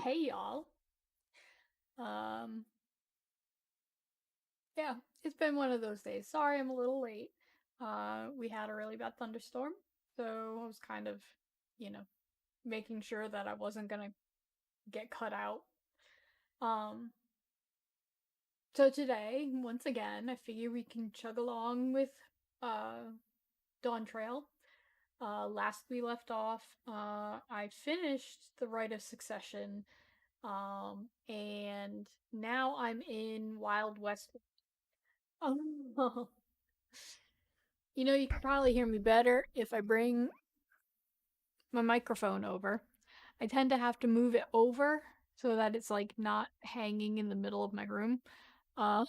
Hey y'all. Um, yeah, it's been one of those days. Sorry I'm a little late. We had a really bad thunderstorm, so I was kind of, you know, making sure that I wasn't gonna get cut out. Um, so today, once again, I figure we can chug along with uh DAWNTRAIL. Last we left off, I finished the Rite of Succession, and now I'm in Wild West. Oh, you can probably hear me better if I bring my microphone over. I tend to have to move it over so that it's like not hanging in the middle of my room. Uh,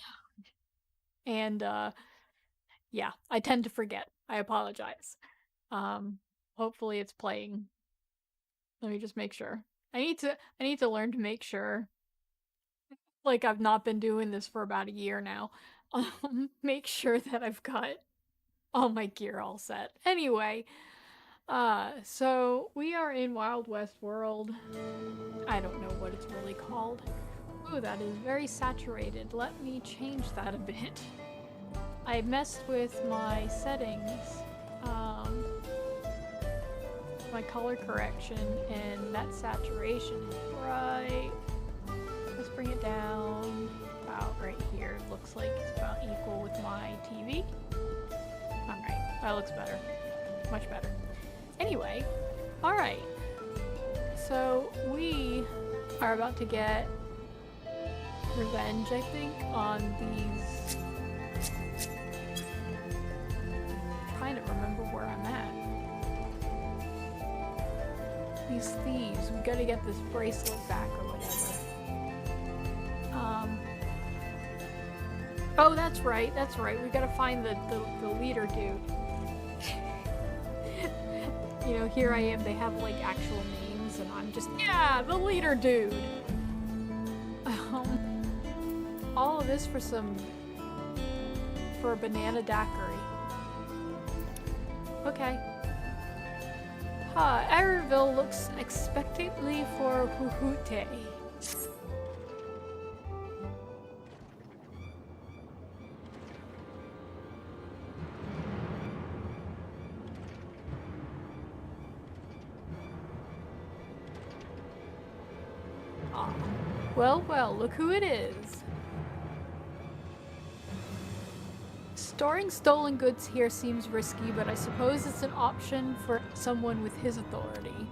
and yeah, I tend to forget. I apologize. Um, Hopefully it's playing. Let me just make sure. I need to learn to make sure. Like I've not been doing this for about a year now. Make sure that I've got all my gear all set. Anyway, so we are in Wild West World. I don't know what it's really called. Ooh, that is very saturated. Let me change that a bit. I messed with my settings, um, my color correction, and that saturation is right. Let's bring it down about right here. It looks like it's about equal with my TV. Alright, that looks better. Much better. Anyway, alright. So we are about to get revenge, I think, on these. I'm trying to remember where I'm at. These thieves. We gotta get this bracelet back or whatever. Oh, that's right. That's right. We gotta find the leader dude. Here I am. They have like actual names, and I'm just the leader dude. All of this for a banana daiquiri. Okay. Airville looks expectantly for Huhute. Well, well, look who it is. Storing stolen goods here seems risky, but I suppose it's an option for someone with his authority.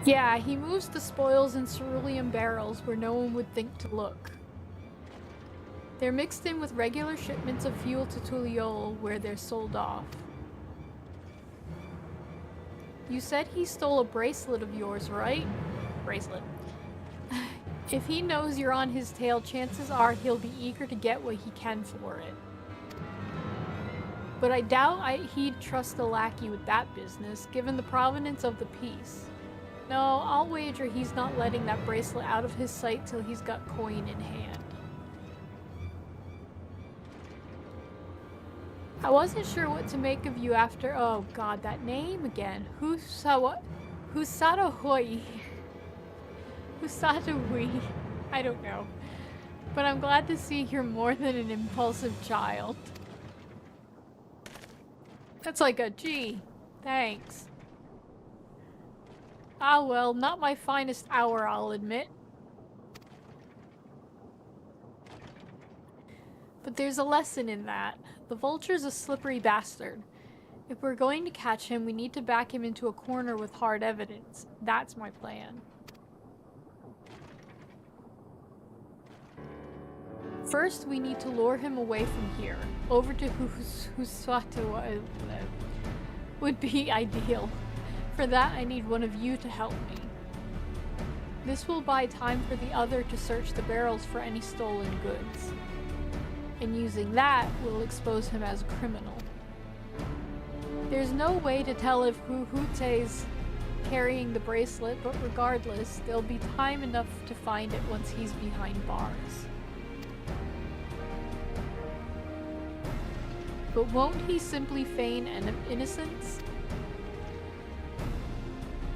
Yeah, he moves the spoils in cerulean barrels where no one would think to look. They're mixed in with regular shipments of fuel to Tuliol where they're sold off. You said he stole a bracelet of yours, right? Bracelet. If he knows you're on his tail, chances are he'll be eager to get what he can for it. But I doubt he'd trust a lackey with that business, given the provenance of the piece. No, I'll wager he's not letting that bracelet out of his sight till he's got coin in hand. I wasn't sure what to make of you after— oh god, that name again. Husadahui. Husadahui. I don't know. But I'm glad to see you're more than an impulsive child. That's like a gee. Thanks. Ah well, not my finest hour, I'll admit. But there's a lesson in that. The vulture's a slippery bastard. If we're going to catch him, we need to back him into a corner with hard evidence. That's my plan. First, we need to lure him away from here. Over to Husatu would be ideal. For that, I need one of you to help me. This will buy time for the other to search the barrels for any stolen goods. And using that will expose him as a criminal. There's no way to tell if Huhute's carrying the bracelet, but regardless, there'll be time enough to find it once he's behind bars. But won't he simply feign innocence?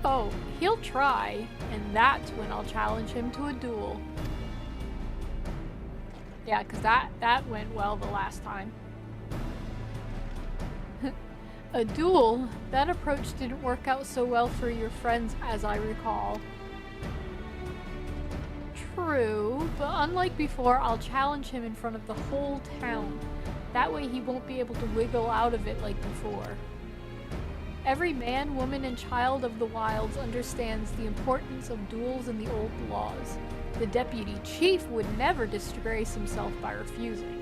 Oh, he'll try, and that's when I'll challenge him to a duel. Yeah, because that went well the last time. A duel? That approach didn't work out so well for your friends, as I recall. True, but unlike before, I'll challenge him in front of the whole town. That way he won't be able to wiggle out of it like before. Every man, woman, and child of the wilds understands the importance of duels in the old laws. The deputy chief would never disgrace himself by refusing.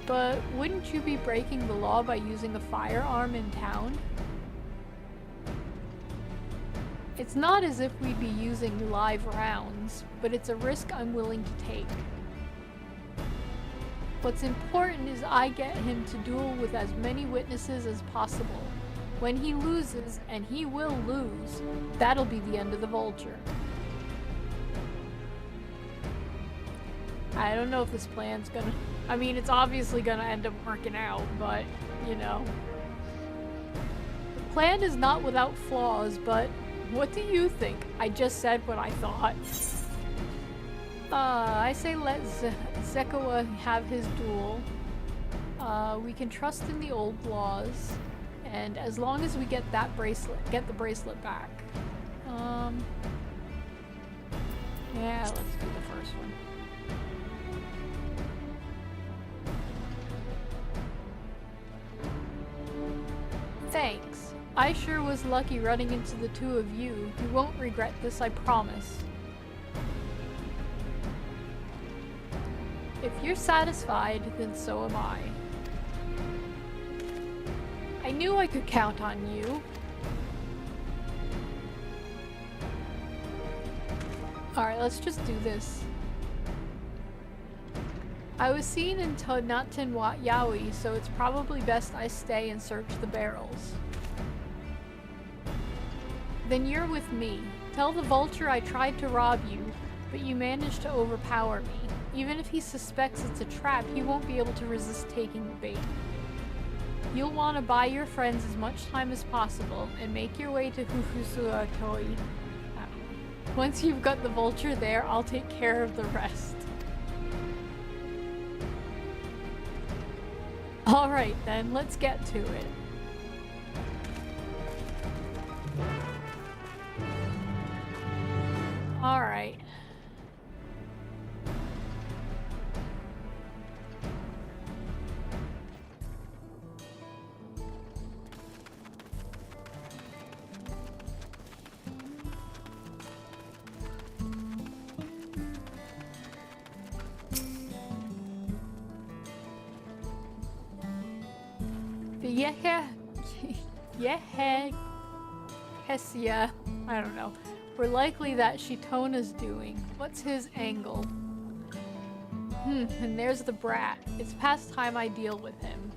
But wouldn't you be breaking the law by using a firearm in town? It's not as if we'd be using live rounds, but it's a risk I'm willing to take. What's important is I get him to duel with as many witnesses as possible. When he loses, and he will lose, that'll be the end of the vulture. I don't know if this plan's gonna... I mean, it's obviously gonna end up working out, but, you know. The plan is not without flaws, but what do you think? I just said what I thought. I say let Zekawa have his duel. We can trust in the old laws, and as long as we get the bracelet back. Yeah, let's do the first one. Thanks. I sure was lucky running into the two of you. You won't regret this, I promise. If you're satisfied, then so am I. I knew I could count on you. Alright, let's just do this. I was seen in Tonatin Yaoi, so it's probably best I stay and search the barrels. Then you're with me. Tell the vulture I tried to rob you, but you managed to overpower me. Even if he suspects it's a trap, he won't be able to resist taking the bait. You'll want to buy your friends as much time as possible and make your way to Fufusuatoi. Once you've got the vulture there, I'll take care of the rest. Alright then, let's get to it. Alright. Hesia, I don't know. We're likely that Shitona's doing. What's his angle? And there's the brat. It's past time I deal with him.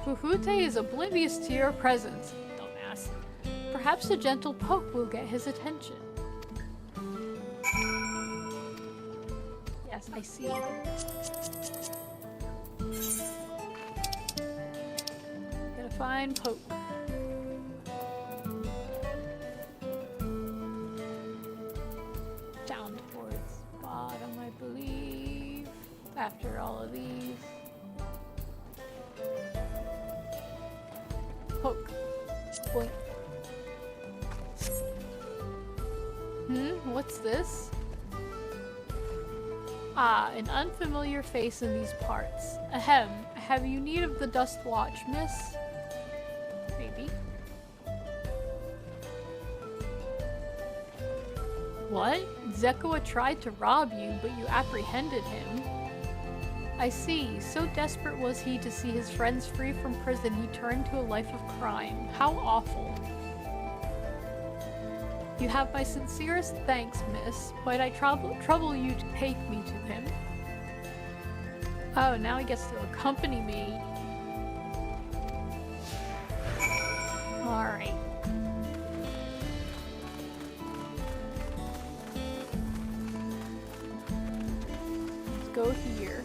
Fufute is oblivious to your presence, dumbass. Perhaps a gentle poke will get his attention. Yes, I see. Get a fine poke. Down towards bottom, I believe. After all of these. Poke. Boink. What's this? Ah, an unfamiliar face in these parts. Ahem, have you need of the dust watch, miss? Maybe. What? Zekawa tried to rob you, but you apprehended him. I see. So desperate was he to see his friends free from prison, he turned to a life of crime. How awful. You have my sincerest thanks, miss. Might I trouble you to take me to him? Oh, now he gets to accompany me. Alright. Let's go here.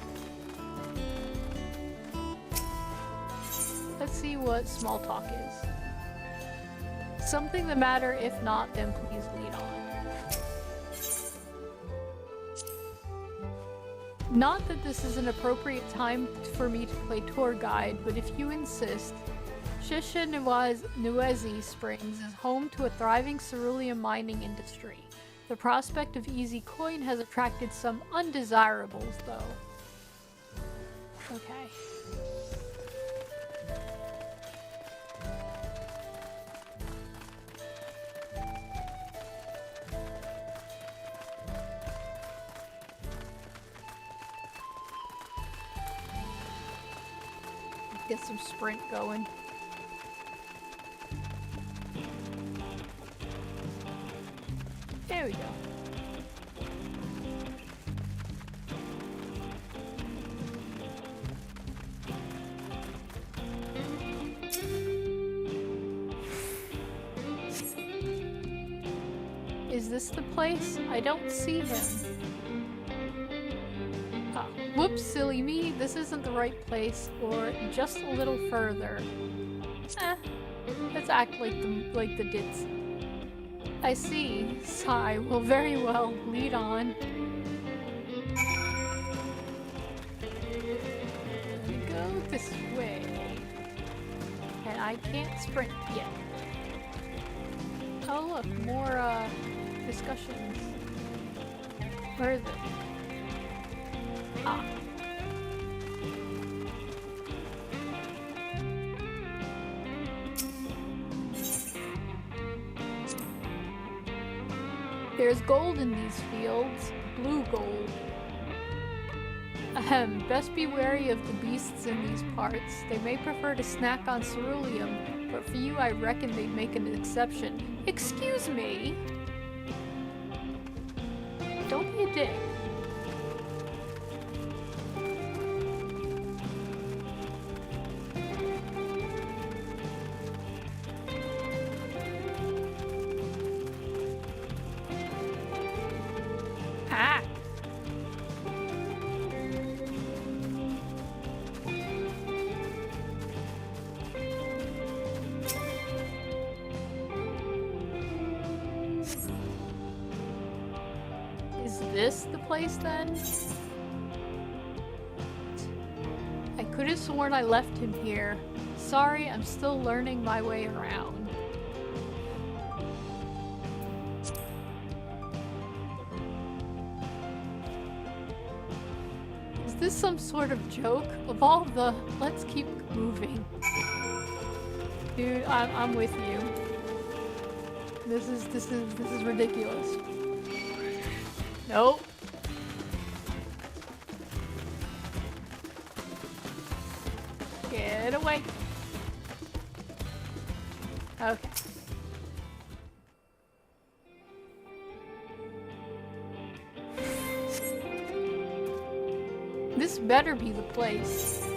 what small talk is. Something the matter? If not, then please lead on. Not that this is an appropriate time for me to play tour guide, but if you insist, Nuezi Springs is home to a thriving cerulean mining industry. The prospect of easy coin has attracted some undesirables, though. Okay. Get some sprint going. There we go. Is this the place? I don't see him. Ah, whoops, silly me. This isn't the right place, or just a little further. Let's act like the dits. I see. Sigh. Well, very well. Lead on. Let me go this way. And I can't sprint yet. Oh look, more discussions. Where is it? Ah. There's gold in these fields. Blue gold. Ahem. Best be wary of the beasts in these parts. They may prefer to snack on ceruleum, but for you I reckon they'd make an exception. Excuse me? Don't be a dick. Ah! Is this the place then? I could have sworn I left him here. Sorry, I'm still learning my way around. Is this some sort of joke? Of all the let's keep moving. Dude, I'm with you. This is ridiculous. Nope. Get away. Okay. This better be the place.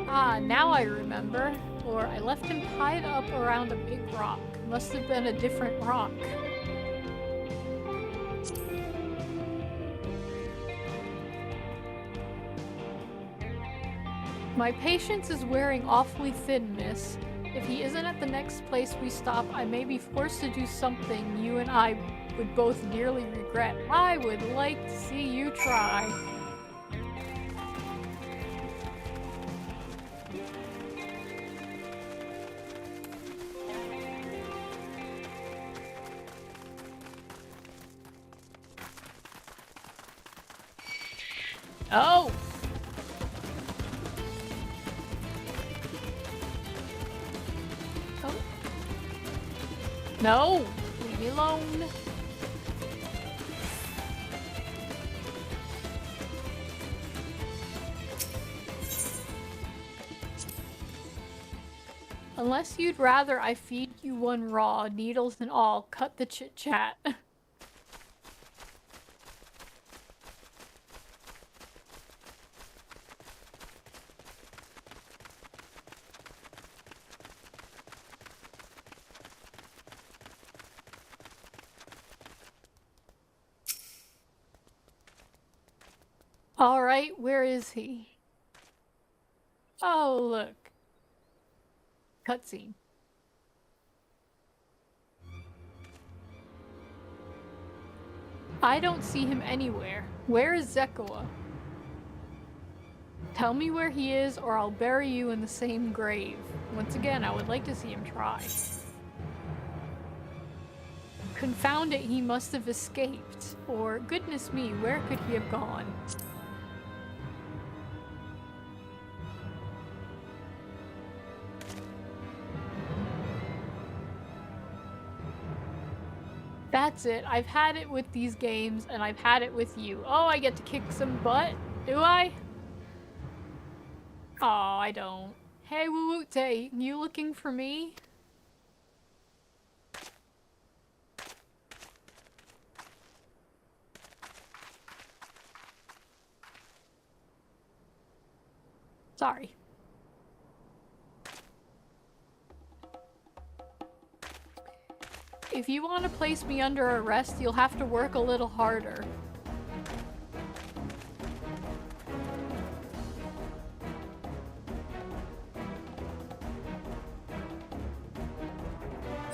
Ah, now I remember. Or I left him tied up around a big rock. Must have been a different rock. My patience is wearing awfully thin, miss. If he isn't at the next place we stop, I may be forced to do something you and I would both dearly regret. I would like to see you try. Oh! Oh. No! Leave me alone. Unless you'd rather I feed you one raw, needles and all, cut the chit-chat. Alright, where is he? Oh, look. Cutscene. I don't see him anywhere. Where is Zekoa? Tell me where he is, or I'll bury you in the same grave. Once again, I would like to see him try. Confound it, he must have escaped. Or, goodness me, where could he have gone? That's it. I've had it with these games, and I've had it with you. Oh, I get to kick some butt? Do I? Oh, I don't. Hey, Wuwute, you looking for me? Sorry. If you want to place me under arrest, you'll have to work a little harder.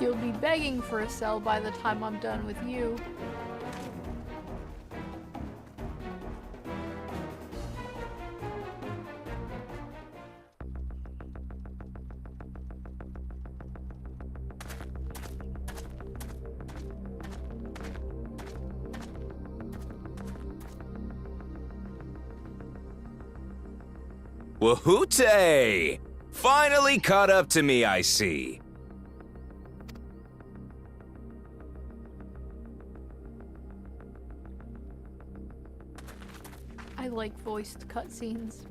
You'll be begging for a cell by the time I'm done with you. Wahoote! Finally caught up to me, I see. I like voiced cutscenes.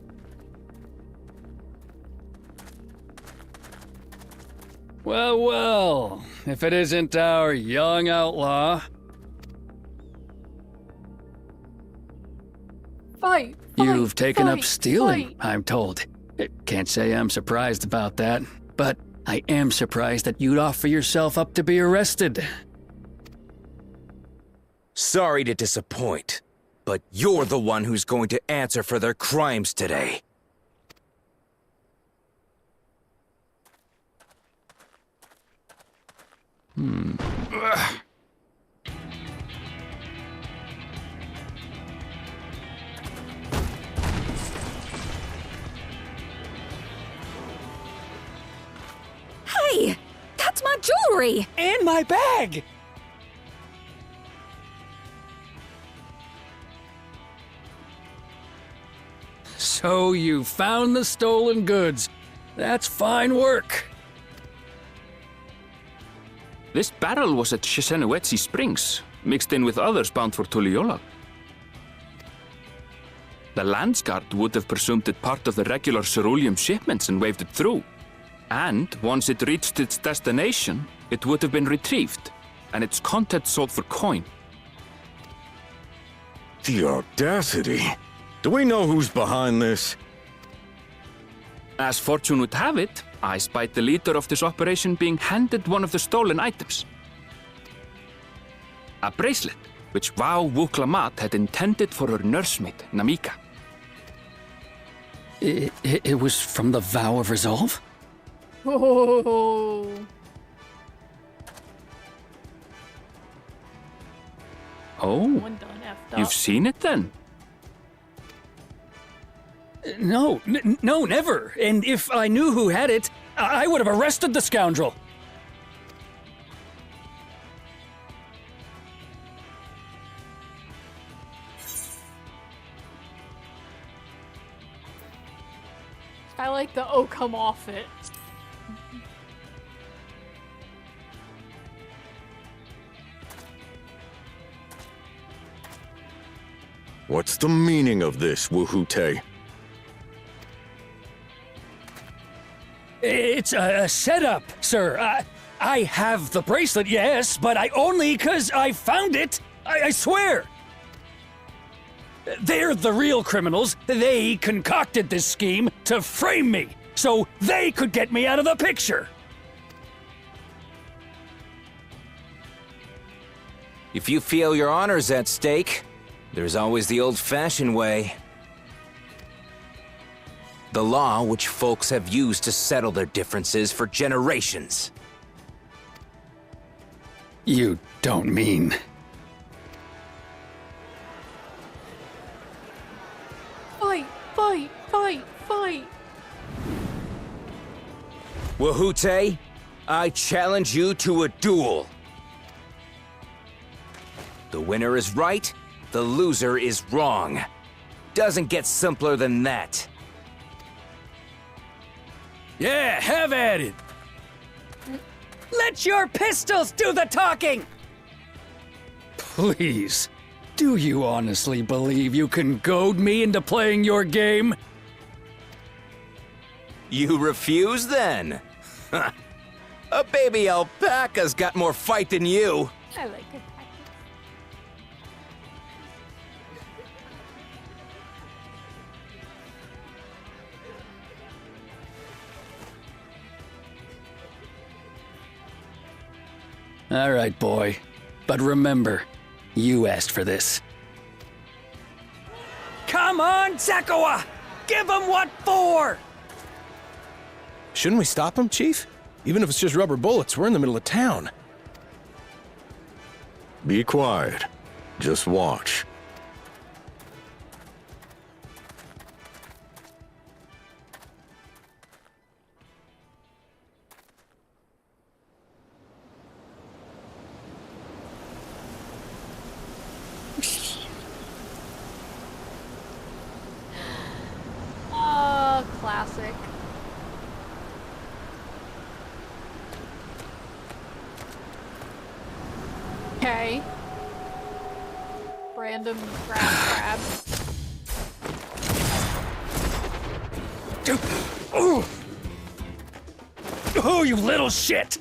Well, well, if it isn't our young outlaw. Fight! You've taken up fight, stealing, fight. I'm told. Can't say I'm surprised about that, but I am surprised that you'd offer yourself up to be arrested. Sorry to disappoint, but you're the one who's going to answer for their crimes today. Ugh. Hey! That's my jewelry! And my bag! So you found the stolen goods. That's fine work. This barrel was at Shisenuetsi Springs, mixed in with others bound for Tuliyola. The Landsguard would have presumed it part of the regular ceruleum shipments and waved it through. And once it reached its destination, it would have been retrieved, and its contents sold for coin. The audacity! Do we know who's behind this? As fortune would have it, I spied the leader of this operation being handed one of the stolen items. A bracelet, which Vau Wuklamat had intended for her nursemaid, Namika. It was from the Vow of Resolve? Oh. Oh, One done effed up. you've seen it then? No, no, never. And if I knew who had it, I would have arrested the scoundrel. I like the oh come off it. What's the meaning of this, Wahoote? It's a setup, sir. I have the bracelet, yes, but I only 'cause I found it. I swear. They're the real criminals. They concocted this scheme to frame me, so they could get me out of the picture. If you feel your honor's at stake, there's always the old-fashioned way. The law which folks have used to settle their differences for generations. You don't mean... Fight, fight, fight, fight! Wahute, I challenge you to a duel. The winner is right, the loser is wrong. Doesn't get simpler than that. Yeah, have at it! Let your pistols do the talking! Please, do you honestly believe you can goad me into playing your game? You refuse then? A baby alpaca's got more fight than you. I like it. All right, boy. But remember, you asked for this. Come on, Zakawa! Give him what for! Shouldn't we stop him, Chief? Even if it's just rubber bullets, we're in the middle of town. Be quiet. Just watch. Classic. Okay. Random crab. Oh, you little shit!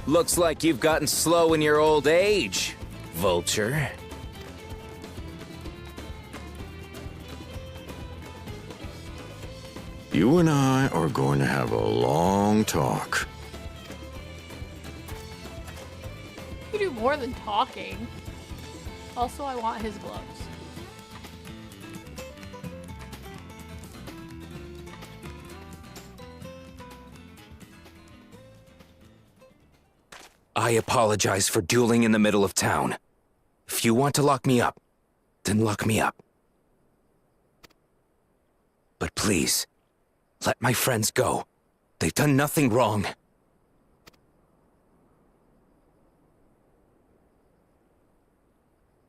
Looks like you've gotten slow in your old age, Vulture. You and I are going to have a long talk. You do more than talking. Also, I want his gloves. I apologize for dueling in the middle of town. If you want to lock me up, then lock me up. But please, let my friends go. They've done nothing wrong.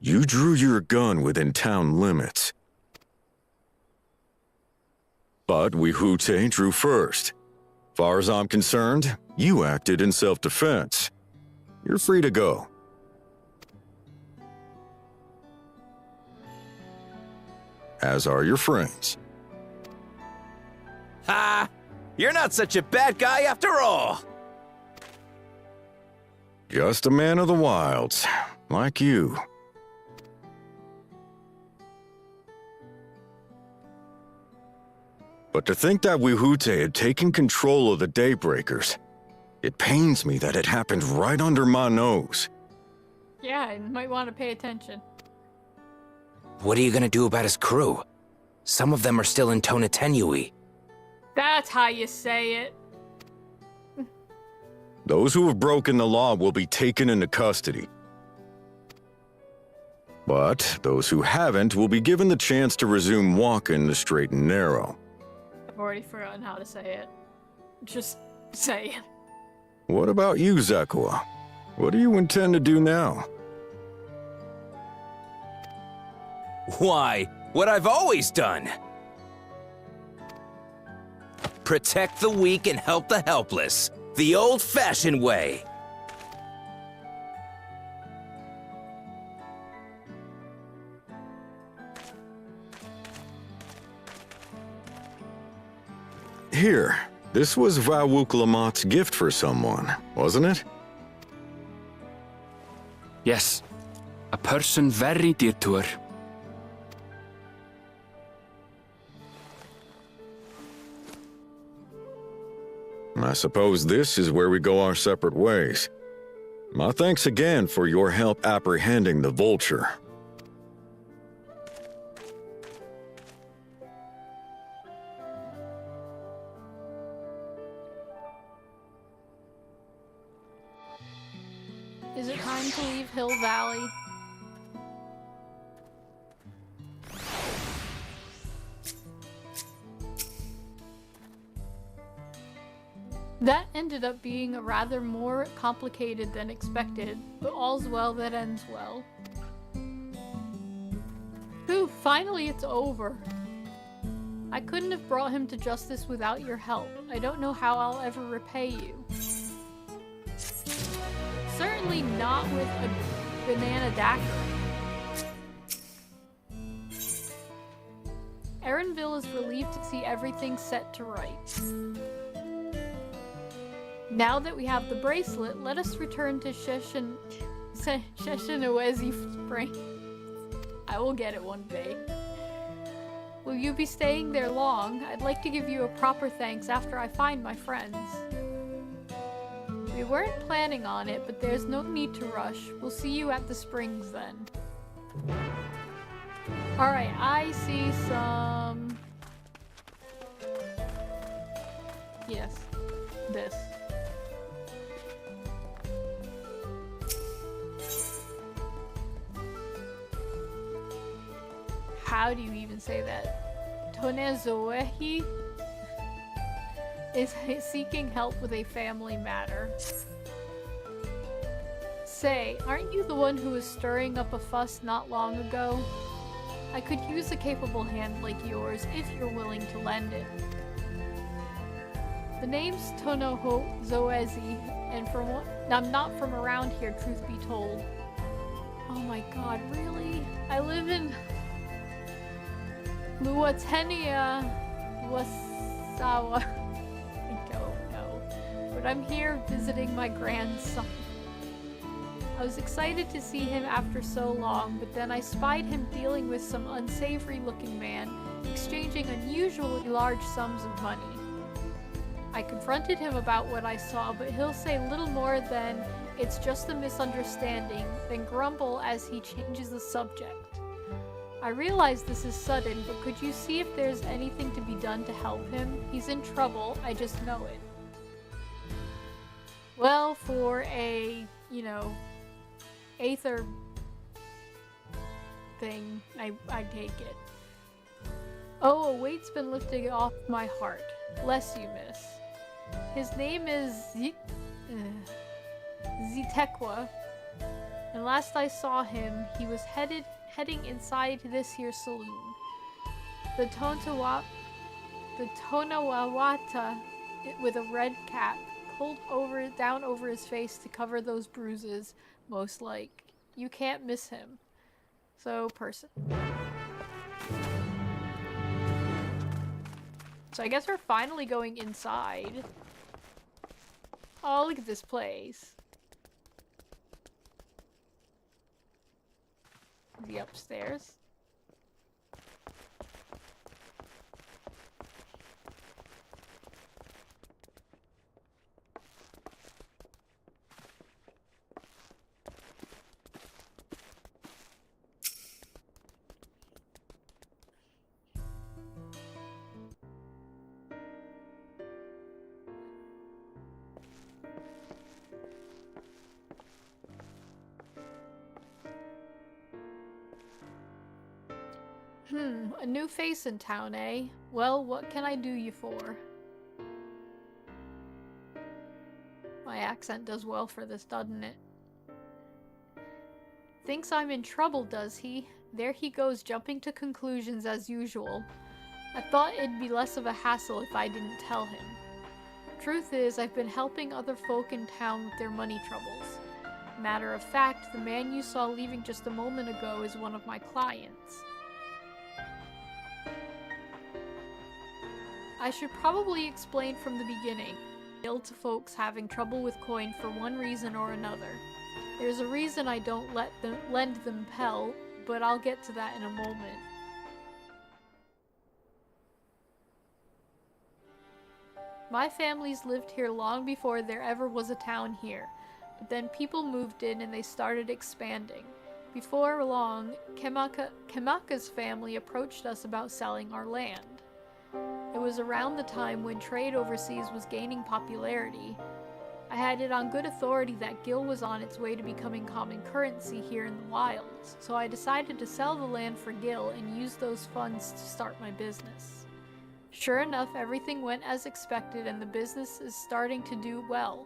You drew your gun within town limits. But Wahute drew first. Far as I'm concerned, you acted in self-defense. You're free to go. As are your friends. Ha! You're not such a bad guy after all! Just a man of the wilds, like you. But to think that Wahute had taken control of the Daybreakers, it pains me that it happened right under my nose. Yeah, you might want to pay attention. What are you gonna do about his crew? Some of them are still in Tonatenui. That's how you say it. Those who have broken the law will be taken into custody. But those who haven't will be given the chance to resume walking the straight and narrow. I've already forgotten how to say it. Just say it. What about you, Zakawa? What do you intend to do now? Why, what I've always done. Protect the weak and help the helpless. The old-fashioned way. Here, this was Vawuklamat's gift for someone, wasn't it? Yes, a person very dear to her. I suppose this is where we go our separate ways. My thanks again for your help apprehending the vulture. Is it time to leave Hill Valley? That ended up being a rather more complicated than expected, but all's well that ends well. Whew, finally it's over. I couldn't have brought him to justice without your help. I don't know how I'll ever repay you. Certainly not with a banana daiquiri. Erenville is relieved to see everything set to rights. Now that we have the bracelet, let us return to Sheshinawezi Spring. I will get it one day. Will you be staying there long? I'd like to give you a proper thanks after I find my friends. We weren't planning on it, but there's no need to rush. We'll see you at the springs then. Alright, I see some... Yes, this. How do you even say that? Tonezoehi is seeking help with a family matter. Say, aren't you the one who was stirring up a fuss not long ago? I could use a capable hand like yours if you're willing to lend it. The name's Tonoho Zoezi, and I'm not from around here, truth be told. Oh my god, really? I live in Luatenia, Wasawa. I don't know. But I'm here visiting my grandson. I was excited to see him after so long, but then I spied him dealing with some unsavory looking man, exchanging unusually large sums of money. I confronted him about what I saw, but he'll say little more than, "It's just a misunderstanding," then grumble as he changes the subject. I realize this is sudden, but could you see if there's anything to be done to help him? He's in trouble, I just know it. Well, for a, you know, Aether thing, I take it. Oh, a weight's been lifted off my heart. Bless you, miss. His name is Zitekwa, and last I saw him, he was heading inside this here saloon. The Tonawawata with a red cap, pulled down over his face to cover those bruises, most like. You can't miss him. So, person. So I guess we're finally going inside. Oh, look at this place. Is he upstairs? A new face in town, eh? Well, what can I do you for? My accent does well for this, doesn't it? Thinks I'm in trouble, does he? There he goes, jumping to conclusions as usual. I thought it'd be less of a hassle if I didn't tell him. Truth is, I've been helping other folk in town with their money troubles. Matter of fact, the man you saw leaving just a moment ago is one of my clients. I should probably explain from the beginning. To folks having trouble with coin for one reason or another. There's a reason I don't lend them Pell, but I'll get to that in a moment. My family's lived here long before there ever was a town here. But then people moved in and they started expanding. Before long, Kemaka's family approached us about selling our land. It was around the time when trade overseas was gaining popularity. I had it on good authority that Gil was on its way to becoming common currency here in the wilds, so I decided to sell the land for Gil and use those funds to start my business. Sure enough, everything went as expected and the business is starting to do well.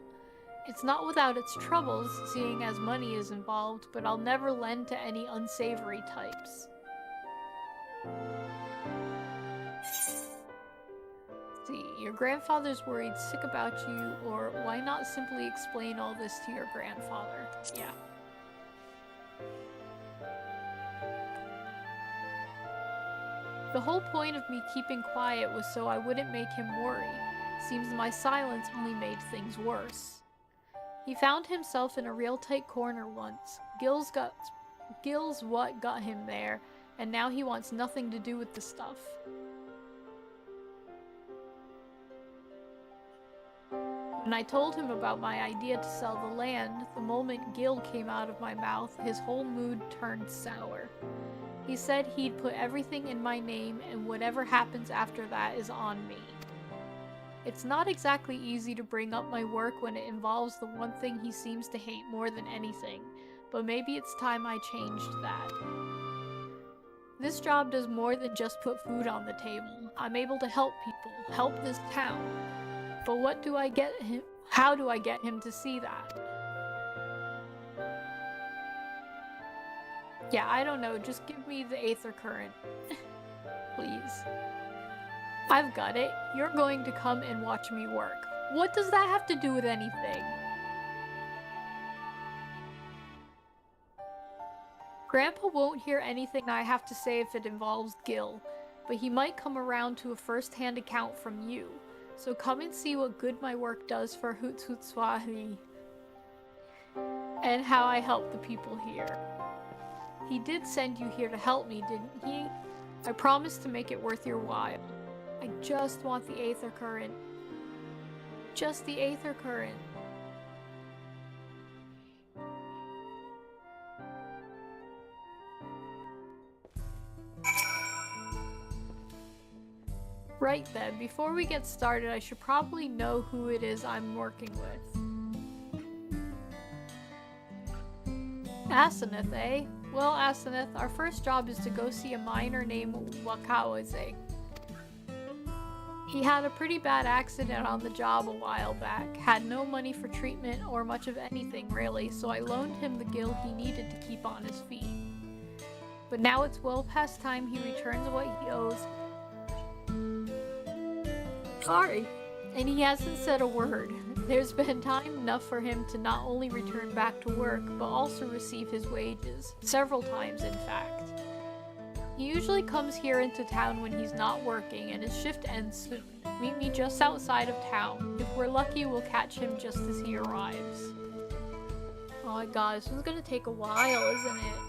It's not without its troubles, seeing as money is involved, but I'll never lend to any unsavory types. See, your grandfather's worried sick about you, or why not simply explain all this to your grandfather? Yeah. The whole point of me keeping quiet was so I wouldn't make him worry. Seems my silence only made things worse. He found himself in a real tight corner once. Gil's what got him there, and now he wants nothing to do with the stuff. When I told him about my idea to sell the land, the moment Gil came out of my mouth, his whole mood turned sour. He said he'd put everything in my name, and whatever happens after that is on me. It's not exactly easy to bring up my work when it involves the one thing he seems to hate more than anything, but maybe it's time I changed that. This job does more than just put food on the table. I'm able to help people, help this town. But how do I get him to see that? Yeah, I don't know, just give me the Aether Current. Please. I've got it. You're going to come and watch me work. What does that have to do with anything? Grandpa won't hear anything I have to say if it involves Gil, but he might come around to a first-hand account from you. So come and see what good my work does for Hutsutswahi and how I help the people here. He did send you here to help me, didn't he? I promised to make it worth your while. I just want the Aether Current. Just the Aether Current. Right then, before we get started, I should probably know who it is I'm working with. Asenath, eh? Well, Asenath, our first job is to go see a miner named Wakawaze. He had a pretty bad accident on the job a while back, had no money for treatment or much of anything really, so I loaned him the gil he needed to keep on his feet. But now it's well past time he returns what he owes. Sorry. And he hasn't said a word. There's been time enough for him to not only return back to work, but also receive his wages. Several times, in fact. He usually comes here into town when he's not working, and his shift ends soon. Meet me just outside of town. If we're lucky, we'll catch him just as he arrives. Oh my god, this one's gonna take a while, isn't it?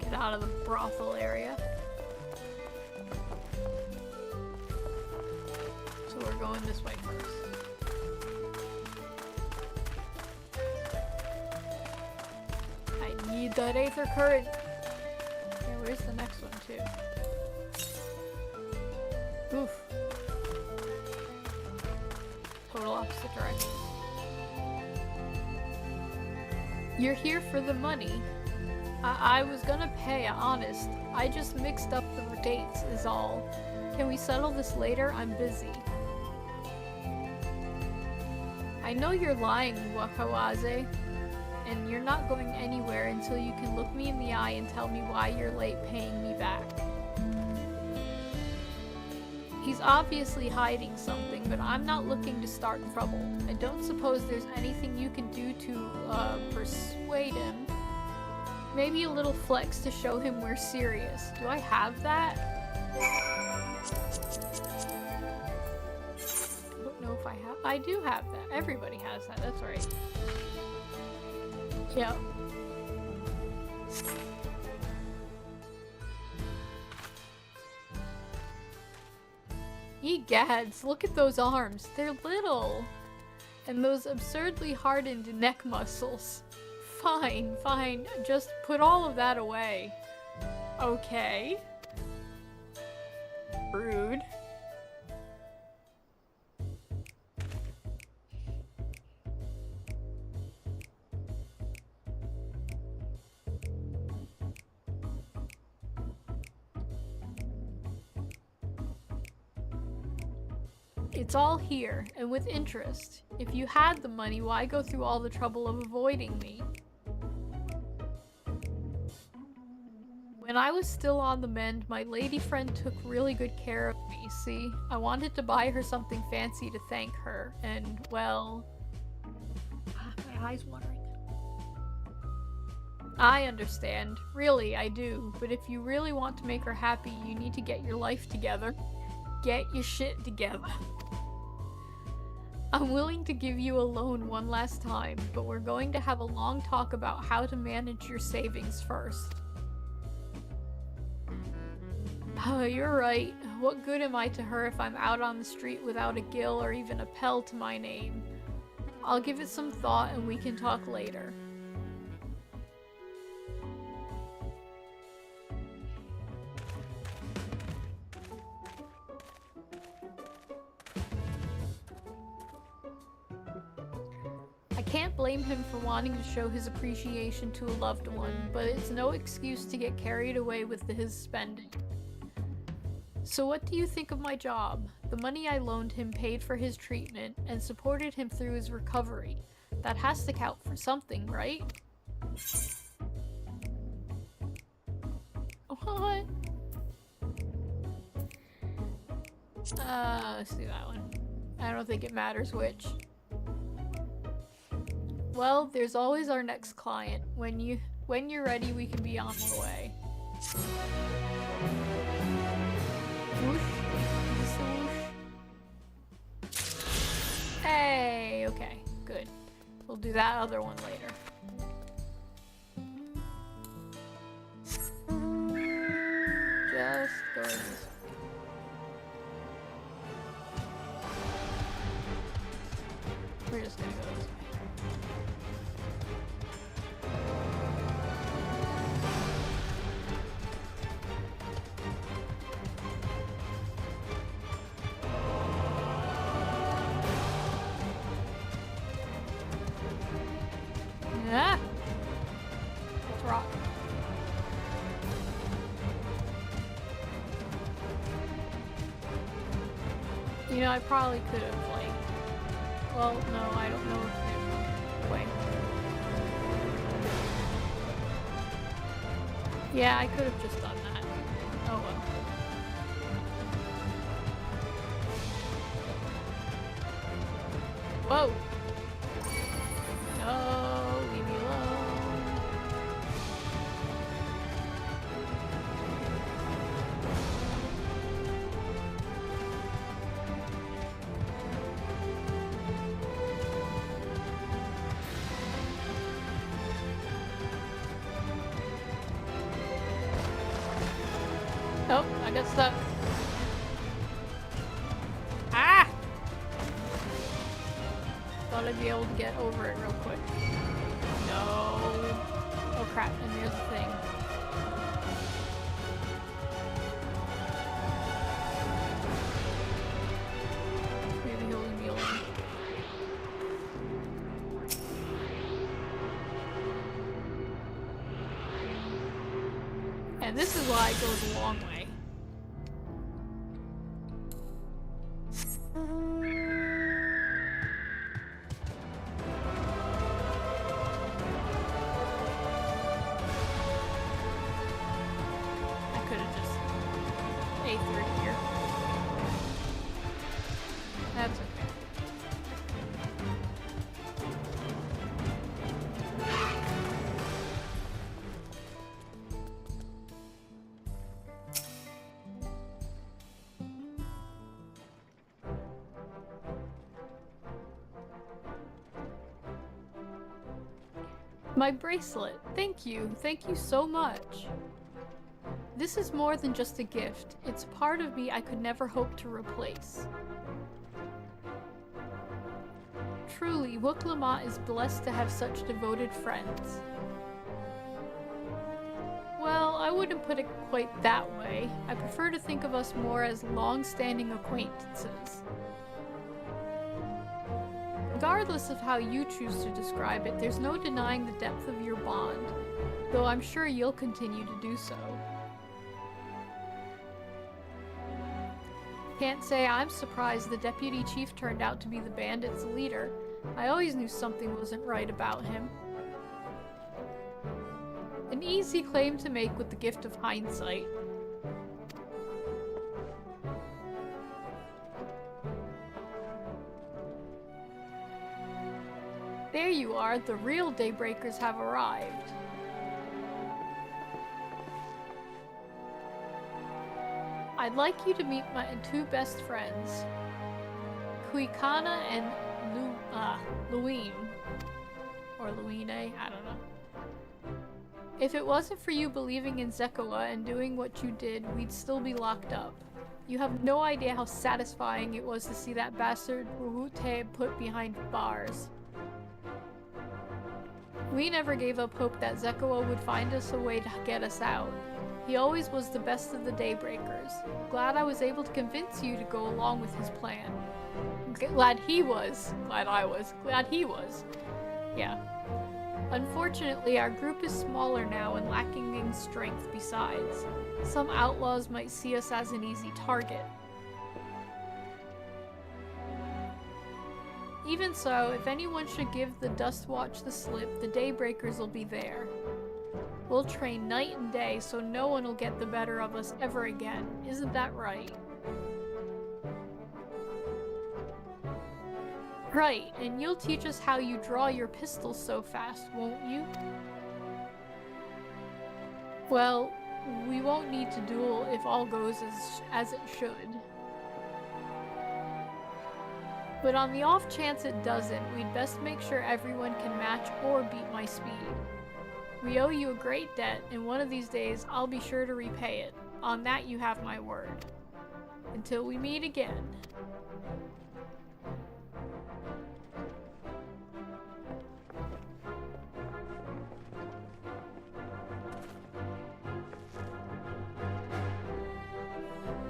Get out of the brothel area. So we're going this way first. I need that Aether Current. Okay, where's the next one too? Oof. Total opposite direction. You're here for the money. I was gonna pay, honest. I just mixed up the dates is all. Can we settle this later? I'm busy. I know you're lying, Wakawaze, and you're not going anywhere until you can look me in the eye and tell me why you're late paying me back. He's obviously hiding something, but I'm not looking to start trouble. I don't suppose there's anything you can do to, persuade him. Maybe a little flex to show him we're serious. Do I have that? I don't know if I have. I do have that. Everybody has that. That's right. Yep. Egads, look at those arms. They're little. And those absurdly hardened neck muscles. Fine, fine. Just put all of that away. Okay. Rude. It's all here, and with interest. If you had the money, why go through all the trouble of avoiding me? When I was still on the mend, my lady friend took really good care of me, see? I wanted to buy her something fancy to thank her, and, well... my eye's watering. I understand. Really, I do. But if you really want to make her happy, you need to get your life together. Get your shit together. I'm willing to give you a loan one last time, but we're going to have a long talk about how to manage your savings first. You're right. What good am I to her if I'm out on the street without a gill or even a pell to my name? I'll give it some thought and we can talk later. I can't blame him for wanting to show his appreciation to a loved one, but it's no excuse to get carried away with his spending. So what do you think of my job? The money I loaned him paid for his treatment and supported him through his recovery. That has to count for something, right? What? Let's do that one. I don't think it matters which. Well, there's always our next client. When you're ready, we can be on the way. Whoosh. Is this the whoosh? Hey, okay, good. We'll do that other one later. Just go this way. We're just gonna go this way. Yeah. Let's rock. You know, I probably could have, like... Well, no, I don't know if there's... Wait. Yeah, I could have just done that. Oh well. Whoa! No, leave me alone. Oh, I got stuck. Ah! Thought I'd be able to get over it real quick. No. Oh crap, and there's the thing. Maybe he'll leave me alone. And this is why it goes a long way. That's okay. My bracelet. Thank you. Thank you so much. This is more than just a gift. It's a part of me I could never hope to replace. Truly, Wook-Lamont is blessed to have such devoted friends. Well, I wouldn't put it quite that way. I prefer to think of us more as long-standing acquaintances. Regardless of how you choose to describe it, there's no denying the depth of your bond, though I'm sure you'll continue to do so. Can't say I'm surprised the deputy chief turned out to be the bandits' leader. I always knew something wasn't right about him. An easy claim to make with the gift of hindsight. There you are, the real Daybreakers have arrived. I'd like you to meet my two best friends, Kuikana and Luine. Or Luine, I don't know. If it wasn't for you believing in Zekoa and doing what you did, we'd still be locked up. You have no idea how satisfying it was to see that bastard Ruhute put behind bars. We never gave up hope that Zekoa would find us a way to get us out. He always was the best of the Daybreakers. Glad I was able to convince you to go along with his plan. Glad he was. Glad I was. Glad he was. Yeah. Unfortunately, our group is smaller now and lacking in strength besides. Some outlaws might see us as an easy target. Even so, if anyone should give the Dust Watch the slip, the Daybreakers will be there. We'll train night and day so no one will get the better of us ever again. Isn't that right? Right, and you'll teach us how you draw your pistols so fast, won't you? Well, we won't need to duel if all goes as it should. But on the off chance it doesn't, we'd best make sure everyone can match or beat my speed. We owe you a great debt, and one of these days I'll be sure to repay it. On that you have my word. Until we meet again.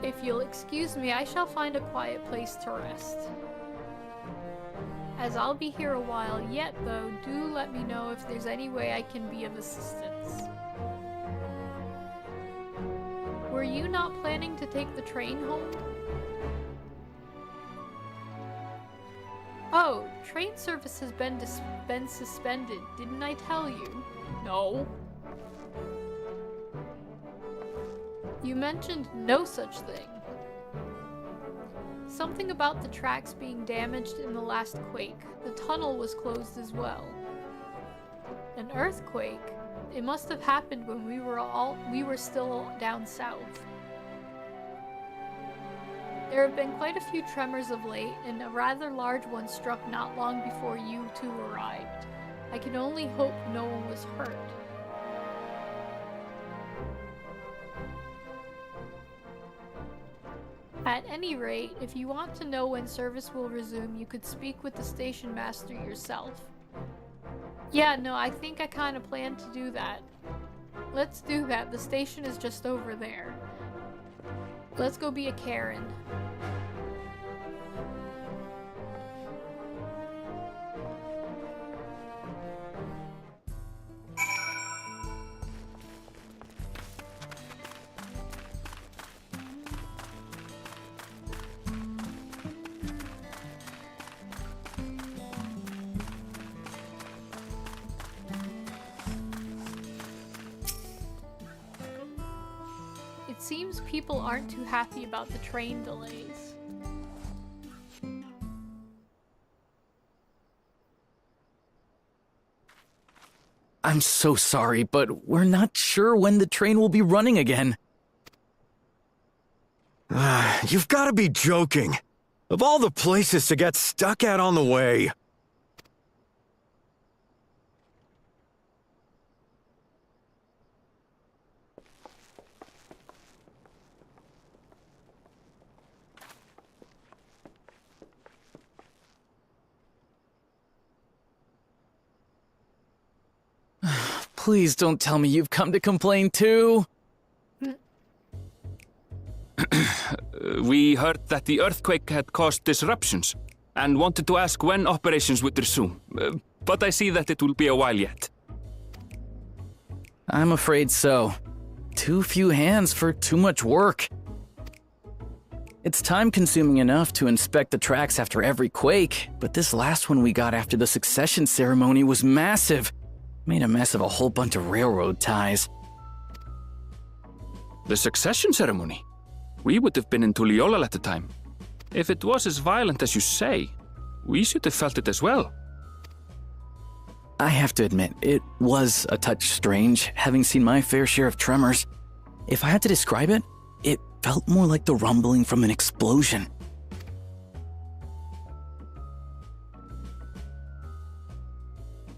If you'll excuse me, I shall find a quiet place to rest. As I'll be here a while yet, though, do let me know if there's any way I can be of assistance. Were you not planning to take the train home? Oh, train service has been suspended, didn't I tell you? No. You mentioned no such thing. Something about the tracks being damaged in the last quake. The tunnel was closed as well. An earthquake? It must have happened when we were still down south. There have been quite a few tremors of late, and a rather large one struck not long before you two arrived. I can only hope no one was hurt. At any rate, if you want to know when service will resume, you could speak with the station master yourself. Yeah, no, I think I kind of plan to do that. Let's do that. The station is just over there. Let's go be a Karen. It seems people aren't too happy about the train delays. I'm so sorry, but we're not sure when the train will be running again. You've got to be joking. Of all the places to get stuck at on the way. Please don't tell me you've come to complain too. We heard that the earthquake had caused disruptions and wanted to ask when operations would resume. But I see that it will be a while yet. I'm afraid so. Too few hands for too much work. It's time-consuming enough to inspect the tracks after every quake, but this last one we got after the succession ceremony was massive. Made a mess of a whole bunch of railroad ties. The succession ceremony? We would have been in Tuliolal at the time. If it was as violent as you say, we should have felt it as well. I have to admit, it was a touch strange, having seen my fair share of tremors. If I had to describe it, it felt more like the rumbling from an explosion.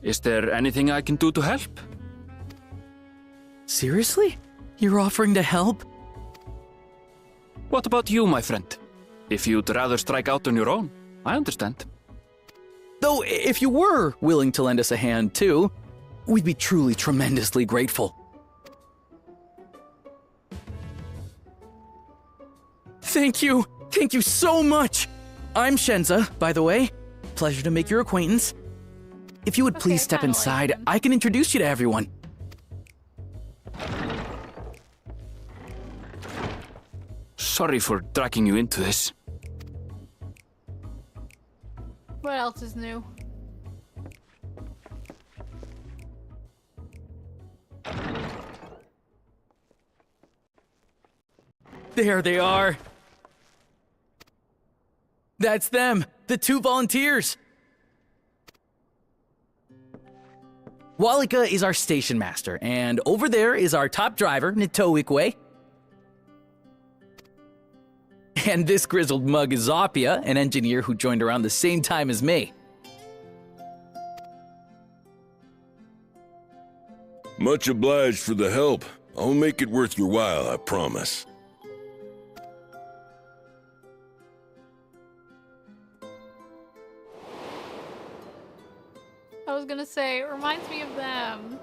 Is there anything I can do to help? Seriously? You're offering to help? What about you, my friend? If you'd rather strike out on your own, I understand. Though, if you were willing to lend us a hand too, we'd be truly tremendously grateful. Thank you! Thank you so much! I'm Shenza, by the way. Pleasure to make your acquaintance. If you would please step inside, I can introduce you to everyone. Sorry for dragging you into this. What else is new? There they are. That's them, the 2 volunteers. Walika is our station master, and over there is our top driver, Nitoikwe. And this grizzled mug is Zopia, an engineer who joined around the same time as me. Much obliged for the help. I'll make it worth your while, I promise. I was gonna say, it reminds me of them.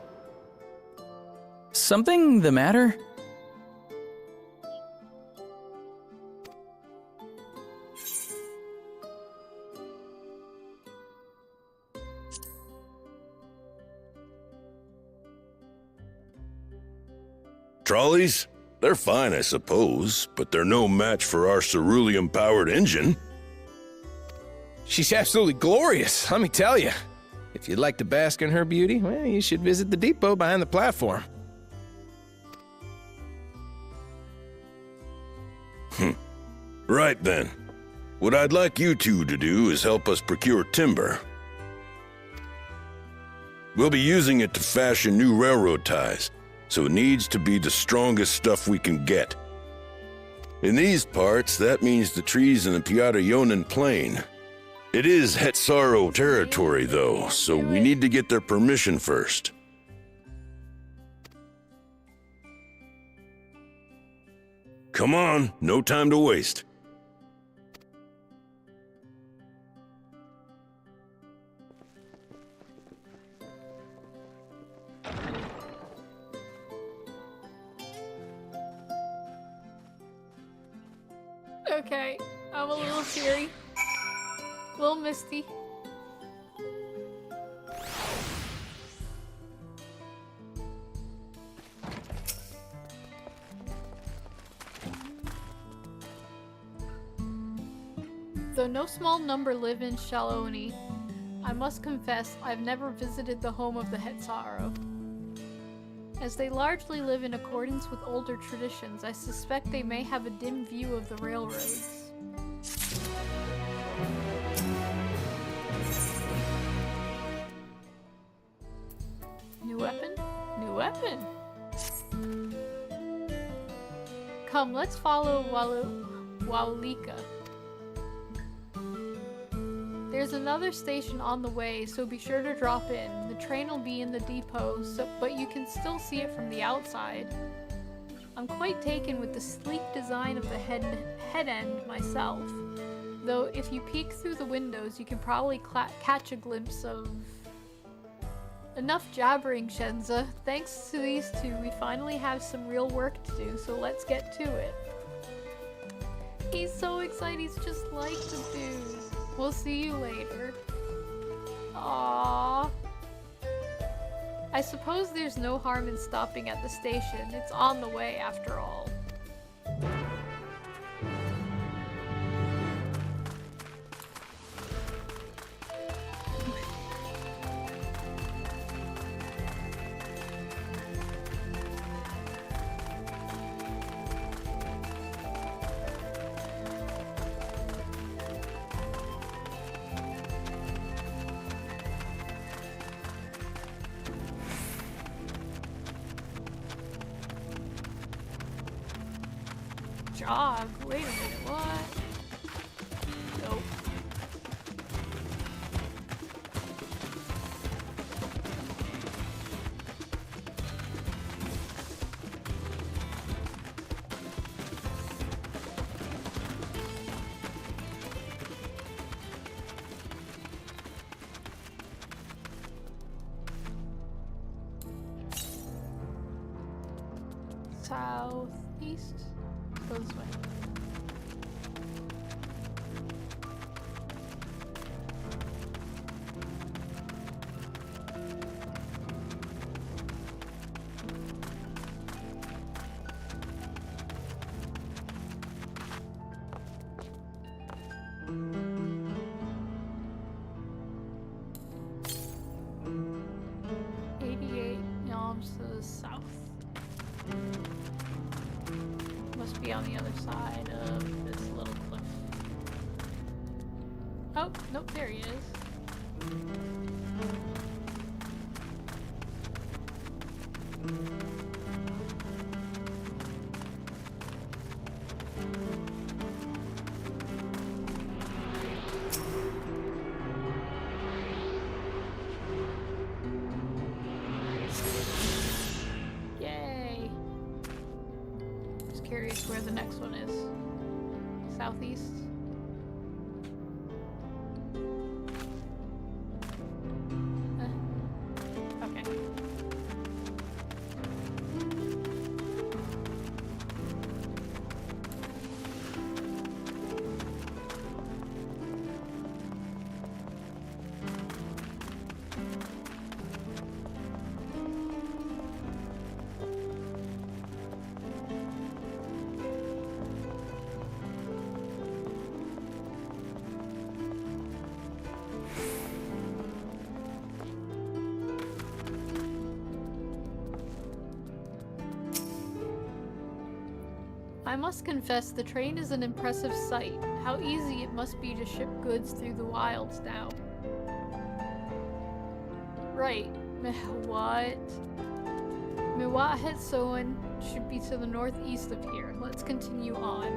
Something the matter? Trolleys? They're fine, I suppose, but they're no match for our ceruleum-powered engine. She's absolutely glorious, let me tell you. If you'd like to bask in her beauty, well, you should visit the depot behind the platform. Right then. What I'd like you two to do is help us procure timber. We'll be using it to fashion new railroad ties, so it needs to be the strongest stuff we can get. In these parts, that means the trees in the Piata-Yonan Plain. It is Hetsaro territory, though, so we need to get their permission first. Come on, no time to waste. Okay, I'm a little teary. A little misty. Though no small number live in Shaloni, I must confess I've never visited the home of the Hetsaro. As they largely live in accordance with older traditions, I suspect they may have a dim view of the railroads. New weapon? New weapon! Come, let's follow Walika. There's another station on the way, so be sure to drop in. The train will be in the depot, but you can still see it from the outside. I'm quite taken with the sleek design of the head end myself, though if you peek through the windows, you can probably catch a glimpse of Enough jabbering, Shenza. Thanks to these two, we finally have some real work to do, so let's get to it. He's so excited, he's just like the dude. We'll see you later. Aww. I suppose there's no harm in stopping at the station. It's on the way, after all. Jog? Wait a minute, what? Nope. Southeast? Go this way. To the south. Must be on the other side of this little cliff. Oh, nope, there he is. Yay! Just curious where the next one is. Southeast? Okay. I must confess, the train is an impressive sight. How easy it must be to ship goods through the wilds now. Right. What? Mewat Soen should be to the northeast of here. Let's continue on.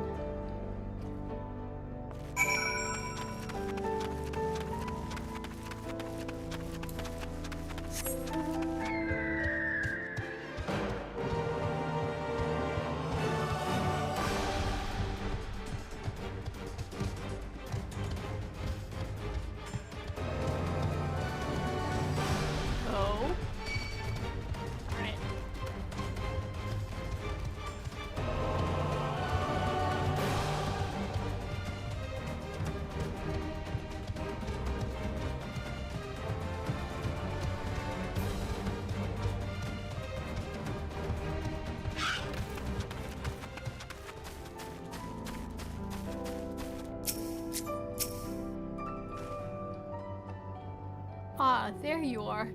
Ah, there you are.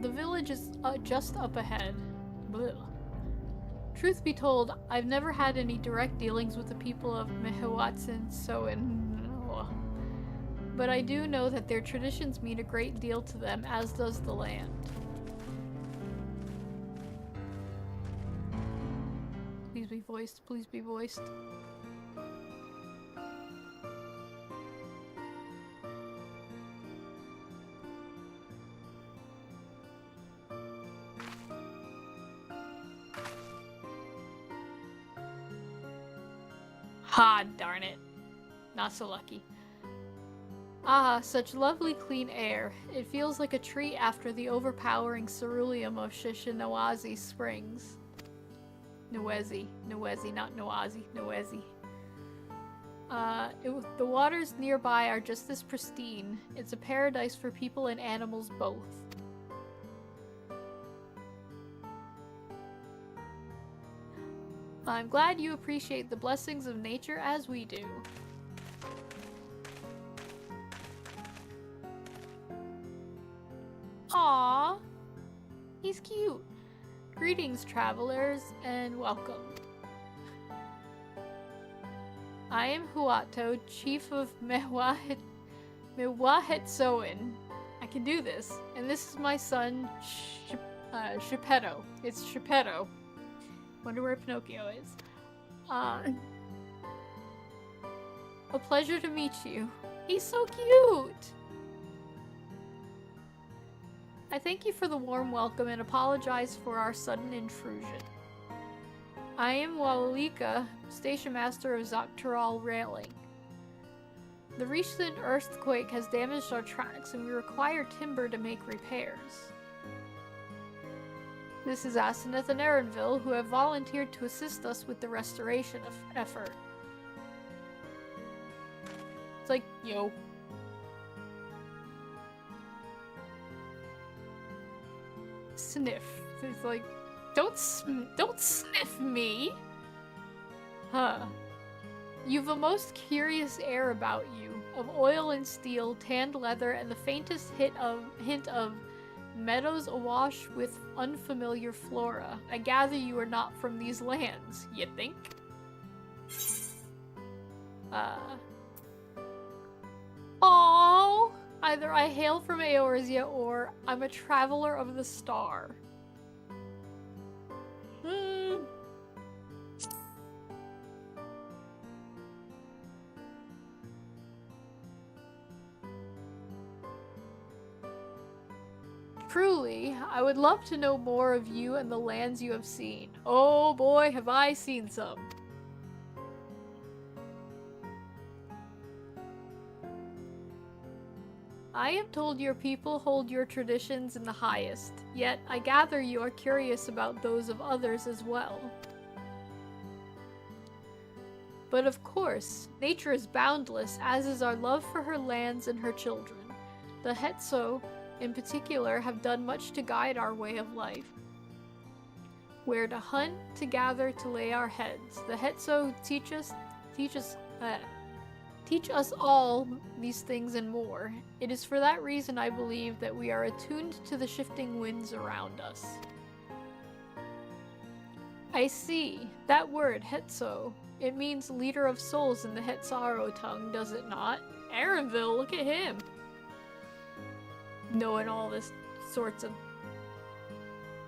The village is just up ahead. Blech. Truth be told, I've never had any direct dealings with the people of Mewat Soen, but I do know that their traditions mean a great deal to them, as does the land. Please be voiced, please be voiced. Ha, darn it. Not so lucky. Ah, such lovely clean air. It feels like a treat after the overpowering ceruleum of Shishinawazi Springs. Nwezi, not Nawazi, Nwezi. The waters nearby are just as pristine. It's a paradise for people and animals both. I'm glad you appreciate the blessings of nature as we do. Aww, he's cute. Greetings, travelers, and welcome. I am Huato, chief of Mewahitsoin. I can do this. And this is my son, Shepetto. It's Shepetto. Wonder where Pinocchio is. A pleasure to meet you. He's so cute! I thank you for the warm welcome and apologize for our sudden intrusion. I am Walika, station master of DAWNTRAIL railing. The recent earthquake has damaged our tracks and we require timber to make repairs. This is Aseneth and Erenville, who have volunteered to assist us with the restoration effort. It's like, yo. Sniff. It's like, don't sniff me! Huh. You've a most curious air about you, of oil and steel, tanned leather, and the faintest hint of meadows awash with unfamiliar flora. I gather you are not from these lands, you think? Aww! Either I hail from Eorzea or I'm a traveler of the star. Truly, I would love to know more of you and the lands you have seen. Oh boy, have I seen some. I am told your people hold your traditions in the highest, yet I gather you are curious about those of others as well. But of course, nature is boundless, as is our love for her lands and her children. The Hetso, in particular, have done much to guide our way of life. Where to hunt, to gather, to lay our heads. The Hetso teach us all these things and more. It is for that reason I believe that we are attuned to the shifting winds around us. I see. That word, Hetso. It means leader of souls in the Hetsaro tongue, does it not? Erenville, look at him! Knowing all this sorts of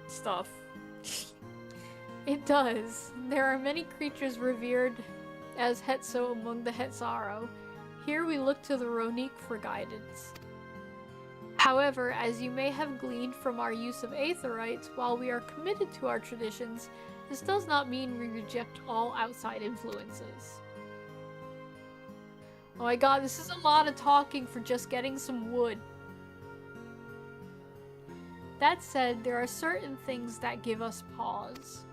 stuff. It does. There are many creatures revered as Hetso among the Hetsaro. Here we look to the Ronique for guidance. However, as you may have gleaned from our use of aetherites, while we are committed to our traditions, this does not mean we reject all outside influences. Oh my god, this is a lot of talking for just getting some wood. That said, there are certain things that give us pause.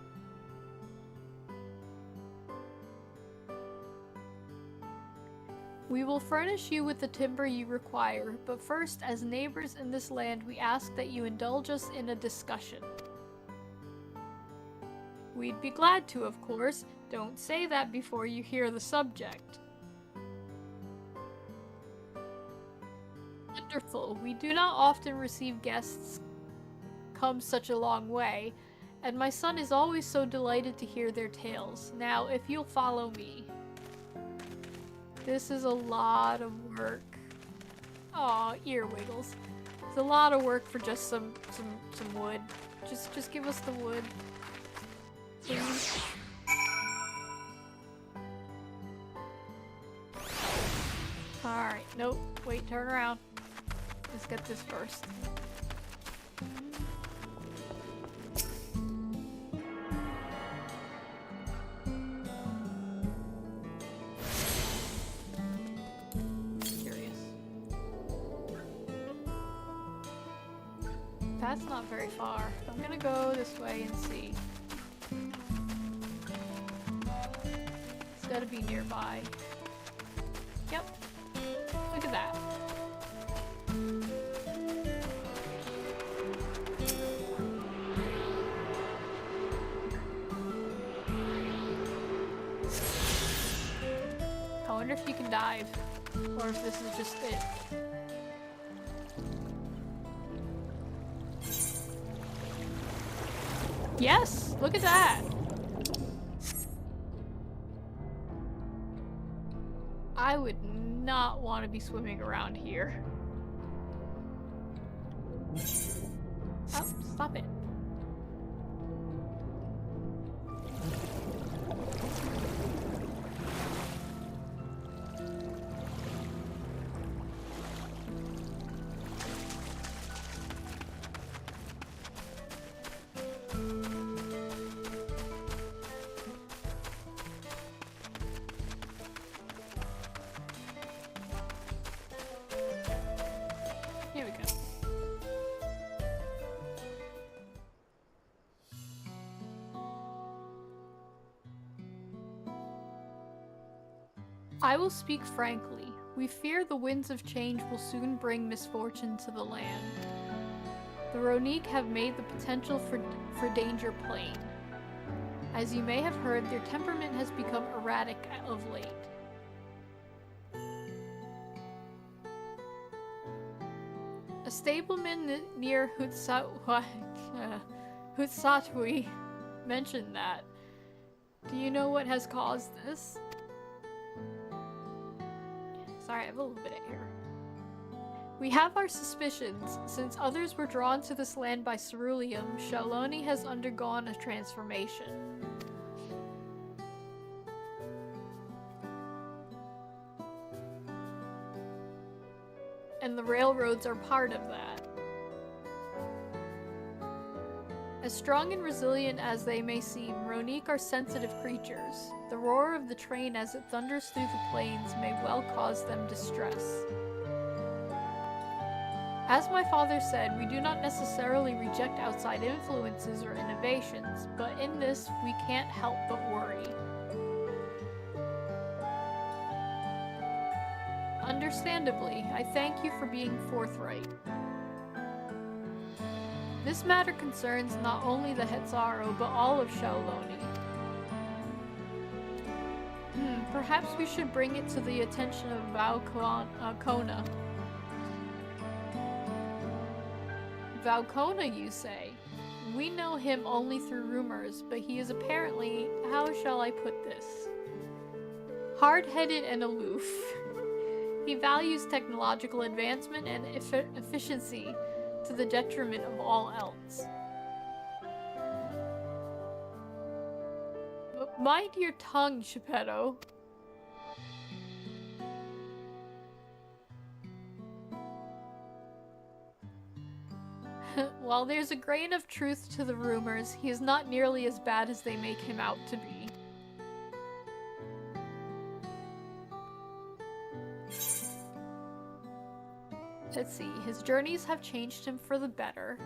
We will furnish you with the timber you require, but first, as neighbors in this land, we ask that you indulge us in a discussion. We'd be glad to, of course. Don't say that before you hear the subject. Wonderful. We do not often receive guests come such a long way, and my son is always so delighted to hear their tales. Now, if you'll follow me. This is a lot of work. Aw, ear wiggles. It's a lot of work for just some wood. Just give us the wood. Please. Alright, nope. Wait, turn around. Let's get this first. that's not very far. I'm gonna go this way and see. It's gotta be nearby. Yep. Look at that. I wonder if you can dive, or if this is just it. Yes! Look at that! I would not want to be swimming around here. Oh, stop it. Here we go. I will speak frankly. We fear the winds of change will soon bring misfortune to the land. The Ronique have made the potential for danger plain. As you may have heard, their temperament has become erratic of late. A stableman near Hutsatui mentioned that. Do you know what has caused this? Sorry, I have a little bit of air. We have our suspicions. Since others were drawn to this land by ceruleum, Shaloni has undergone a transformation. And the railroads are part of that. As strong and resilient as they may seem, Ronique are sensitive creatures. The roar of the train as it thunders through the plains may well cause them distress. As my father said, we do not necessarily reject outside influences or innovations, but in this, we can't help but worry. Understandably, I thank you for being forthright. This matter concerns not only the Hetzaro, but all of Shaoloni. Perhaps we should bring it to the attention of Valkona. Valkona, you say? We know him only through rumors, but he is apparently, how shall I put this? Hard-headed and aloof. He values technological advancement and efficiency to the detriment of all else. But mind your tongue, Geppetto. While there's a grain of truth to the rumors, he is not nearly as bad as they make him out to be. Let's see, his journeys have changed him for the better.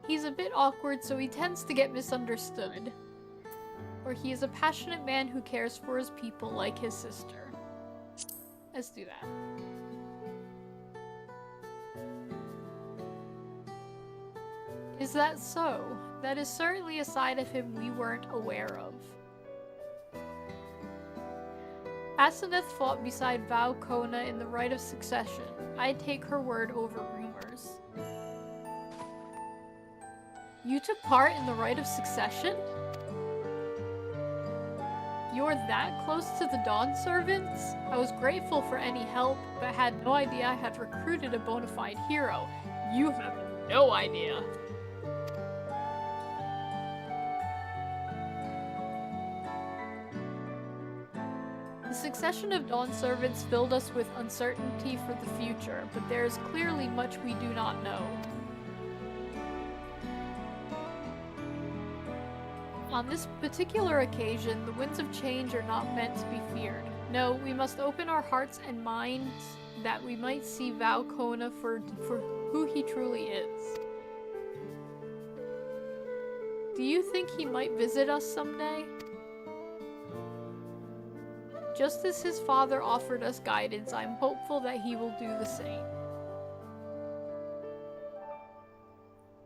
He's a bit awkward, so he tends to get misunderstood. Or he is a passionate man who cares for his people like his sister. Let's do that. Is that so? That is certainly a side of him we weren't aware of. Asenath fought beside Valkona in the Right of Succession. I take her word over rumors. You took part in the Right of Succession? You're that close to the Dawn Servants? I was grateful for any help, but had no idea I had recruited a bona fide hero. You have no idea. The succession of Dawn Servants filled us with uncertainty for the future, but there is clearly much we do not know. On this particular occasion, the winds of change are not meant to be feared. No, we must open our hearts and minds that we might see Valkona for who he truly is. Do you think he might visit us someday? Just as his father offered us guidance, I'm hopeful that he will do the same.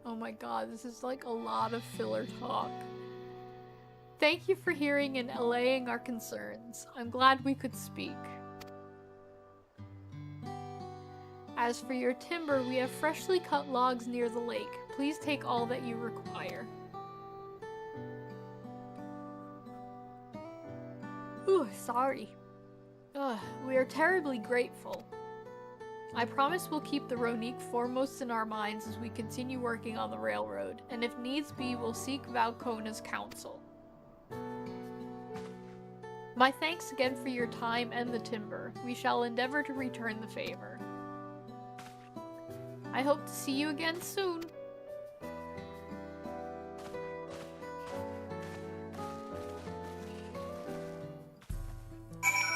Oh my god, this is like a lot of filler talk. Thank you for hearing and allaying our concerns. I'm glad we could speak. As for your timber, we have freshly cut logs near the lake. Please take all that you require. Ooh, sorry. Ugh, we are terribly grateful. I promise we'll keep the Ronique foremost in our minds as we continue working on the railroad, and if needs be, we'll seek Valcona's counsel. My thanks again for your time and the timber. We shall endeavor to return the favor. I hope to see you again soon.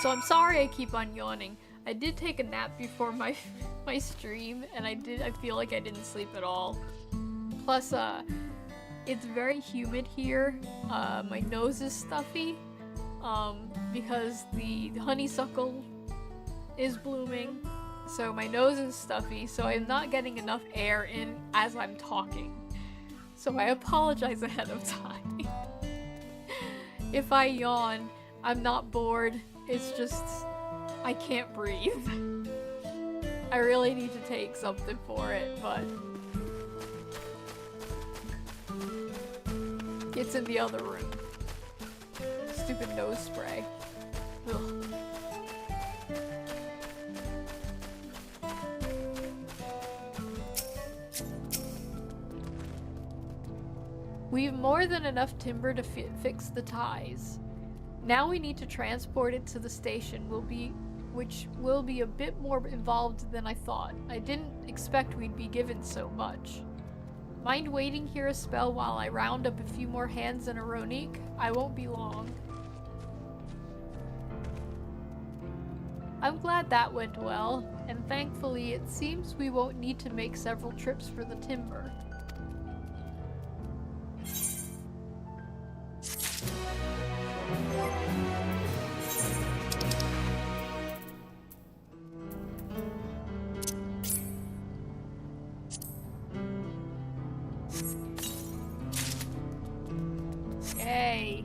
So I'm sorry I keep on yawning. I did take a nap before my stream, and I feel like I didn't sleep at all. Plus, it's very humid here. My nose is stuffy, because the honeysuckle is blooming. So my nose is stuffy, so I'm not getting enough air in as I'm talking. So I apologize ahead of time. If I yawn, I'm not bored. It's just, I can't breathe. I really need to take something for it, but it's in the other room. Stupid nose spray. Ugh. We've more than enough timber to fix the ties. Now we need to transport it to the station, which will be a bit more involved than I thought. I didn't expect we'd be given so much. Mind waiting here a spell while I round up a few more hands and a Ronique? I won't be long. I'm glad that went well, and thankfully it seems we won't need to make several trips for the timber. Yay!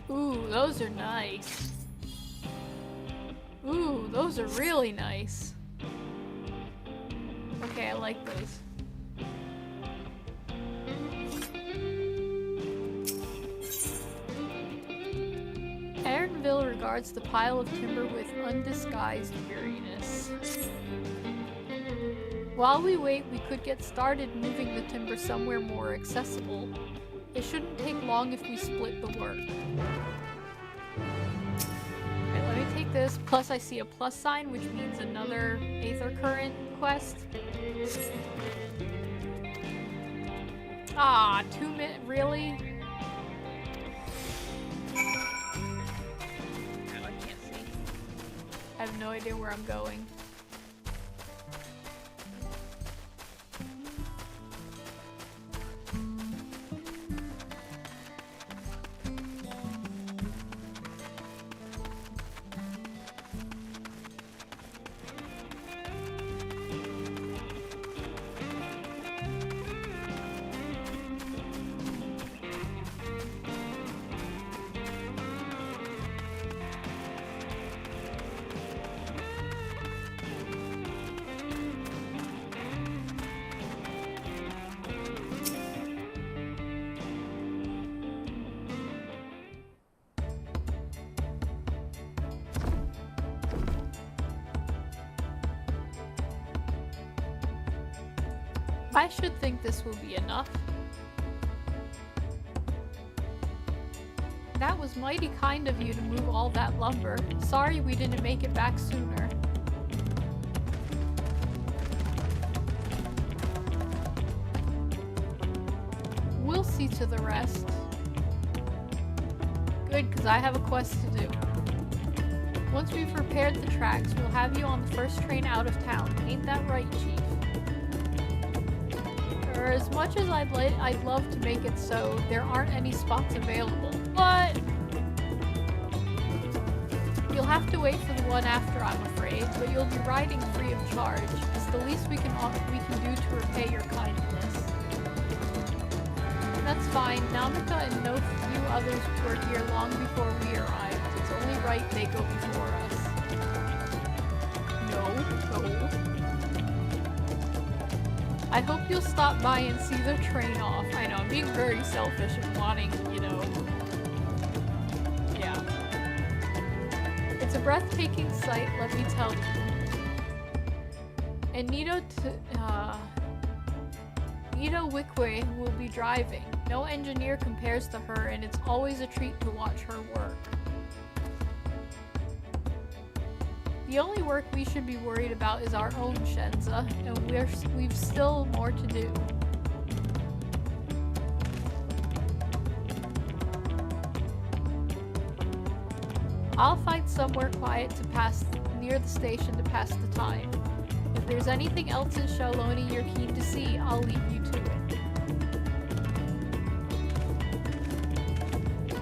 Ooh, those are nice. Ooh, those are really nice. Okay, I like those. Aaronville regards the pile of timber with undisguised weariness. While we wait, we could get started moving the timber somewhere more accessible. It shouldn't take long if we split the work. Okay, let me take this. Plus I see a plus sign, which means another Aether Current quest. Ah, 2 minutes, really? I can't see. I have no idea where I'm going. I should think this will be enough. That was mighty kind of you to move all that lumber. Sorry we didn't make it back sooner. We'll courtesy to the rest. Good, because I have a quest to do. Once we've repaired the tracks, we'll have you on the first train out of town. Ain't that right, Chief? Or as much as I'd love to make it so, there aren't any spots available. But you'll have to wait for the one after, I'm afraid. But you'll be riding free of charge. It's the least we can do to repay your kindness. That's fine. Namika and no few others were here long before we arrived. It's only right they go before us. No. I hope you'll stop by and see the train off. I know, I'm being very selfish and wanting, you know... Yeah. It's a breathtaking sight, let me tell you. And Nito Wikwe will be driving. No engineer compares to her, and it's always a treat to watch her work. The only work we should be worried about is our own Shenza, and we've still more to do. I'll find somewhere quiet to pass near the station to pass the time. If there's anything else in Shaloni you're keen to see, I'll leave you to it.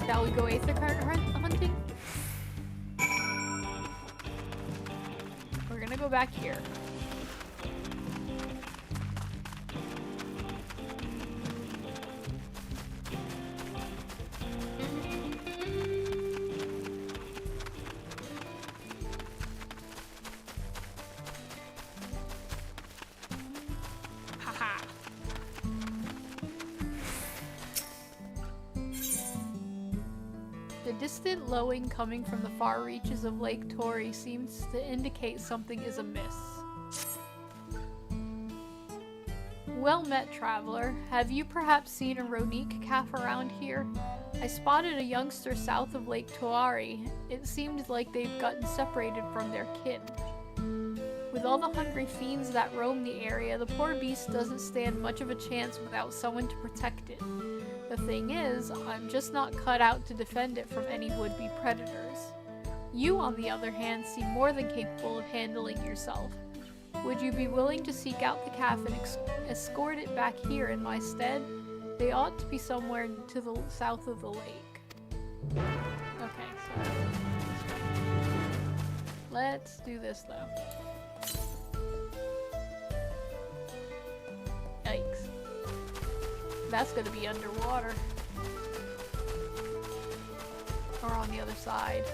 Shall we go Aether hunting? We're gonna go back here. The distant lowing coming from the far reaches of Lake Tori seems to indicate something is amiss. Well met, traveler. Have you perhaps seen a Ronique calf around here? I spotted a youngster south of Lake Toari. It seemed like they've gotten separated from their kin. With all the hungry fiends that roam the area, the poor beast doesn't stand much of a chance without someone to protect it. The thing is, I'm just not cut out to defend it from any would-be predators. You, on the other hand, seem more than capable of handling yourself. Would you be willing to seek out the calf and escort it back here in my stead? They ought to be somewhere to the south of the lake. Okay, so... let's do this, though. Yikes. That's gonna be underwater. Or on the other side.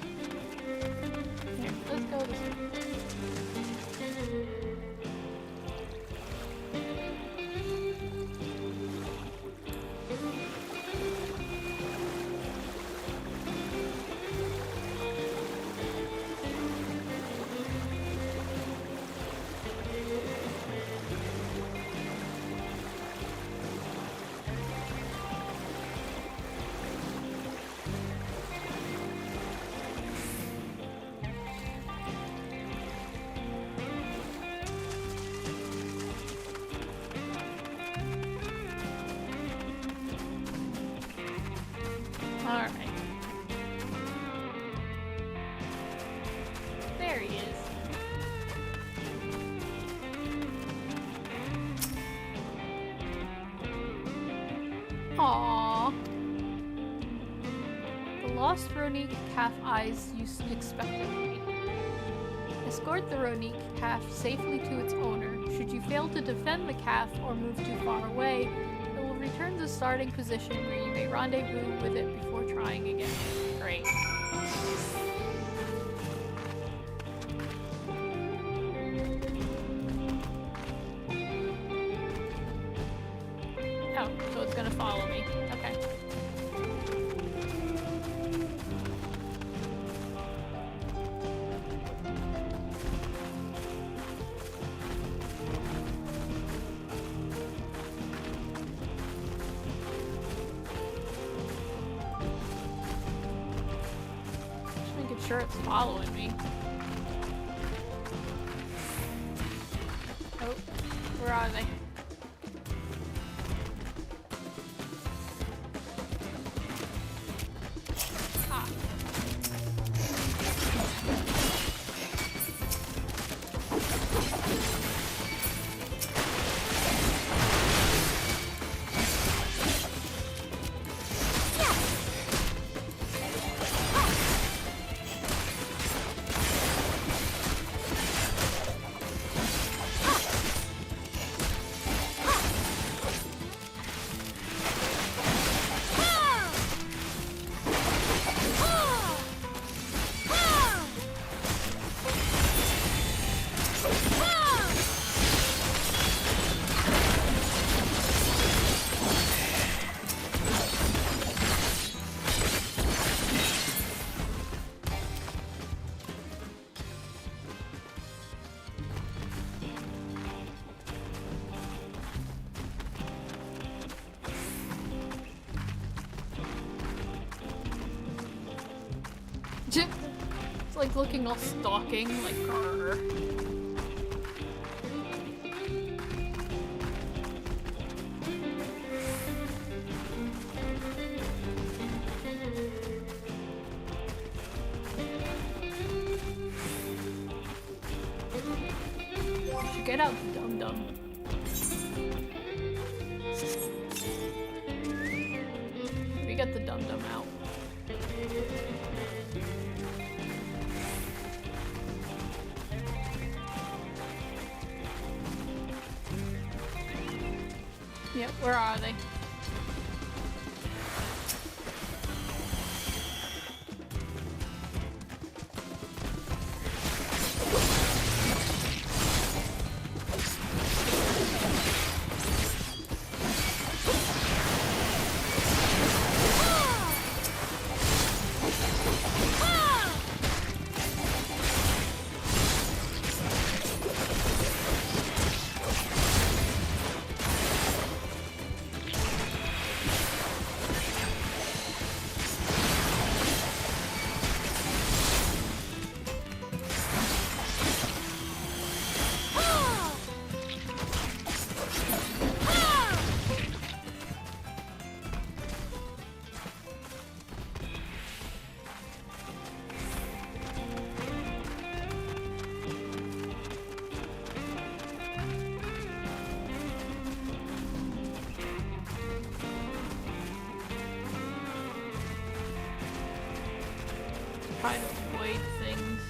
Here, let's go this way. Alright. There he is. Aww. The lost Ronique calf eyes you expectantly. Escort the Ronique calf safely to its owner. Should you fail to defend the calf or move too far away, it will return to the starting position where you may rendezvous with it before trying again. Great. Oh, so it's gonna follow me. Okay. Sure, it's following me. Oh, where are they? It's like looking all stalking, like grrr. Get out, dum-dum. We got the dum-dum out. Yep, where are they? Try to avoid things.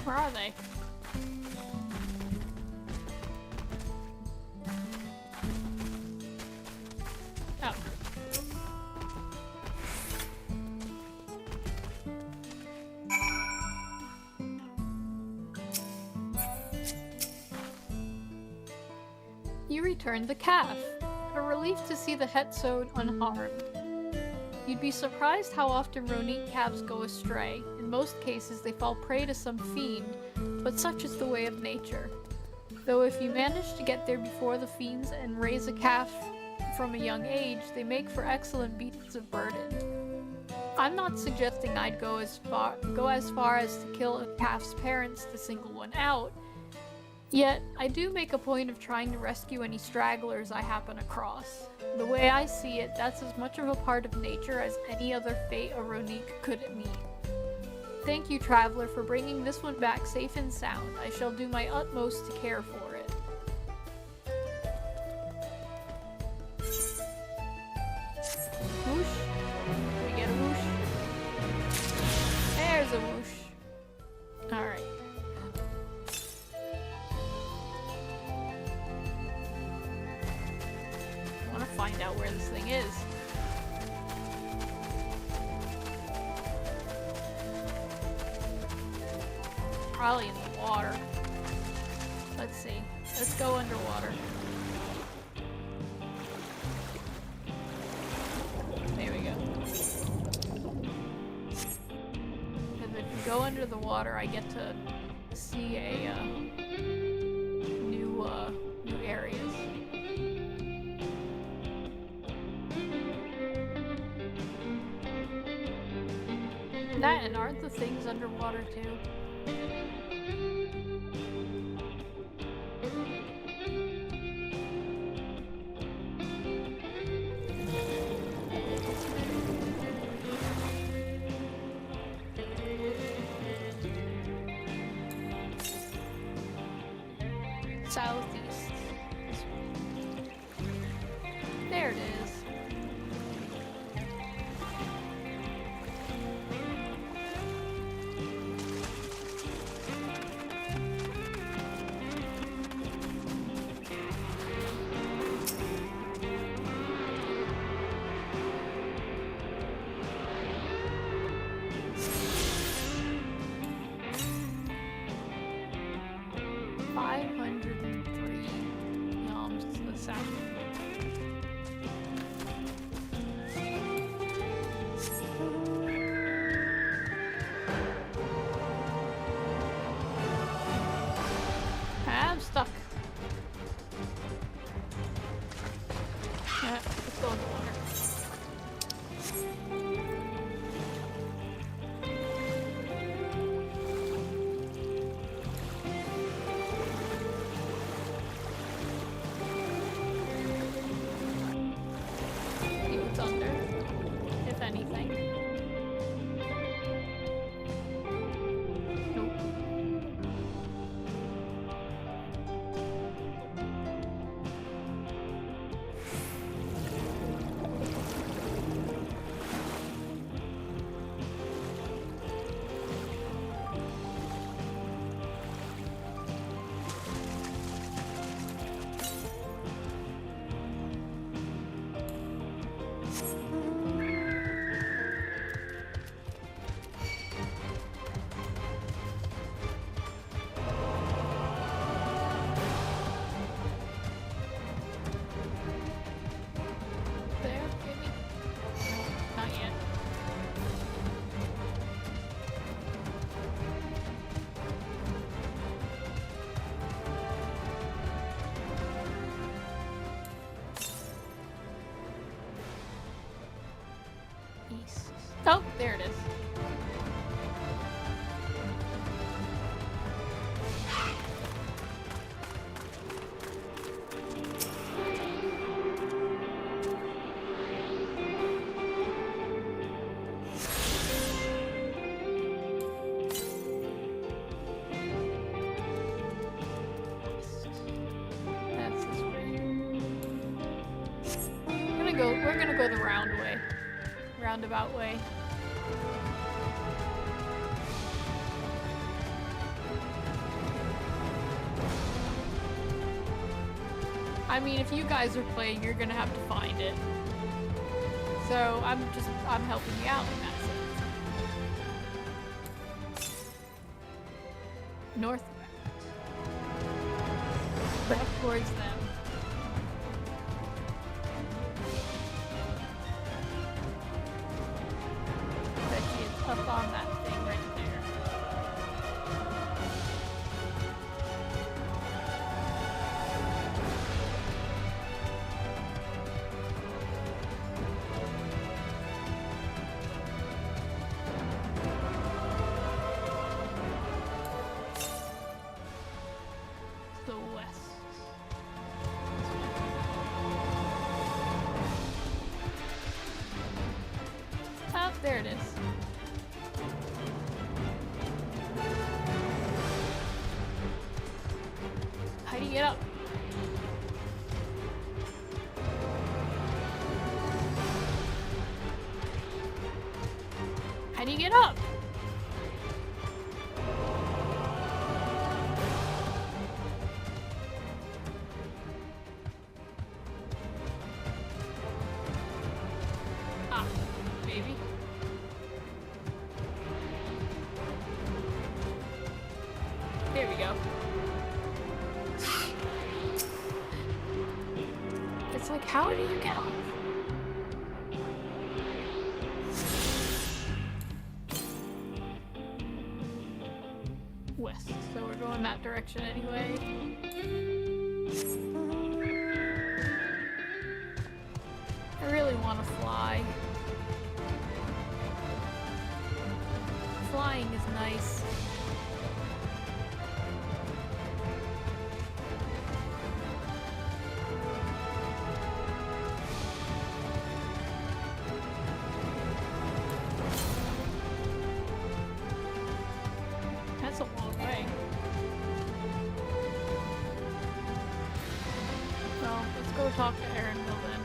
Where are they? Oh. You returned the calf. A relief to see the het sewed unharmed. You'd be surprised how often Ronique calves go astray. In most cases, they fall prey to some fiend, but such is the way of nature. Though if you manage to get there before the fiends and raise a calf from a young age, they make for excellent beasts of burden. I'm not suggesting I'd go as far as to kill a calf's parents to single one out, yet I do make a point of trying to rescue any stragglers I happen across. The way I see it, that's as much of a part of nature as any other fate a Ronique could meet. Thank you, Traveler, for bringing this one back safe and sound. I shall do my utmost to care for it. Whoosh? Can we get a whoosh? There's a whoosh. Alright. I want to find out where this thing is. Probably in the water. Let's see. Let's go underwater. There we go. Because if you go under the water, I get to see a new areas. That, and aren't the things underwater too? Southeast. There it is. 503. No, I'm just a second. I'm stuck. Let's go in the water. See what's under, if anything. Nope. There, maybe? No, not yet. East. Oh, there it is. That's this way. We're gonna go the round way. Roundabout way. I mean, if you guys are playing, you're gonna have to find it. So I'm helping you out in that sense. Northwest. Back towards them. Bet you it's up on that thing right there. The west. Oh, there it is. How do you get up? How do you get up? Ah, maybe. There we go. It's like, how do you get off? West, so we're going that direction anyway. I really want to fly. Flying is nice. That's a long way. Well, let's go talk to Aaronville then.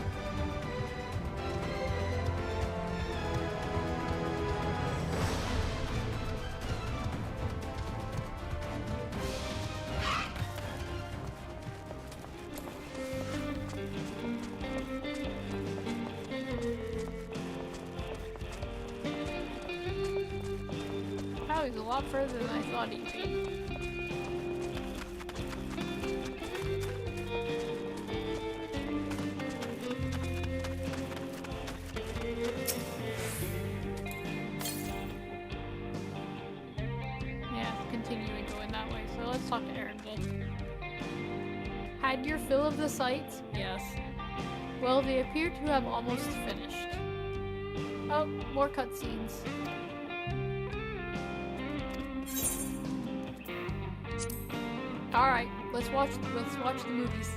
Wow, he's a lot further than I thought he'd be. continuing going that way, so let's talk to Aaronville. Had your fill of the sights? Yes. Well, they appear to have almost finished. Oh, more cutscenes. Alright, let's watch the movies.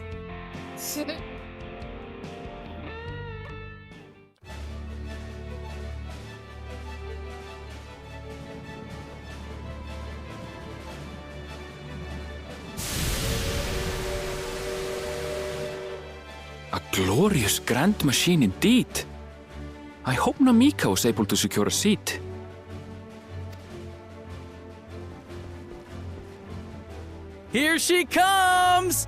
A glorious grand machine indeed. I hope Namika was able to secure a seat. Here she comes!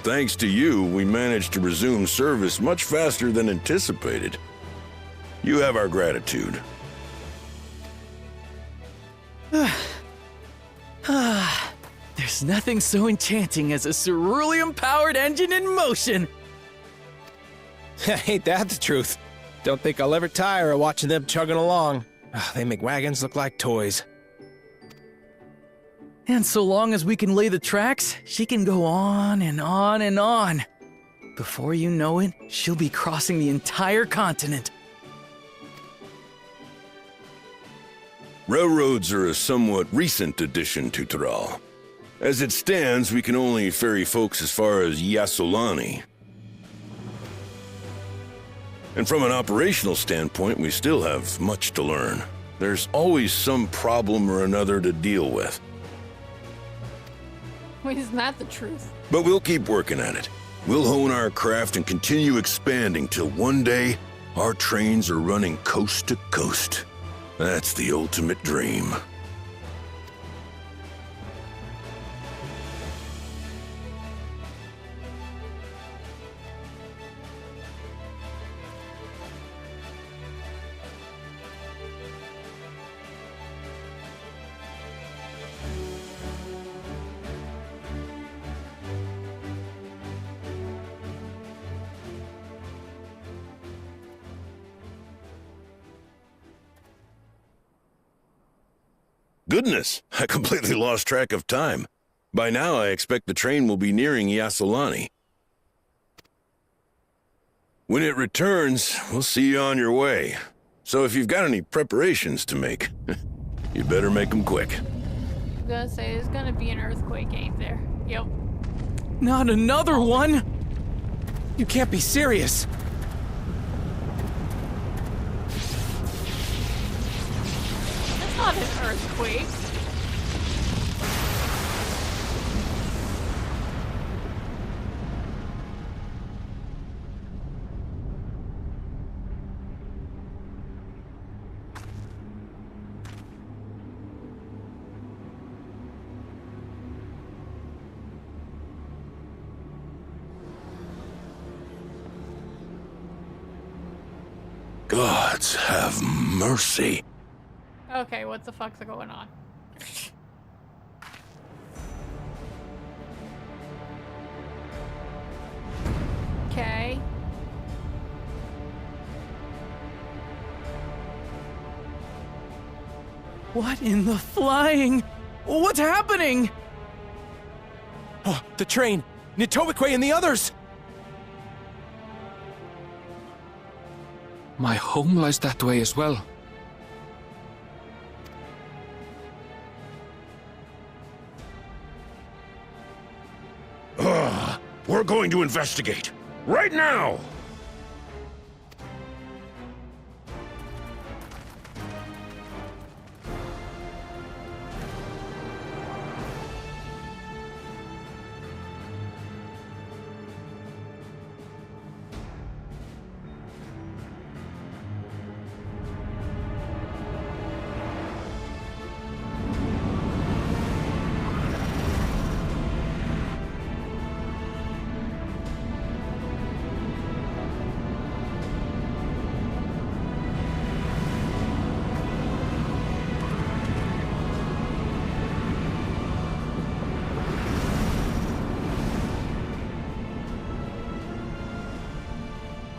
Thanks to you, we managed to resume service much faster than anticipated. You have our gratitude. There's nothing so enchanting as a cerulean-powered engine in motion. Ain't that the truth? Don't think I'll ever tire of watching them chugging along. They make wagons look like toys. And so long as we can lay the tracks, she can go on and on and on. Before you know it, she'll be crossing the entire continent. Railroads are a somewhat recent addition to Thrall. As it stands, we can only ferry folks as far as Yassolani. And from an operational standpoint, we still have much to learn. There's always some problem or another to deal with. Wait, isn't that the truth? But we'll keep working at it. We'll hone our craft and continue expanding till one day our trains are running coast to coast. That's the ultimate dream. Goodness, I completely lost track of time. By now, I expect the train will be nearing Yassolani. When it returns, we'll see you on your way. So if you've got any preparations to make, you better make them quick. I'm gonna say there's gonna be an earthquake ain't there. Yep. Not another one! You can't be serious. That's not an earthquake. Gods have mercy. Okay, what the fuck's going on? Okay. What in the flying? What's happening? Oh, the train! Nitobekwe and the others! My home lies that way as well. We're going to investigate. Right now!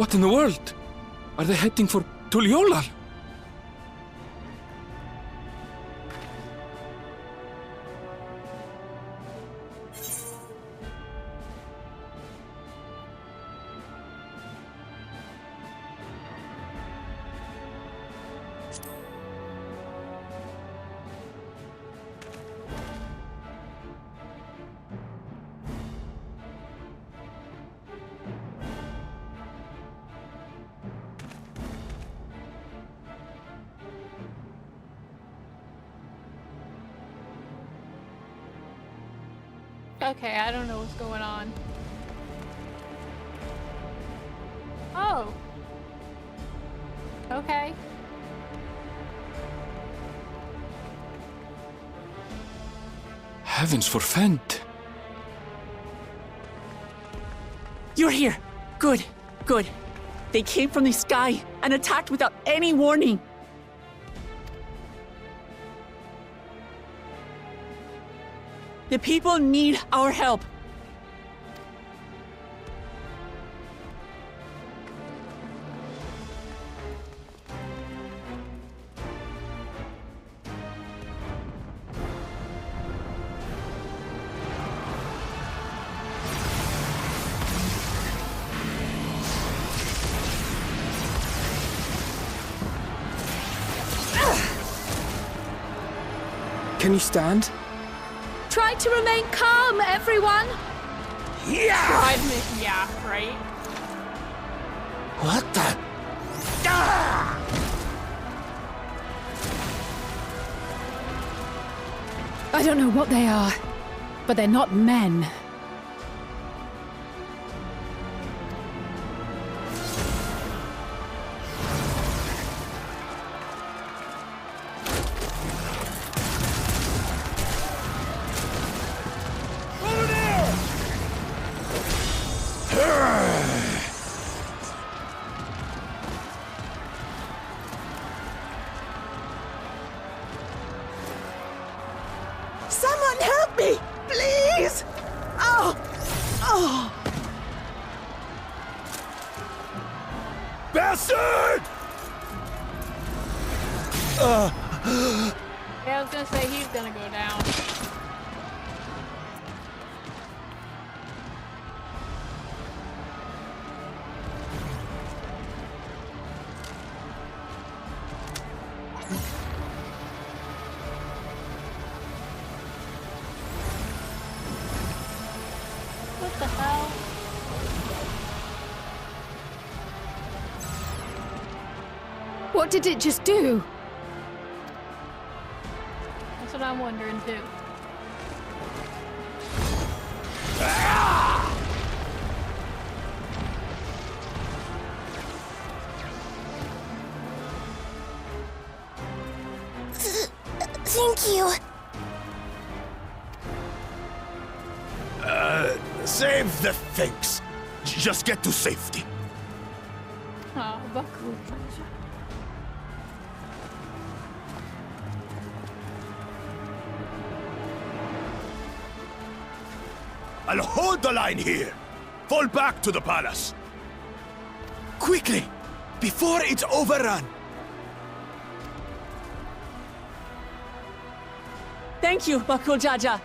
What in the world? Are they heading for Tuliolal? Okay, I don't know what's going on. Oh. Okay. Heavens forfend. You're here. Good, good. They came from the sky and attacked without any warning. The people need our help. Can you stand? Try to remain calm, everyone! Yeah, right. What the? I don't know what they are, but they're not men. Someone help me! Please! Oh! Oh! Bastard! Yeah, I was gonna say he's gonna go down. What the hell? What did it just do? That's what I'm wondering too. Thank you. Save the things. Just get to safety. Oh, Baku. I'll hold the line here. Fall back to the palace. Quickly, before it's overrun. Thank you, Bakul Jaja.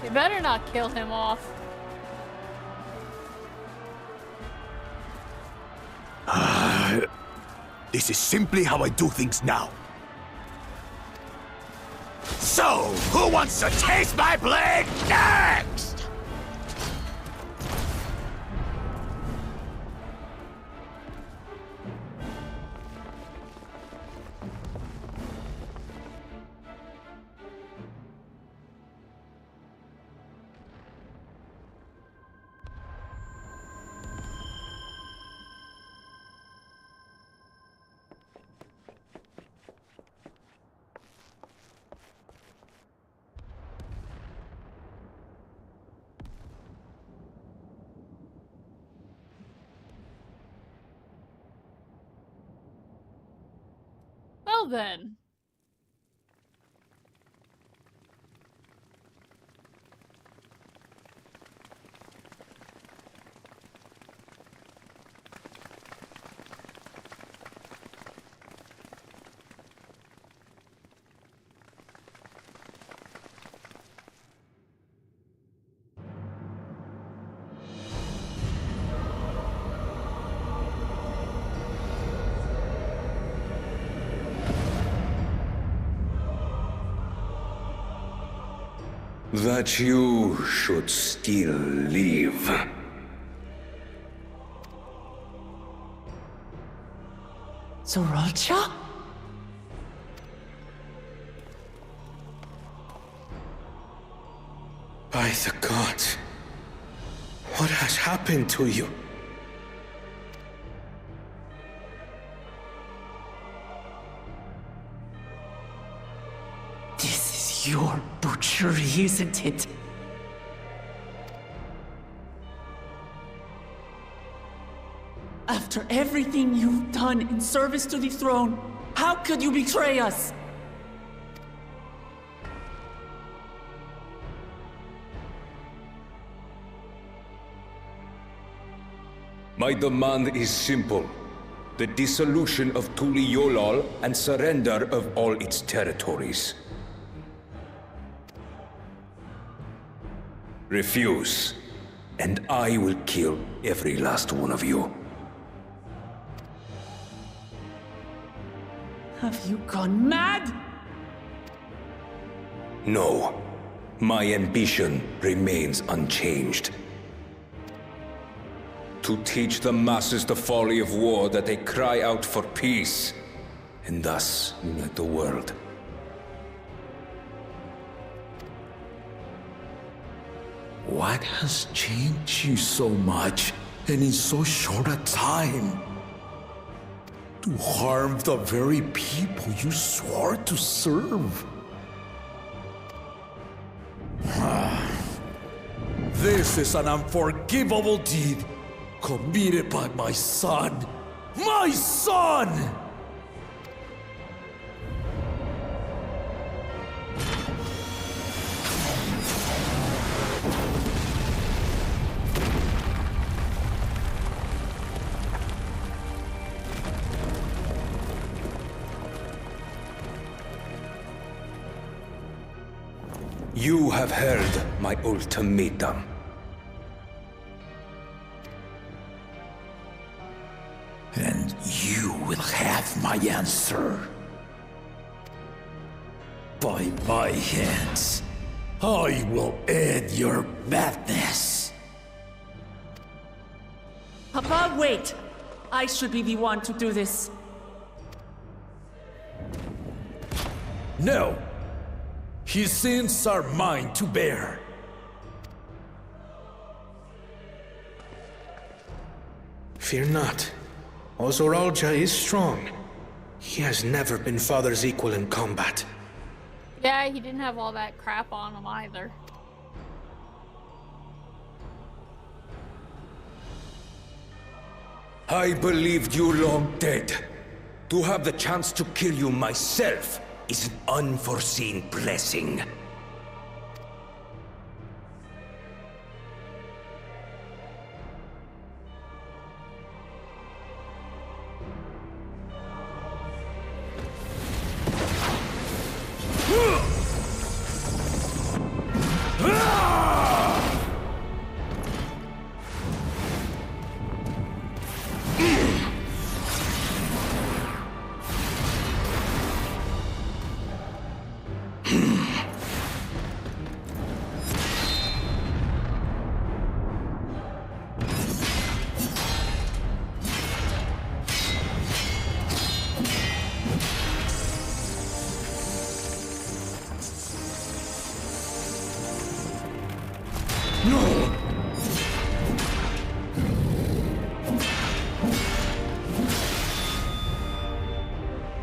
You better not kill him off. This is simply how I do things now. So, who wants to taste my blade next? Well then. That you should still live. Zoralcha? By the gods, what has happened to you? This is your butchery, isn't it? After everything you've done in service to the throne, how could you betray us? My demand is simple. The dissolution of Tuliolol and surrender of all its territories. Refuse, and I will kill every last one of you. Have you gone mad? No. My ambition remains unchanged. To teach the masses the folly of war, that they cry out for peace, and thus unite the world. What has changed you so much, and in so short a time? To harm the very people you swore to serve. This is an unforgivable deed committed by my son. My son! You have heard my ultimatum. And you will have my answer. By my hands, I will end your madness. Papa, wait! I should be the one to do this. No. His sins are mine to bear. Fear not. Ozoralja is strong. He has never been Father's equal in combat. Yeah, he didn't have all that crap on him either. I believed you long dead. To have the chance to kill you myself is an unforeseen blessing.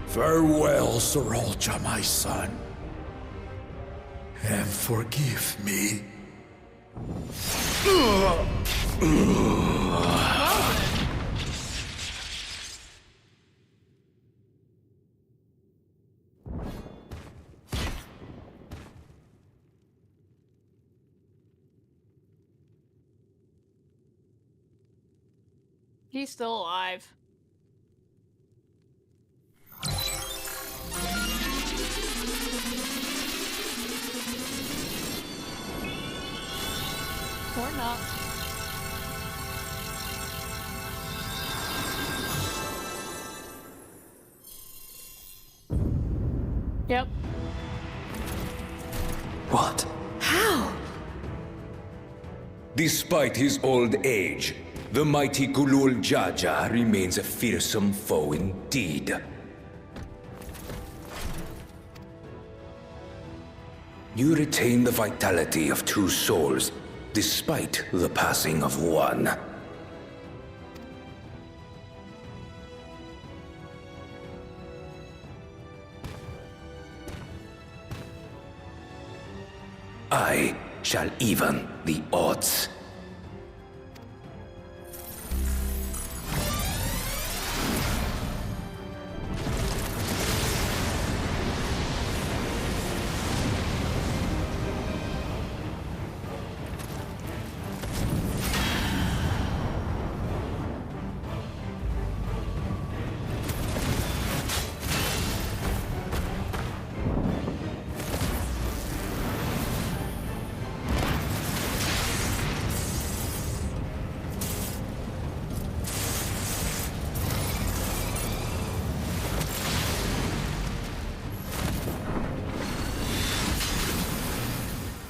Farewell, Zoralja, my son. And forgive me. He's still alive. Or not. Yep. What? How? Despite his old age, the mighty Gulul Jaja remains a fearsome foe indeed. You retain the vitality of two souls, despite the passing of one. I shall even the odds.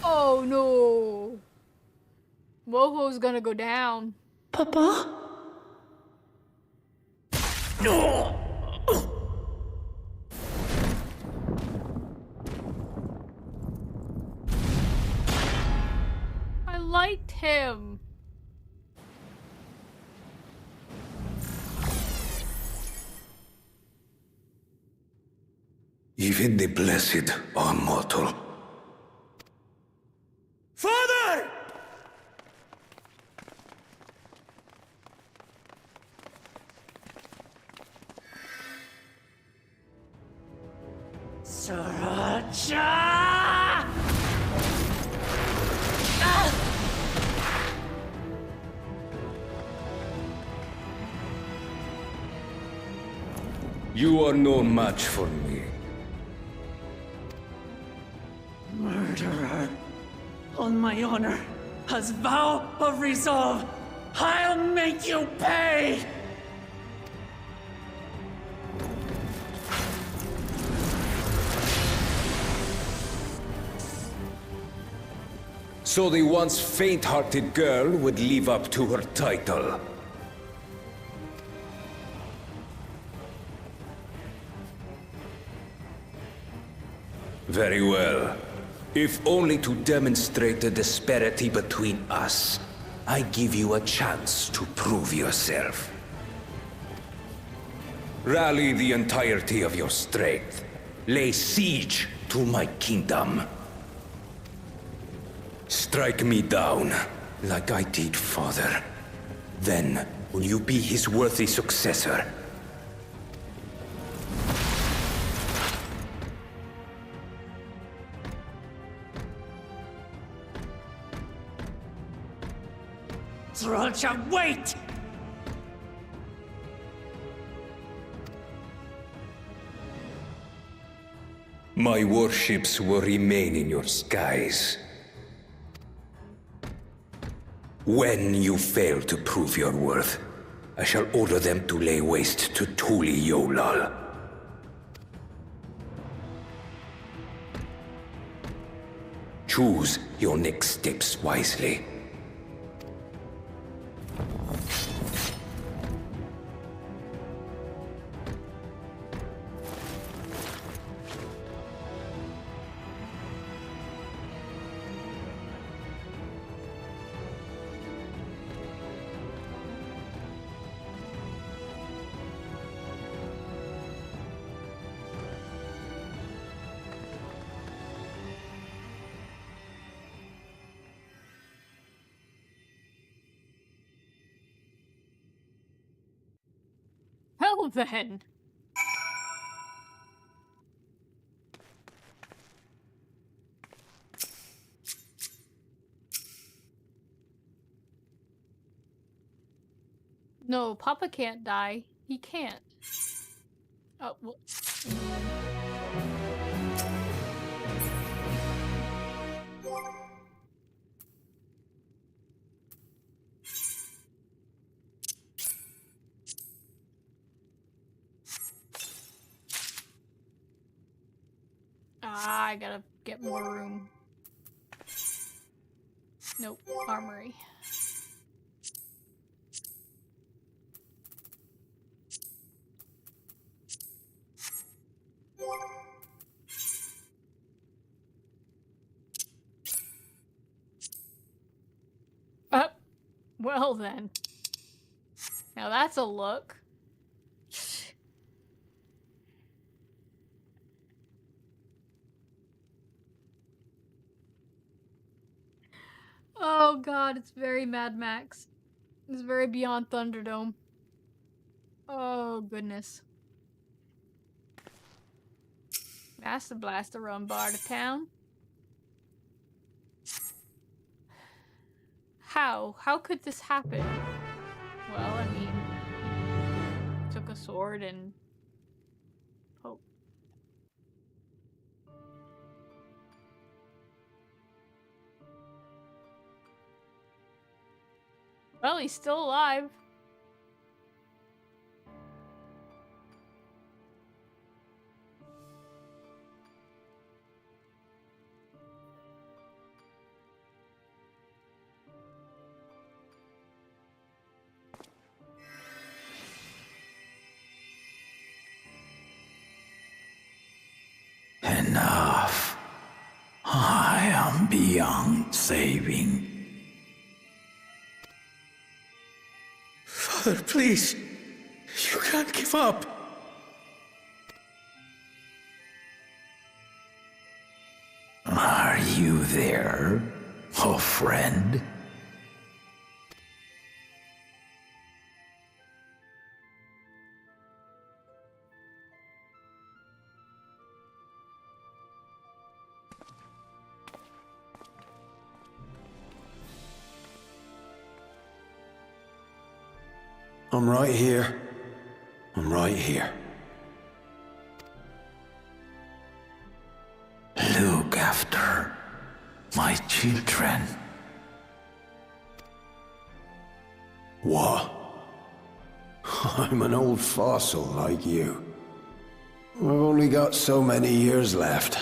Oh no. Moho's gonna go down. Papa? No. I liked him. Even the blessed are mortal. Father! Sriracha! You are no match for me. Murderer. On my honor, as vow of resolve, I'll make you pay! So the once faint-hearted girl would live up to her title. Very well. If only to demonstrate the disparity between us, I give you a chance to prove yourself. Rally the entirety of your strength. Lay siege to my kingdom. Strike me down, like I did father. Then, will you be his worthy successor? Sriracha, wait! My warships will remain in your skies. When you fail to prove your worth, I shall order them to lay waste to Tuli Yolal. Choose your next steps wisely. Well then. No, Papa can't die. He can't. Oh, well. I gotta get more room. Nope, armory. Well then. Now that's a look. Oh god, it's very Mad Max. It's very Beyond Thunderdome. Oh goodness. Master Blaster run bar to town. How? How could this happen? Well, I mean, took a sword and... Oh. Well, he's still alive. Enough. I am beyond saving. Father, please. You can't give up. Are you there, oh friend? I'm right here. I'm right here. Look after my children. What? I'm an old fossil like you. I've only got so many years left.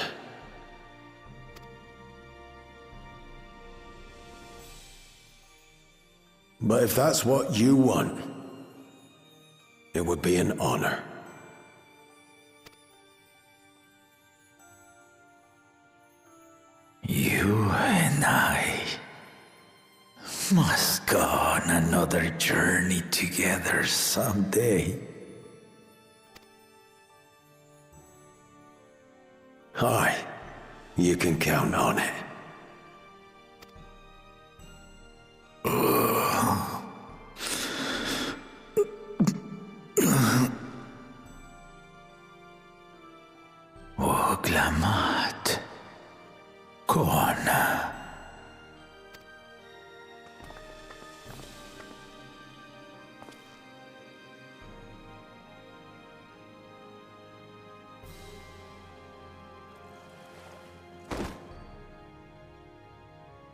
But if that's what you want, it would be an honor. You and I must go on another journey together someday. Aye, you can count on it. Oglamat. Kona.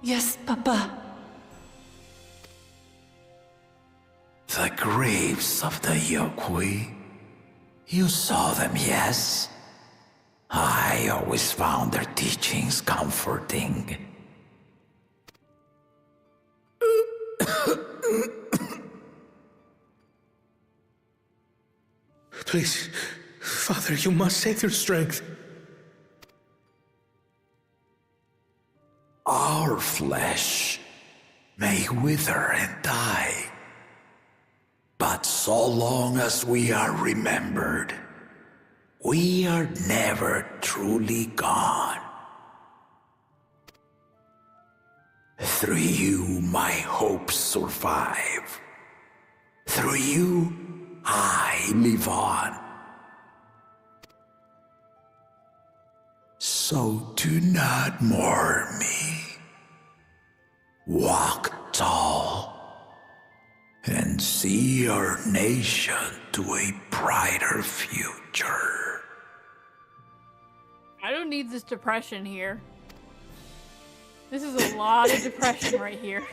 Yes, Papa. The graves of the Yokwi. You saw them, yes? I always found their teachings comforting. Please, Father, you must save your strength. Our flesh may wither and die, but so long as we are remembered, we are never truly gone. Through you, my hopes survive. Through you, I live on. So do not mourn me. Walk tall and see see our nation to a brighter future. I don't need this depression here. This is a lot of depression right here.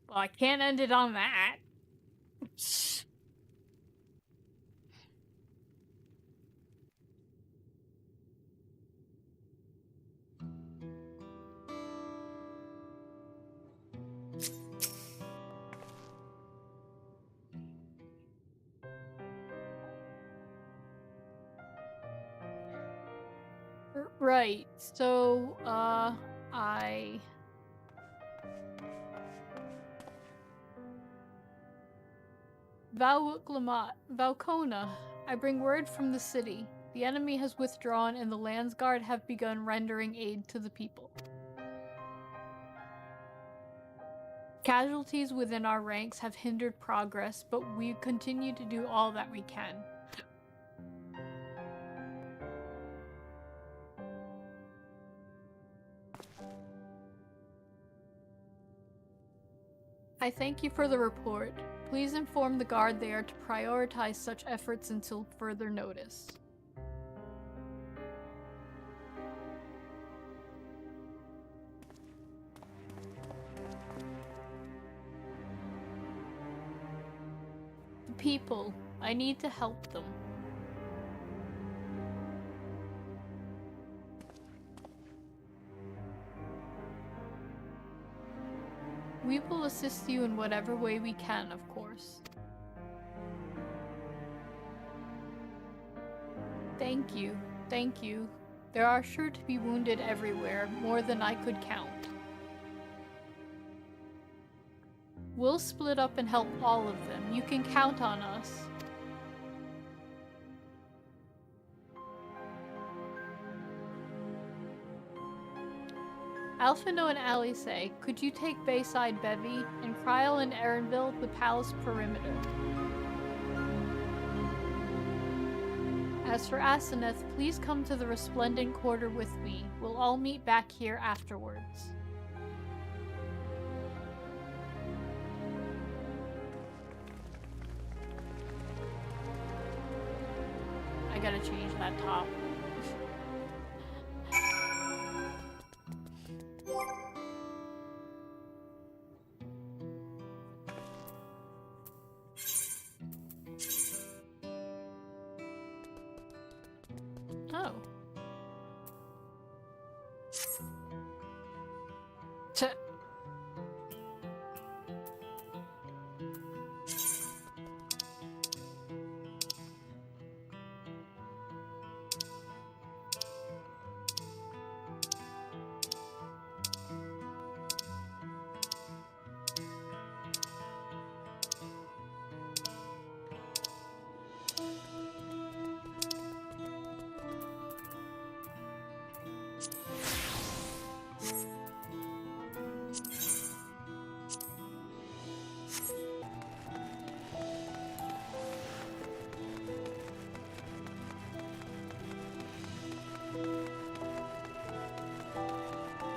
Well, I can't end it on that. Right, so, Valcona, I bring word from the city. The enemy has withdrawn and the Landsguard have begun rendering aid to the people. Casualties within our ranks have hindered progress, but we continue to do all that we can. I thank you for the report. Please inform the Guard they are to prioritize such efforts until further notice. The people. I need to help them. We will assist you in whatever way we can, of course. Thank you. Thank you. There are sure to be wounded everywhere, more than I could count. We'll split up and help all of them. You can count on us. Alphino and Alice, could you take Bayside Bevy, and Kryl and Erenville the palace perimeter? As for Aseneth, please come to the Resplendent Quarter with me. We'll all meet back here afterwards. I gotta change that top. Oh.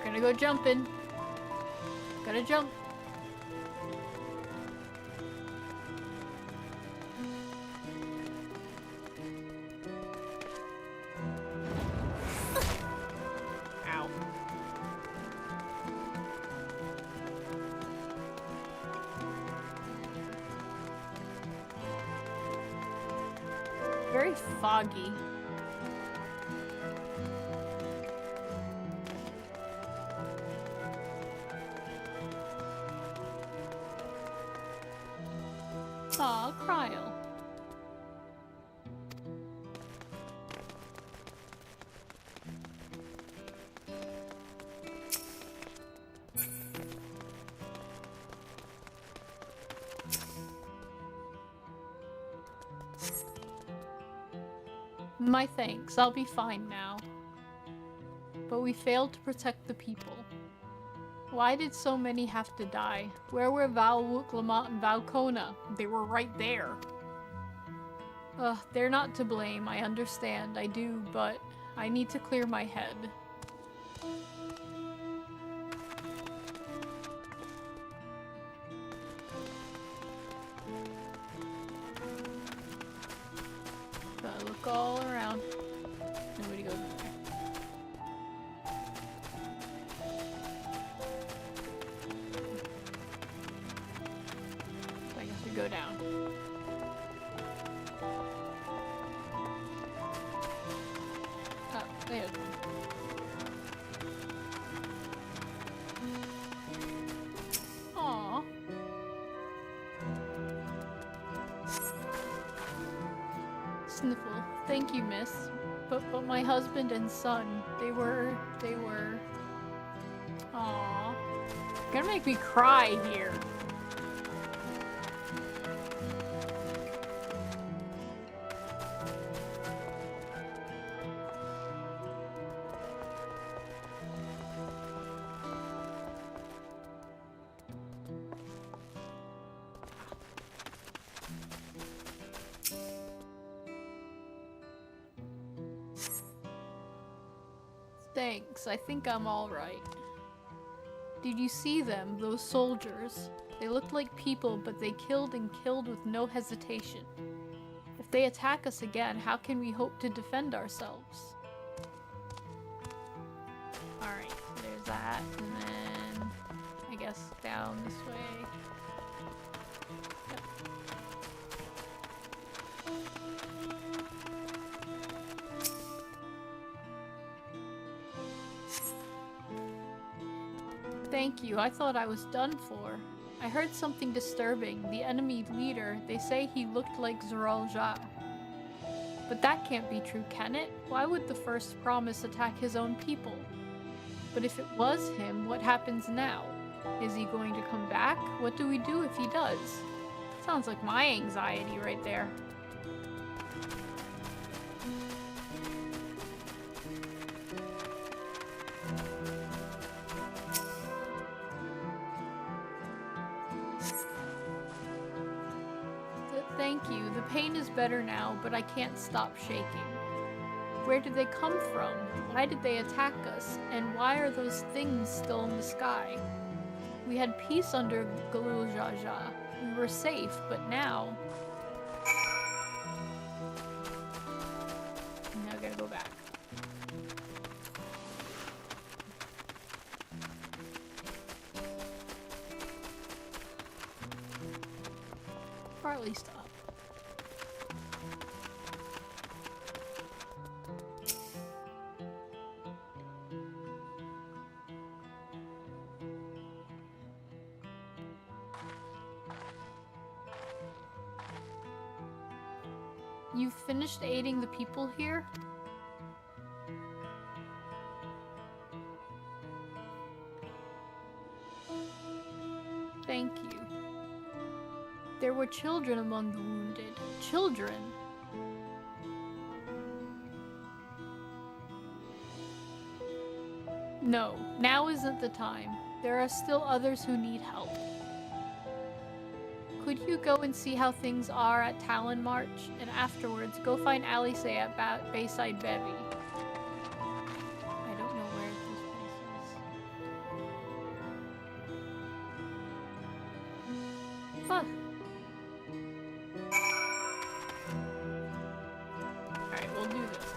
Gonna go jumping. Gotta jump. Ow. Very foggy. Aw, Kryl. My thanks, I'll be fine now. But we failed to protect the people. Why did so many have to die? Where were Val Wuklamot and Valkona? They were right there. Ugh, they're not to blame, I understand, I do, but I need to clear my head. Gotta look all around. Nobody goes in there. So I guess we go down. Oh, there's one. Aww. Sniffle. Thank you, miss. But my husband and son, they were... Aww. You're gonna make me cry here. Thanks, I think I'm alright. Did you see them, those soldiers? They looked like people, but they killed and killed with no hesitation. If they attack us again, how can we hope to defend ourselves? Alright, so there's that, and then I guess down this way. Yep. Thank you, I thought I was done for. I heard something disturbing. The enemy leader, they say he looked like Zoral Ja. But that can't be true, can it? Why would the first promise attack his own people? But if it was him, what happens now? Is he going to come back? What do we do if he does? Sounds like my anxiety right there. Thank you. The pain is better now, but I can't stop shaking. Where did they come from? Why did they attack us? And why are those things still in the sky? We had peace under Galul Jaja. We were safe, but now... Now I gotta go back. Or at least up. You've finished aiding the people here? Thank you. There were children among the wounded. Children? No, now isn't the time. There are still others who need help. Could you go and see how things are at Talon March? And afterwards, go find Alice at Bayside Bevy. I don't know where this place is. Fuck. Alright, we'll do this.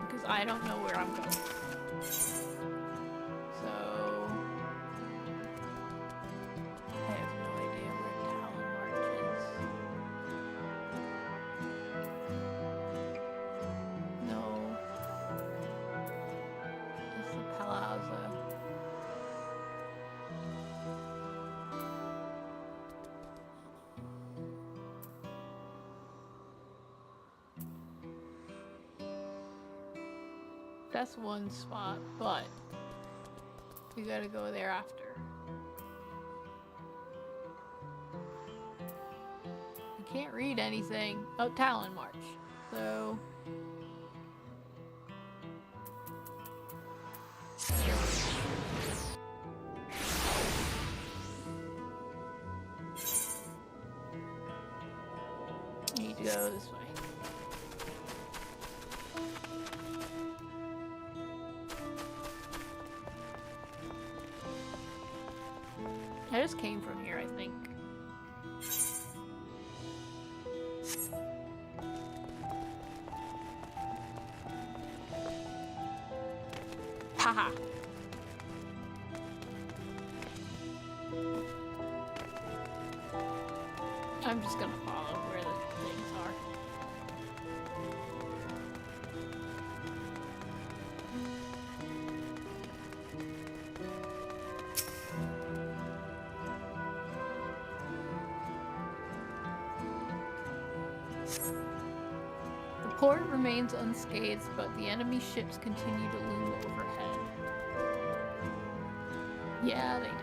Because I don't know where I'm going. That's one spot, but we gotta go there after. I can't read anything. Oh, Talon March. So need to go this way. I just came from here, I think. Haha. I'm just gonna follow where the things are. The port remains unscathed, but the enemy ships continue to loom overhead. Yeah, they do.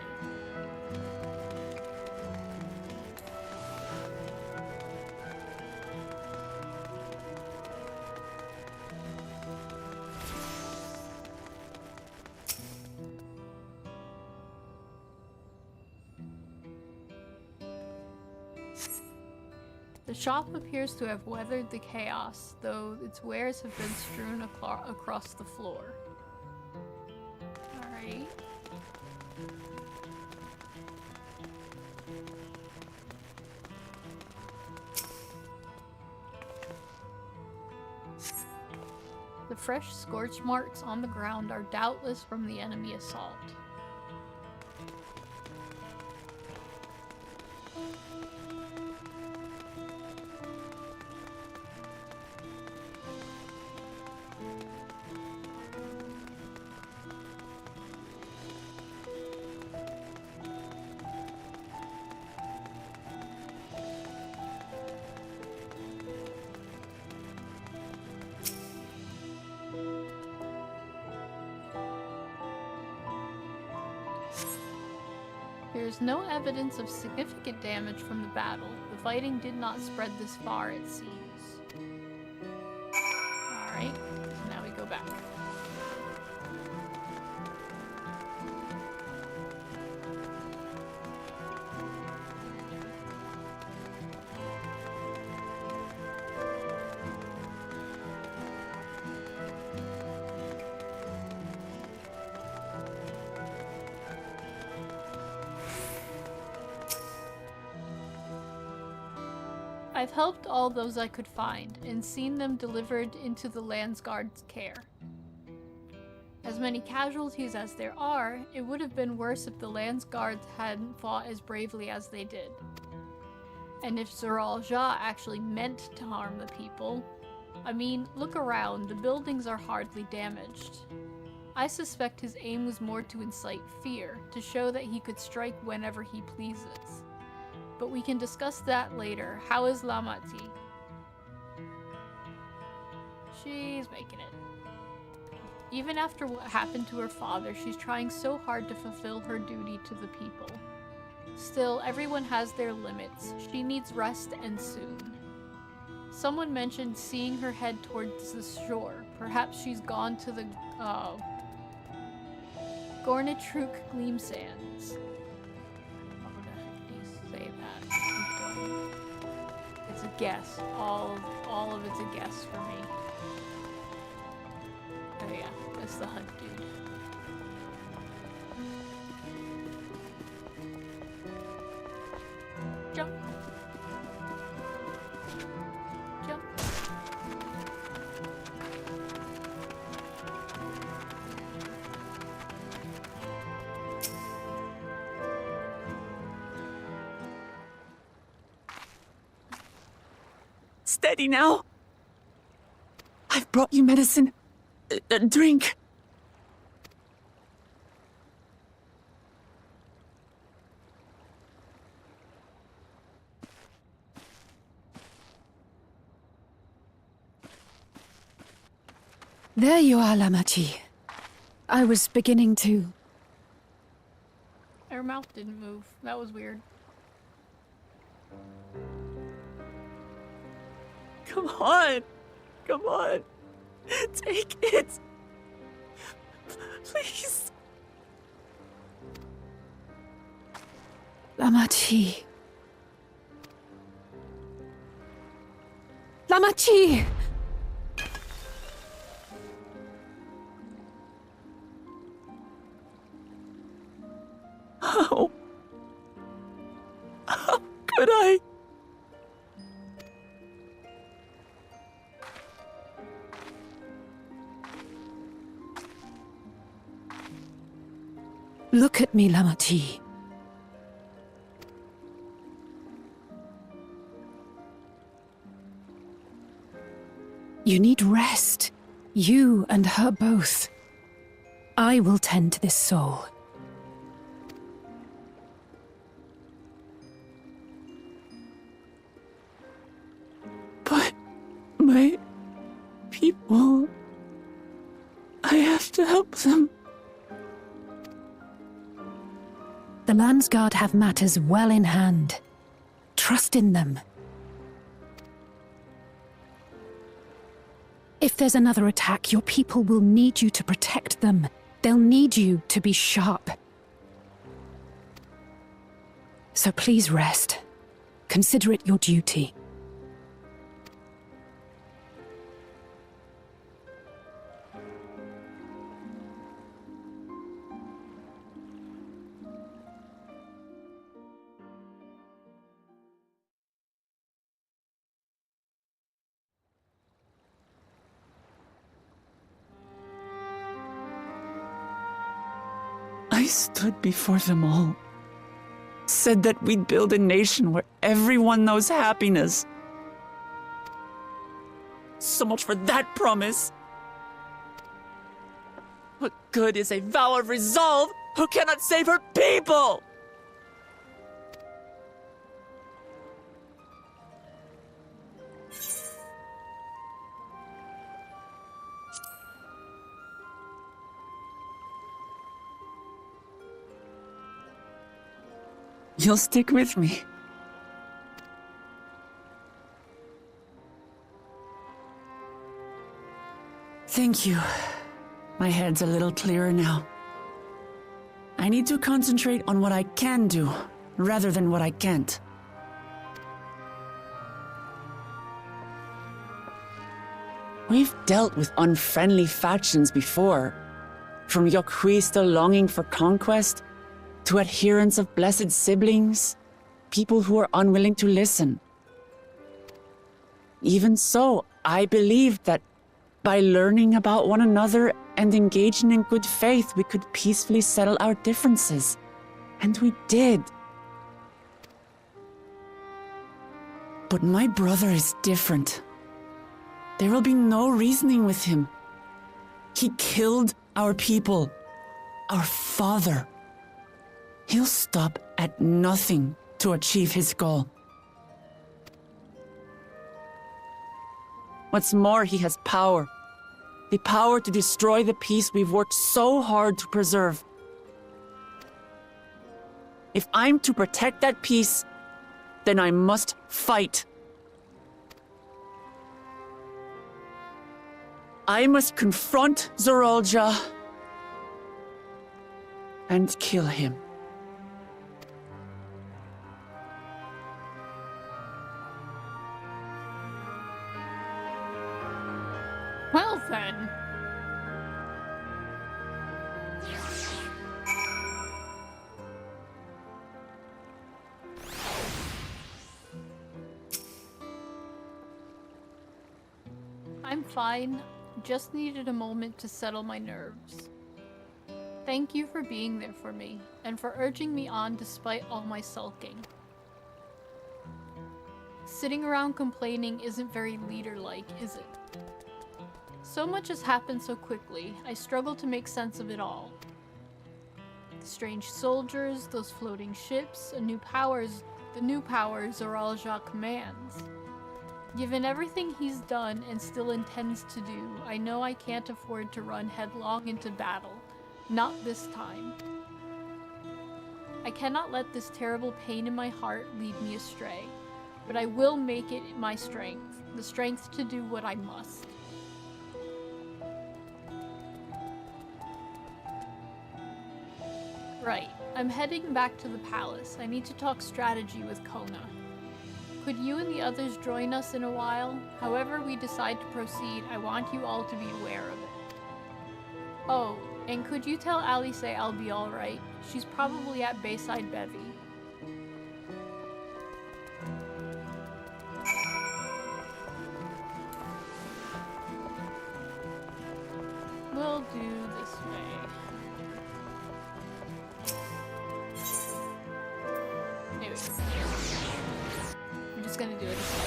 The shop appears to have weathered the chaos, though its wares have been strewn across the floor. Alright. The fresh scorch marks on the ground are doubtless from the enemy assault. There is no evidence of significant damage from the battle. The fighting did not spread this far, it seems. Alright, so now we go back. I've helped all those I could find, and seen them delivered into the Landsguard's care. As many casualties as there are, it would have been worse if the Landsguards hadn't fought as bravely as they did. And if Zoral Ja actually meant to harm the people, I mean, look around, the buildings are hardly damaged. I suspect his aim was more to incite fear, to show that he could strike whenever he pleases. But we can discuss that later. How is Lamati? She's making it. Even after what happened to her father, she's trying so hard to fulfill her duty to the people. Still, everyone has their limits. She needs rest, and soon. Someone mentioned seeing her head towards the shore. Perhaps she's gone to the, Gornitruk Gleam Sands. Say that. It's a guess. All of it's a guess for me. Oh yeah, that's the hunt dude. Jump. Jump. Steady now. I've brought you medicine. Drink. There you are, Lamachi. I was beginning to... Her mouth didn't move. That was weird. Come on. Come on. Take it. Please. Lamachi. Lamachi! How could I? Look at me, Lamachi. You need rest. You and her both. I will tend to this soul. But my people... I have to help them. The Landsguard have matters well in hand. Trust in them. If there's another attack, your people will need you to protect them. They'll need you to be sharp. So please rest. Consider it your duty. I stood before them all. Said that we'd build a nation where everyone knows happiness. So much for that promise. What good is a vow of resolve who cannot save her people? You'll stick with me. Thank you. My head's a little clearer now. I need to concentrate on what I can do, rather than what I can't. We've dealt with unfriendly factions before. From Yokhui still longing for conquest, to adherents of blessed siblings, people who are unwilling to listen. Even so, I believed that by learning about one another and engaging in good faith, we could peacefully settle our differences. And we did. But my brother is different. There will be no reasoning with him. He killed our people, our father. He'll stop at nothing to achieve his goal. What's more, he has power. The power to destroy the peace we've worked so hard to preserve. If I'm to protect that peace, then I must fight. I must confront Zorolja and kill him. Well then. I'm fine. Just needed a moment to settle my nerves. Thank you for being there for me, and for urging me on despite all my sulking. Sitting around complaining isn't very leader-like, is it? So much has happened so quickly, I struggle to make sense of it all. The strange soldiers, those floating ships, the new powers Zoralja commands. Given everything he's done and still intends to do, I know I can't afford to run headlong into battle. Not this time. I cannot let this terrible pain in my heart lead me astray, but I will make it my strength, the strength to do what I must. Right, I'm heading back to the palace. I need to talk strategy with Kona. Could you and the others join us in a while? However we decide to proceed, I want you all to be aware of it. Oh, and could you tell Alice I'll be alright? She's probably at Bayside Bevy. We'll do this way. There we go. I'm just gonna do it this way.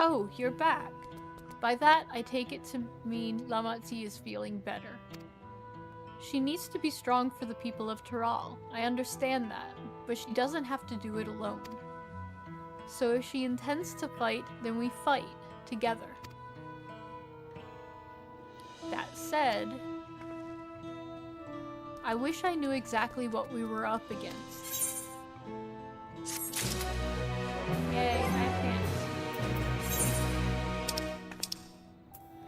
Oh, you're back. By that, I take it to mean Lamatzi is feeling better. She needs to be strong for the people of Tyrol. I understand that, but she doesn't have to do it alone. So if she intends to fight, then we fight together. That said, I wish I knew exactly what we were up against. Yay, I have pants.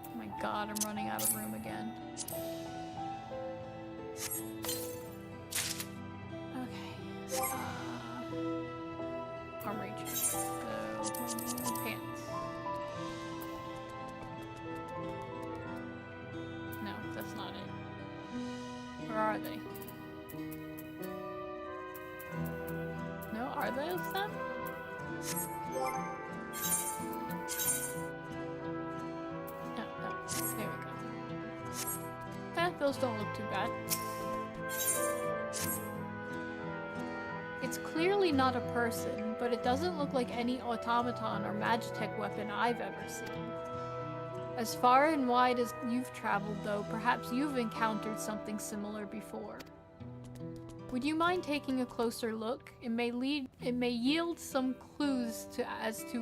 Oh my god, I'm running out of room again. Okay. Armory chest. So, pants. No, that's not it. Where are they? No, are those them? No, there we go. Those don't look too bad. It's clearly not a person, but it doesn't look like any automaton or magitech weapon I've ever seen. As far and wide as you've traveled, though, perhaps you've encountered something similar before. Would you mind taking a closer look? It may yield some clues as to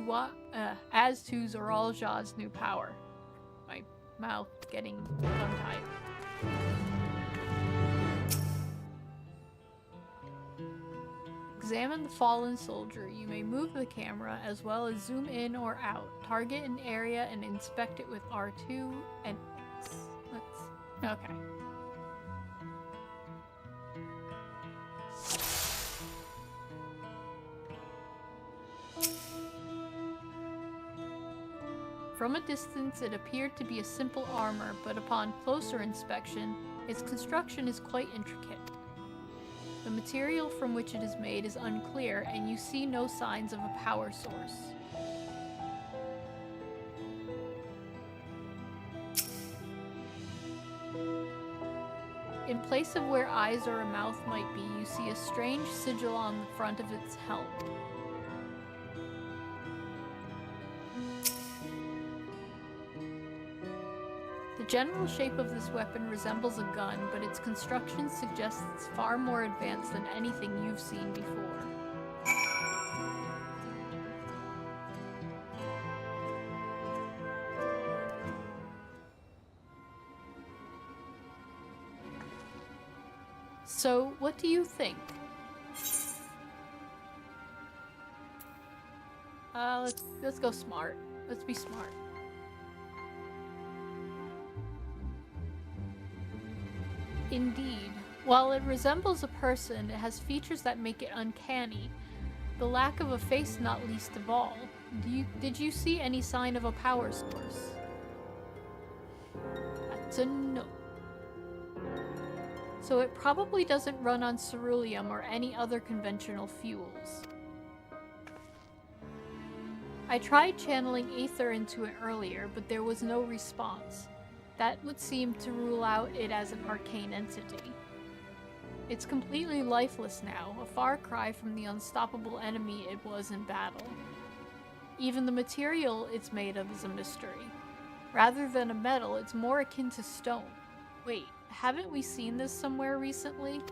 Zoralja's new power. My mouth getting tongue-tied. Examine the fallen soldier. You may move the camera as well as zoom in or out. Target an area and inspect it with R2 and X. Okay. From a distance, it appeared to be a simple armor, but upon closer inspection, its construction is quite intricate. The material from which it is made is unclear, and you see no signs of a power source. In place of where eyes or a mouth might be, you see a strange sigil on the front of its helm. The general shape of this weapon resembles a gun, but its construction suggests it's far more advanced than anything you've seen before. So, what do you think? Let's go smart. Let's be smart. Indeed. While it resembles a person, it has features that make it uncanny. The lack of a face not least of all. Did you see any sign of a power source? That's a no. So it probably doesn't run on ceruleum or any other conventional fuels. I tried channeling Aether into it earlier, but there was no response. That would seem to rule out it as an arcane entity. It's completely lifeless now, a far cry from the unstoppable enemy it was in battle. Even the material it's made of is a mystery. Rather than a metal, it's more akin to stone. Wait, haven't we seen this somewhere recently?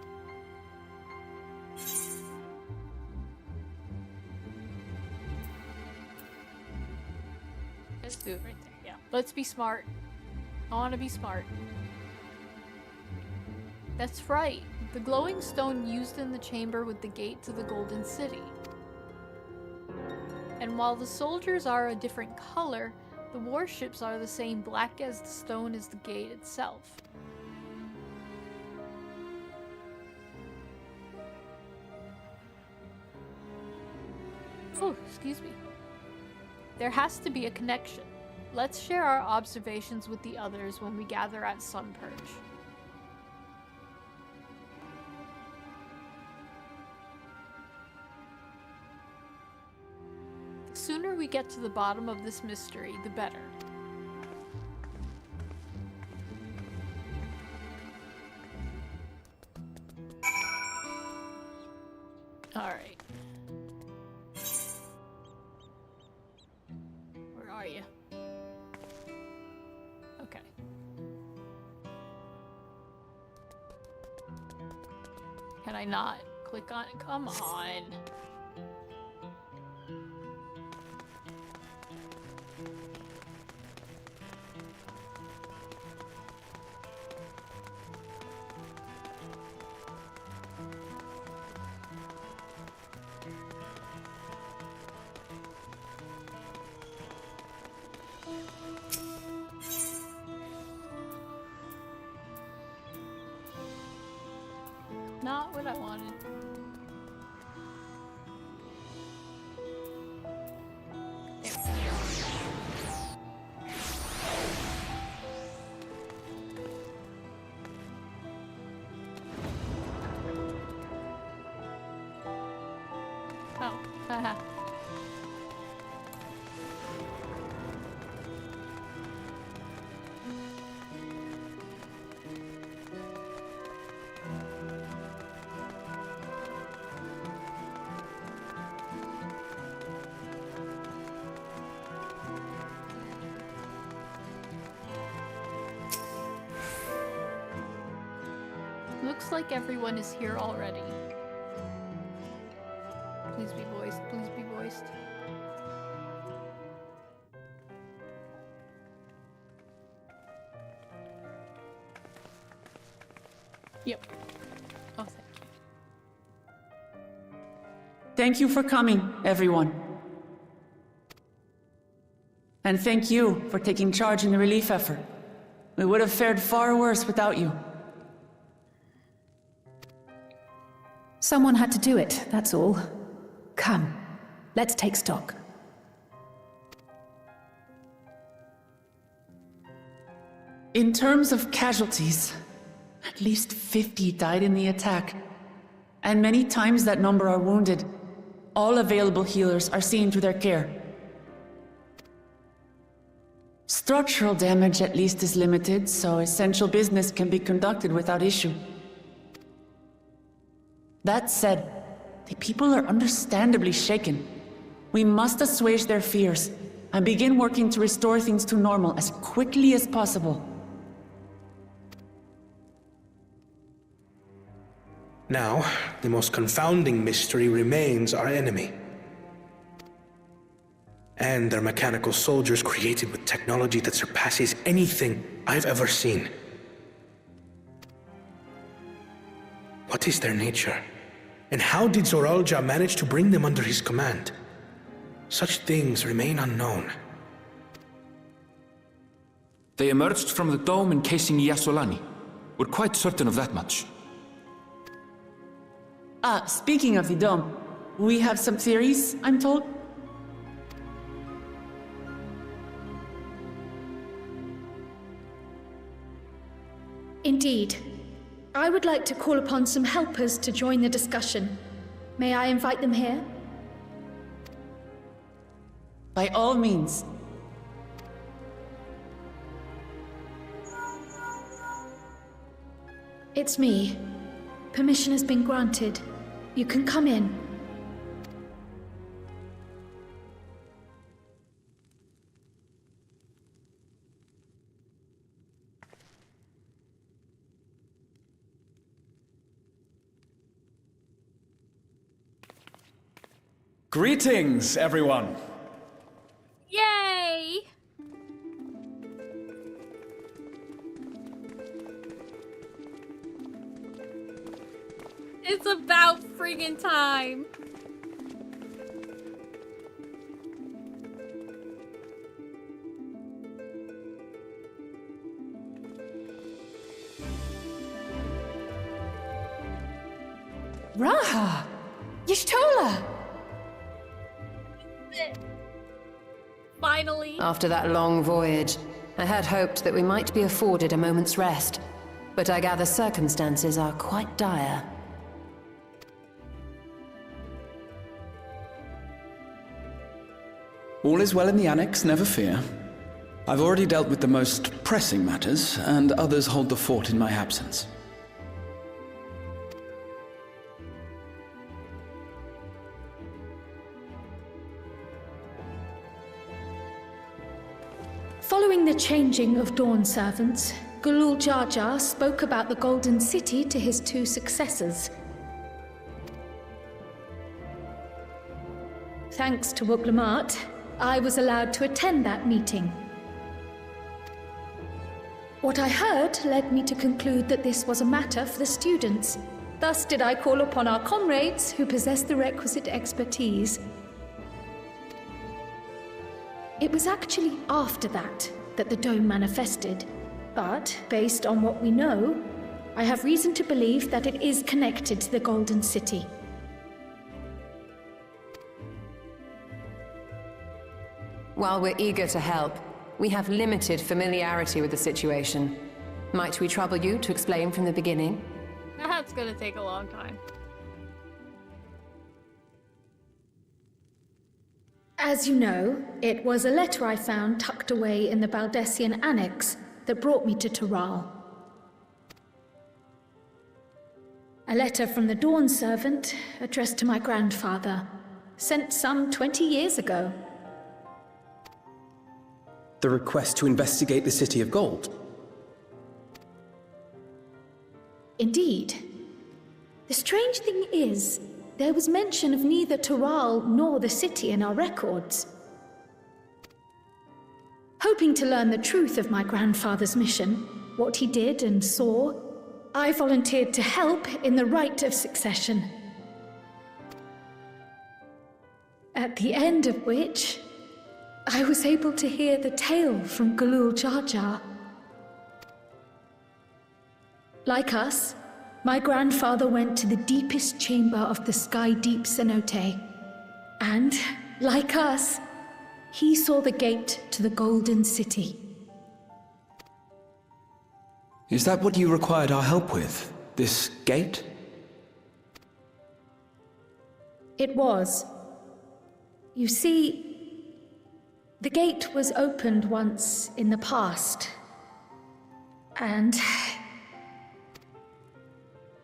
Let's do it right there, yeah. Let's be smart. I want to be smart. That's right. The glowing stone used in the chamber with the gate to the Golden City. And while the soldiers are a different color, the warships are the same black as the stone as the gate itself. Oh, excuse me. There has to be a connection. Let's share our observations with the others when we gather at Sunpurge. The sooner we get to the bottom of this mystery, the better. Alright. Where are you? Okay. Can I not click on it? Come on. Not what I wanted. There we go. Oh, haha. Looks like everyone is here already. Please be voiced, please be voiced. Yep. Oh, thank you. Thank you for coming, everyone. And thank you for taking charge in the relief effort. We would have fared far worse without you. Someone had to do it, that's all. Come, let's take stock. In terms of casualties, at least 50 died in the attack. And many times that number are wounded. All available healers are seen to their care. Structural damage at least is limited, so essential business can be conducted without issue. That said, the people are understandably shaken. We must assuage their fears and begin working to restore things to normal as quickly as possible. Now, the most confounding mystery remains our enemy. And their mechanical soldiers created with technology that surpasses anything I've ever seen. What is their nature? And how did Zoralja manage to bring them under his command? Such things remain unknown. They emerged from the dome encasing Yasolani. We're quite certain of that much. Speaking of the dome, we have some theories, I'm told. Indeed. I would like to call upon some helpers to join the discussion. May I invite them here? By all means. It's me. Permission has been granted. You can come in. Greetings, everyone. Yay! It's about friggin' time. Raha! Y'shtola! Finally. After that long voyage, I had hoped that we might be afforded a moment's rest. But I gather circumstances are quite dire. All is well in the Annex, never fear. I've already dealt with the most pressing matters, and others hold the fort in my absence. Following the changing of Dawn servants, Gulul Jar Jar spoke about the Golden City to his two successors. Thanks to Wuglamat, I was allowed to attend that meeting. What I heard led me to conclude that this was a matter for the students. Thus did I call upon our comrades who possess the requisite expertise. It was actually after that the dome manifested. But, based on what we know, I have reason to believe that it is connected to the Golden City. While we're eager to help, we have limited familiarity with the situation. Might we trouble you to explain from the beginning? That's gonna take a long time. As you know, it was a letter I found tucked away in the Baldessian Annex that brought me to Taral. A letter from the Dawn servant addressed to my grandfather, sent some 20 years ago. The request to investigate the City of Gold. Indeed. The strange thing is, there was mention of neither Taral nor the city in our records. Hoping to learn the truth of my grandfather's mission, what he did and saw, I volunteered to help in the rite of succession. At the end of which, I was able to hear the tale from Gulul Jar Jar. Like us, my grandfather went to the deepest chamber of the Sky Deep Cenote. And, like us, he saw the gate to the Golden City. Is that what you required our help with? This gate? It was. You see, the gate was opened once in the past. And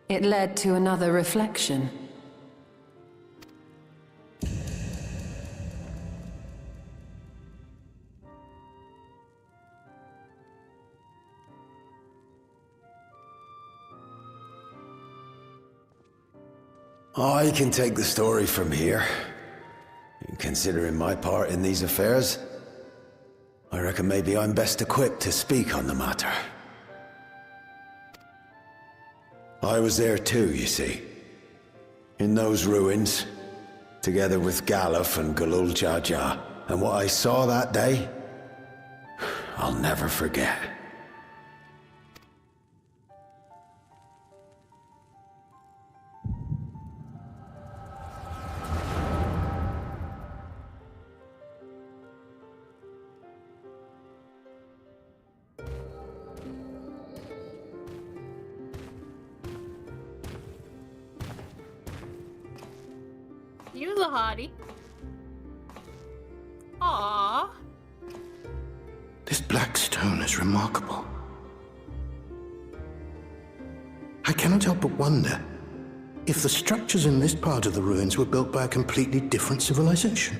it led to another reflection. I can take the story from here. Considering my part in these affairs, I reckon maybe I'm best equipped to speak on the matter. I was there too, you see. In those ruins, together with Galuf and Gulul Jar Jar. And what I saw that day, I'll never forget. You the hottie. Aww. This black stone is remarkable. I cannot help but wonder if the structures in this part of the ruins were built by a completely different civilization.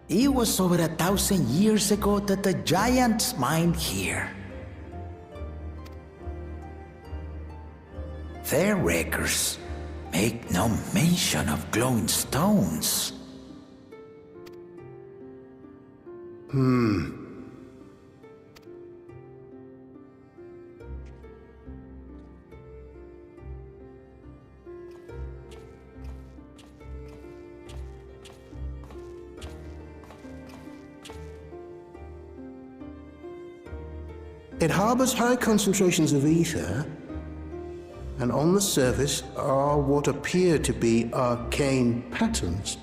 It was over 1,000 years ago that the giants mined here. Their records make no mention of glowing stones. It harbors high concentrations of ether, and on the surface are what appear to be arcane patterns.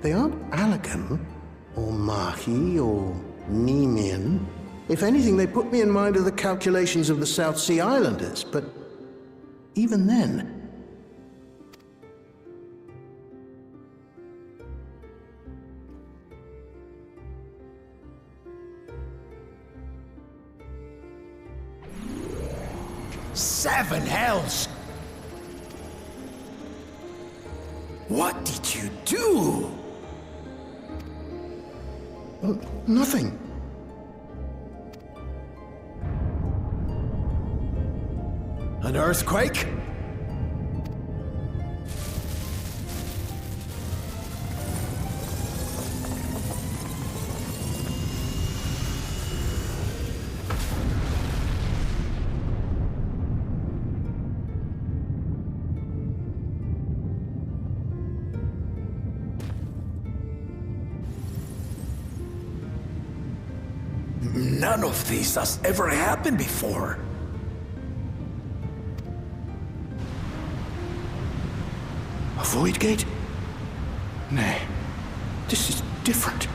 They aren't Allagan, or Mahi, or Nemean. If anything, they put me in mind of the calculations of the South Sea Islanders, but even then... Seven hells! What did you do? Nothing. An earthquake? None of this has ever happened before. A void gate? Nay, this is different.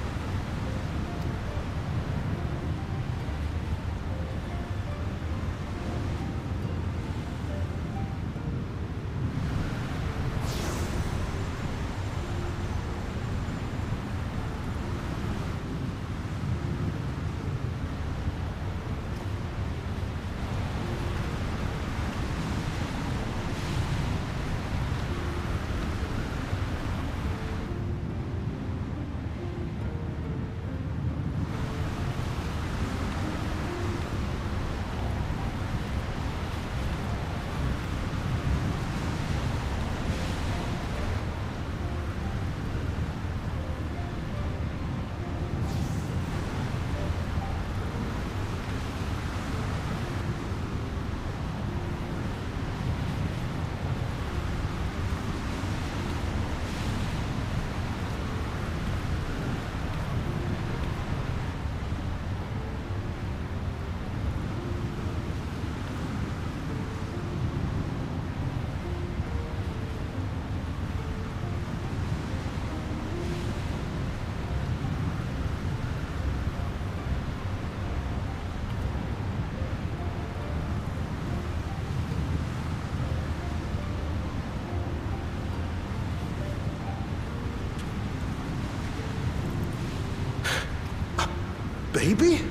Baby?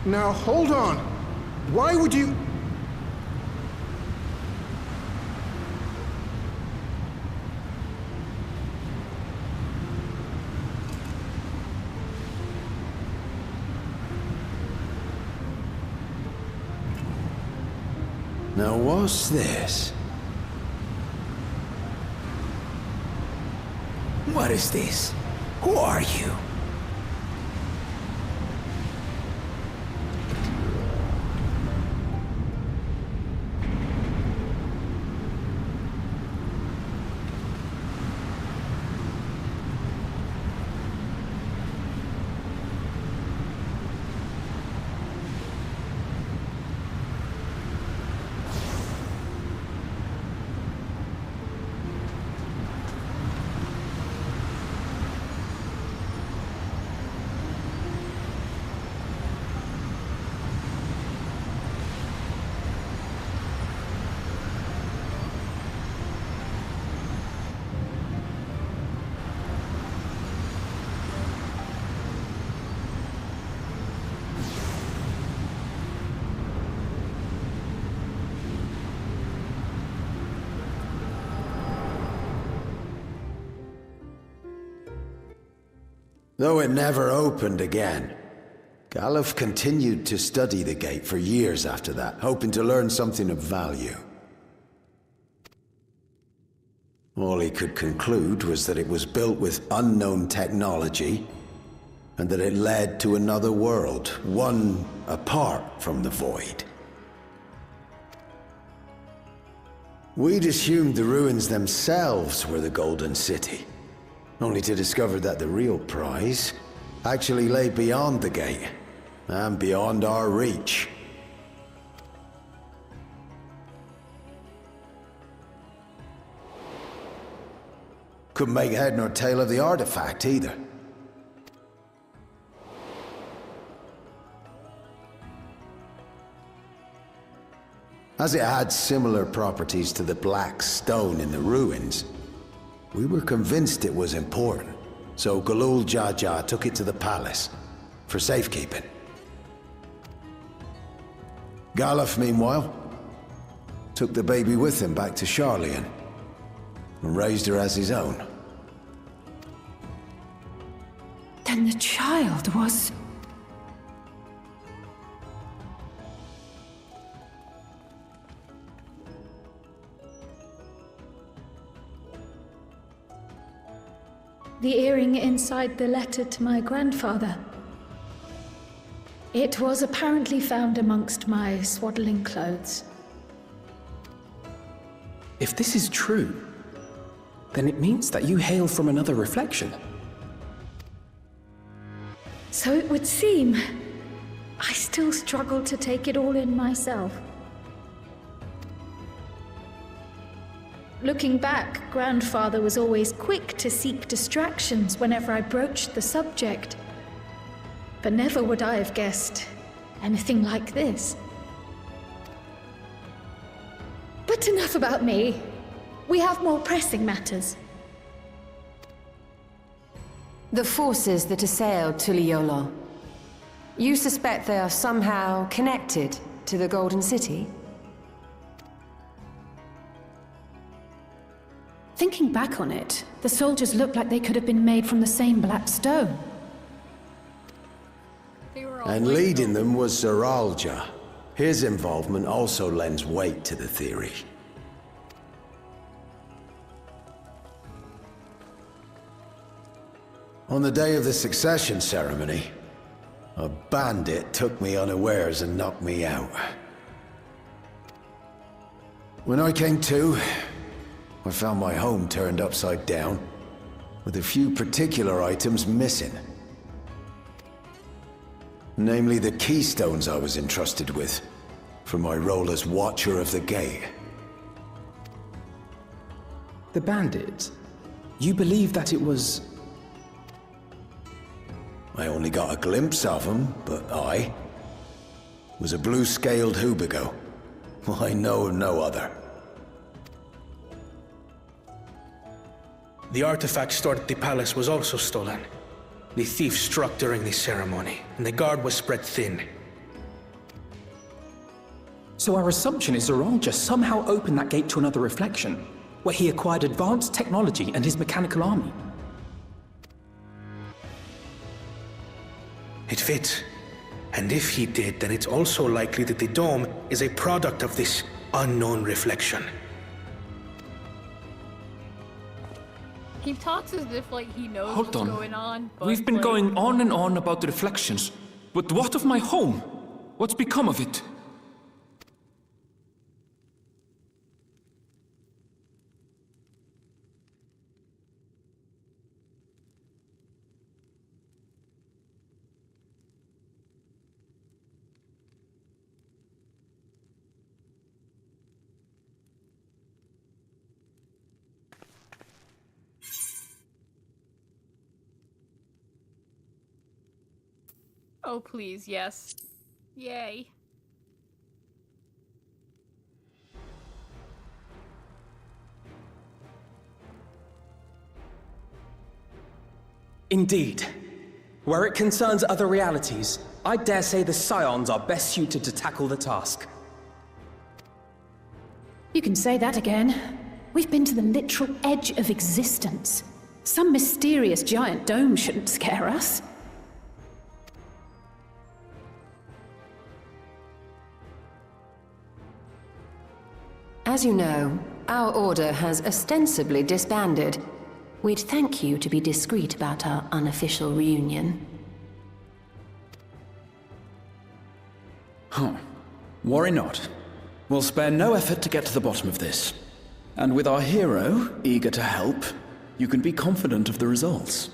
Now hold on. Why would you... Now what's this? What is this? Who are you? Though it never opened again, Galuf continued to study the gate for years after that, hoping to learn something of value. All he could conclude was that it was built with unknown technology, and that it led to another world, one apart from the Void. We'd assumed the ruins themselves were the Golden City, only to discover that the real prize, actually lay beyond the gate, and beyond our reach. Couldn't make head nor tail of the artifact, either. As it had similar properties to the black stone in the ruins, we were convinced it was important, so Galul Jaja took it to the palace for safekeeping. Galuf, meanwhile, took the baby with him back to Charlian and raised her as his own. Then the child was... The earring inside the letter to my grandfather. It was apparently found amongst my swaddling clothes. If this is true, then it means that you hail from another reflection. So it would seem. I still struggle to take it all in myself. Looking back, Grandfather was always quick to seek distractions whenever I broached the subject. But never would I have guessed anything like this. But enough about me. We have more pressing matters. The forces that assailed Tuliolo. You suspect they are somehow connected to the Golden City? Thinking back on it, the soldiers looked like they could have been made from the same black stone. And leading them was Zeralja. His involvement also lends weight to the theory. On the day of the succession ceremony, a bandit took me unawares and knocked me out. When I came to, I found my home turned upside down, with a few particular items missing. Namely the keystones I was entrusted with, for my role as Watcher of the Gate. The bandit? You believe that it was... I only got a glimpse of him, but I was a blue-scaled Hubigo. I know of no other. The artifact stored at the palace was also stolen. The thief struck during the ceremony, and the guard was spread thin. So our assumption is Zeralja somehow opened that gate to another reflection, where he acquired advanced technology and his mechanical army. It fits. And if he did, then it's also likely that the dome is a product of this unknown reflection. He talks as if like he knows Hold what's on. going on. But We've been like, going on and on about the reflections. But what of my home? What's become of it? Oh please, yes. Yay. Indeed. Where it concerns other realities, I dare say the Scions are best suited to tackle the task. You can say that again. We've been to the literal edge of existence. Some mysterious giant dome shouldn't scare us. As you know, our order has ostensibly disbanded. We'd thank you to be discreet about our unofficial reunion. Huh. Worry not. We'll spare no effort to get to the bottom of this. And with our hero eager to help, you can be confident of the results.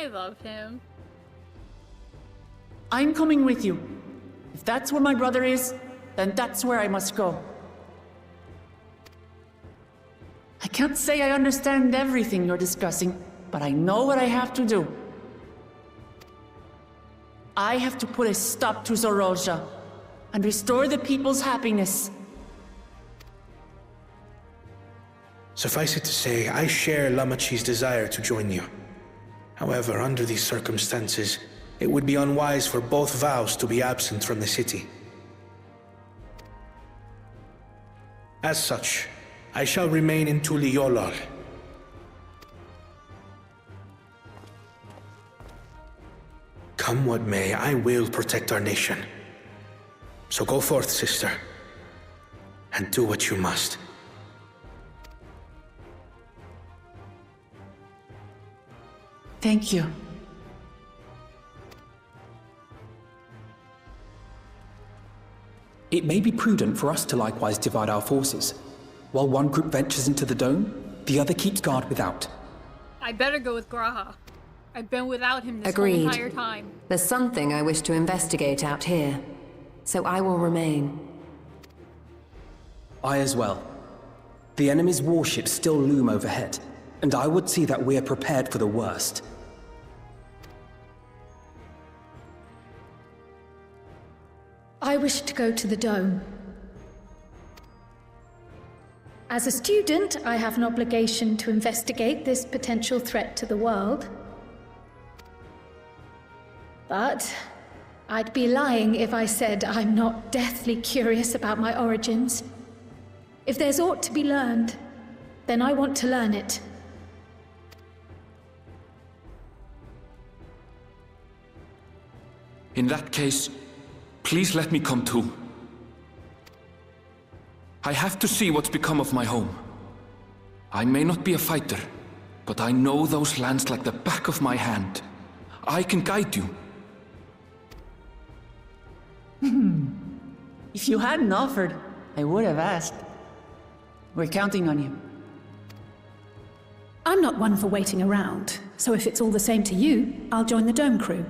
I love him. I'm coming with you. If that's where my brother is, then that's where I must go. I can't say I understand everything you're discussing, but I know what I have to do. I have to put a stop to Zorolja and restore the people's happiness. Suffice it to say, I share Lamachi's desire to join you. However, under these circumstances, it would be unwise for both vows to be absent from the city. As such, I shall remain in Tuliolol. Come what may, I will protect our nation. So go forth, sister, and do what you must. Thank you. It may be prudent for us to likewise divide our forces. While one group ventures into the dome, the other keeps guard without. I better go with Graha. I've been without him this Agreed. whole entire time. There's something I wish to investigate out here, so I will remain. I as well. The enemy's warships still loom overhead, and I would see that we are prepared for the worst. I wish to go to the dome. As a student, I have an obligation to investigate this potential threat to the world. But I'd be lying if I said I'm not deathly curious about my origins. If there's aught to be learned, then I want to learn it. In that case, please let me come too. I have to see what's become of my home. I may not be a fighter, but I know those lands like the back of my hand. I can guide you. If you hadn't offered, I would have asked. We're counting on you. I'm not one for waiting around, so if it's all the same to you, I'll join the Dome crew.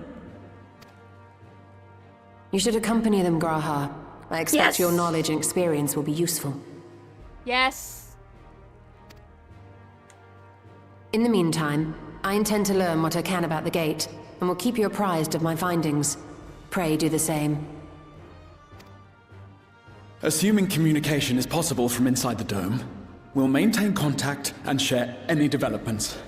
You should accompany them, Graha. I expect Yes. your knowledge and experience will be useful. Yes. In the meantime, I intend to learn what I can about the gate, and will keep you apprised of my findings. Pray do the same. Assuming communication is possible from inside the dome, we'll maintain contact and share any developments.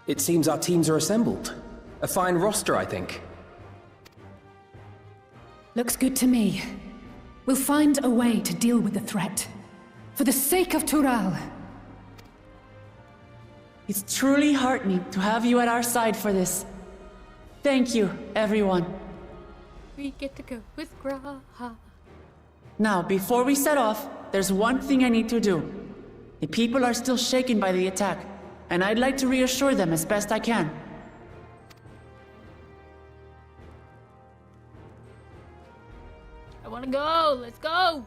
It seems our teams are assembled. A fine roster, I think. Looks good to me. We'll find a way to deal with the threat. For the sake of Tural. It's truly heartening to have you at our side for this. Thank you, everyone. We get to go with Graha. Now, before we set off, there's one thing I need to do. The people are still shaken by the attack, and I'd like to reassure them as best I can. I want to go. Let's go.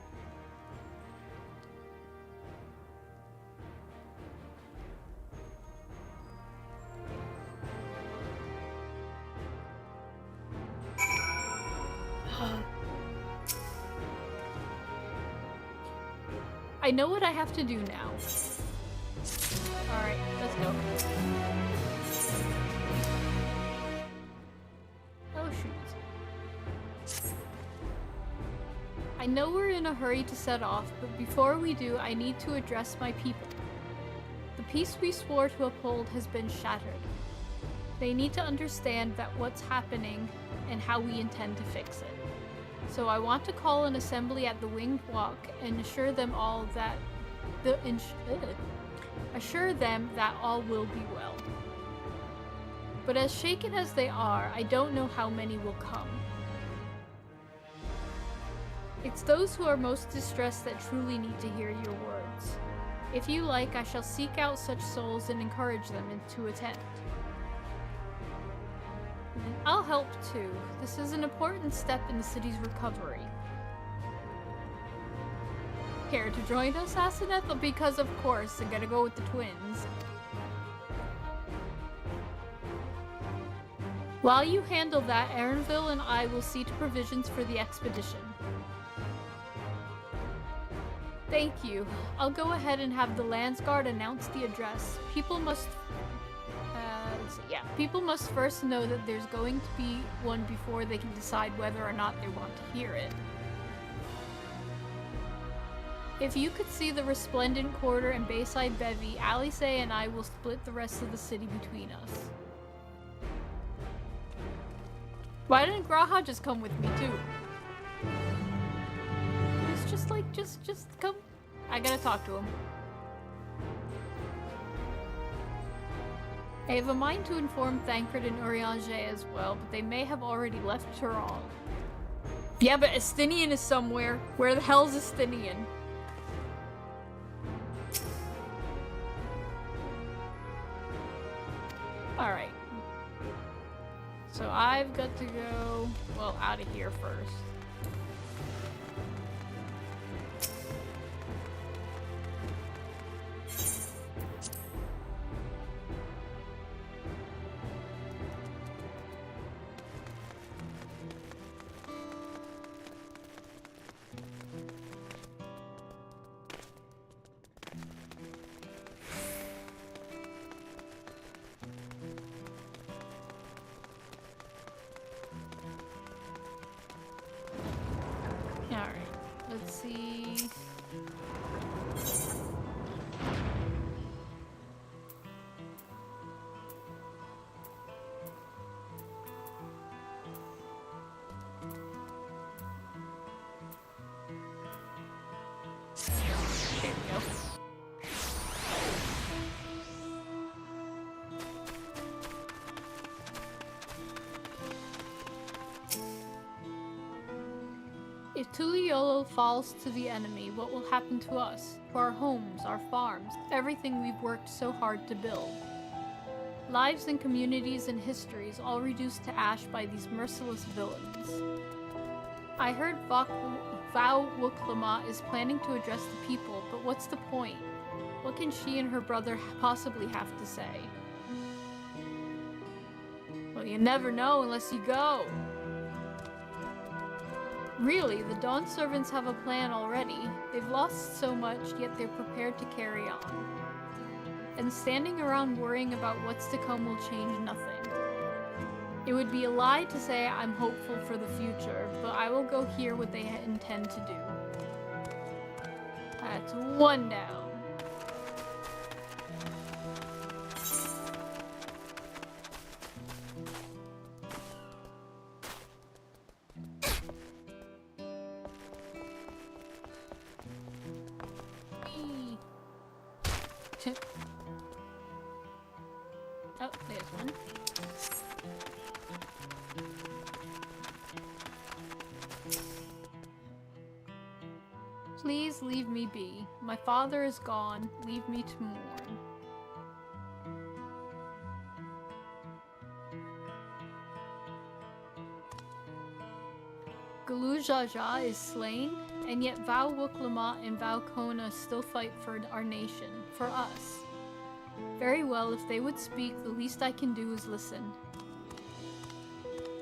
I know what I have to do now. Alright, let's go. Oh shoot. I know we're in a hurry to set off, but before we do, I need to address my people. The peace we swore to uphold has been shattered. They need to understand that what's happening and how we intend to fix it. So I want to call an assembly at the Winged Walk and assure them all that all will be well. But as shaken as they are, I don't know how many will come. It's those who are most distressed that truly need to hear your words. If you like, I shall seek out such souls and encourage them to attend. And I'll help too. This is an important step in the city's recovery. Care to join us, Asenath? Because of course, I gotta go with the twins. While you handle that, Erinville and I will see to provisions for the expedition. Thank you. I'll go ahead and have the Landsguard announce the address. People must first know that there's going to be one before they can decide whether or not they want to hear it. If you could see the Resplendent Quarter and Bayside Bevy, Alice and I will split the rest of the city between us. Why didn't Graha just come with me too? It's just like, just come. I gotta talk to him. I have a mind to inform Thancred and Urianger as well, but they may have already left Turon. Yeah, but Estinian is somewhere. Where the hell's Estinian? Alright. So I've got to go, well, out of here first. Let's see. There we go. If Tuliolo falls to the enemy, what will happen to us? To our homes, our farms, everything we've worked so hard to build. Lives and communities and histories all reduced to ash by these merciless villains. I heard Vau Wuklama is planning to address the people, but what's the point? What can she and her brother possibly have to say? Well, you never know unless you go. Really, the Dawn Servants have a plan already. They've lost so much, yet they're prepared to carry on. And standing around worrying about what's to come will change nothing. It would be a lie to say I'm hopeful for the future, but I will go hear what they intend to do. That's one down. Oh, there's one. Please leave me be. My father is gone. Leave me to mourn. Galujaja is slain, and yet Vau Wuklama and Vau Kona still fight for our nation, for us. Very well, if they would speak, the least I can do is listen.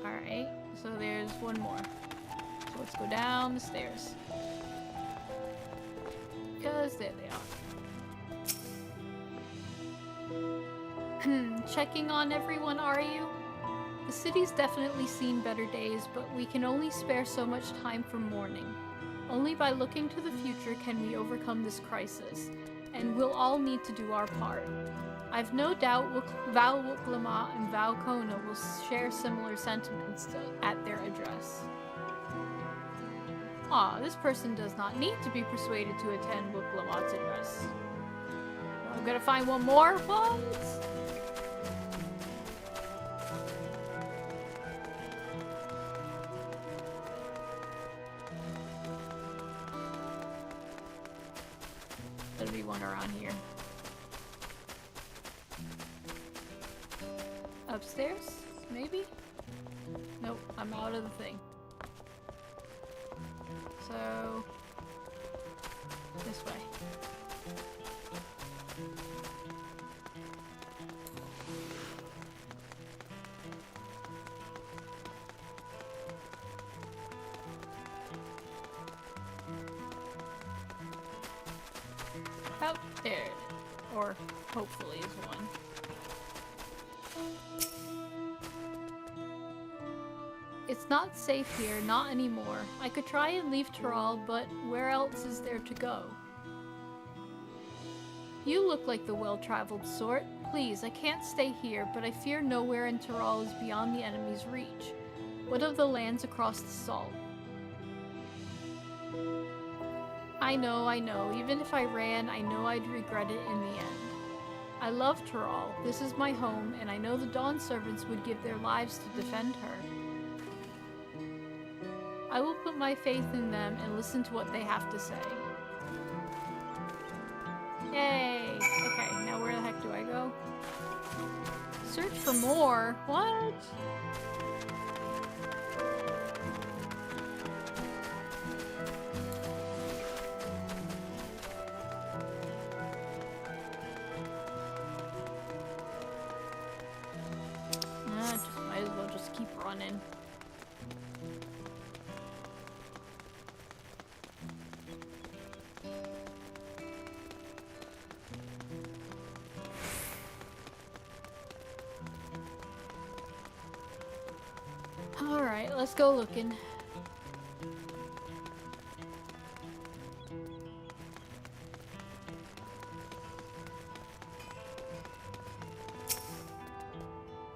Alright, so there's one more. So let's go down the stairs. Because there they are. Checking on everyone, are you? The city's definitely seen better days, but we can only spare so much time for mourning. Only by looking to the future can we overcome this crisis, and we'll all need to do our part. I've no doubt Vau Wuklama and Vau Kona will share similar sentiments at their address. Aw, this person does not need to be persuaded to attend Wuklama's address. I'm gonna find one more? What? There'll be one around here. Upstairs? Maybe? Nope, I'm out of the thing. So... this way. There. Or hopefully is one. It's not safe here, not anymore. I could try and leave Tyrol, but where else is there to go? You look like the well-traveled sort. Please, I can't stay here, but I fear nowhere in Tyrol is beyond the enemy's reach. What of the lands across the Salt? I know. Even if I ran, I know I'd regret it in the end. I love Tyrol. This is my home, and I know the Dawn Servants would give their lives to defend her. I will put my faith in them and listen to what they have to say. Yay! Okay, now where the heck do I go? Search for more? What? Might as well just keep running. Alright, let's go looking.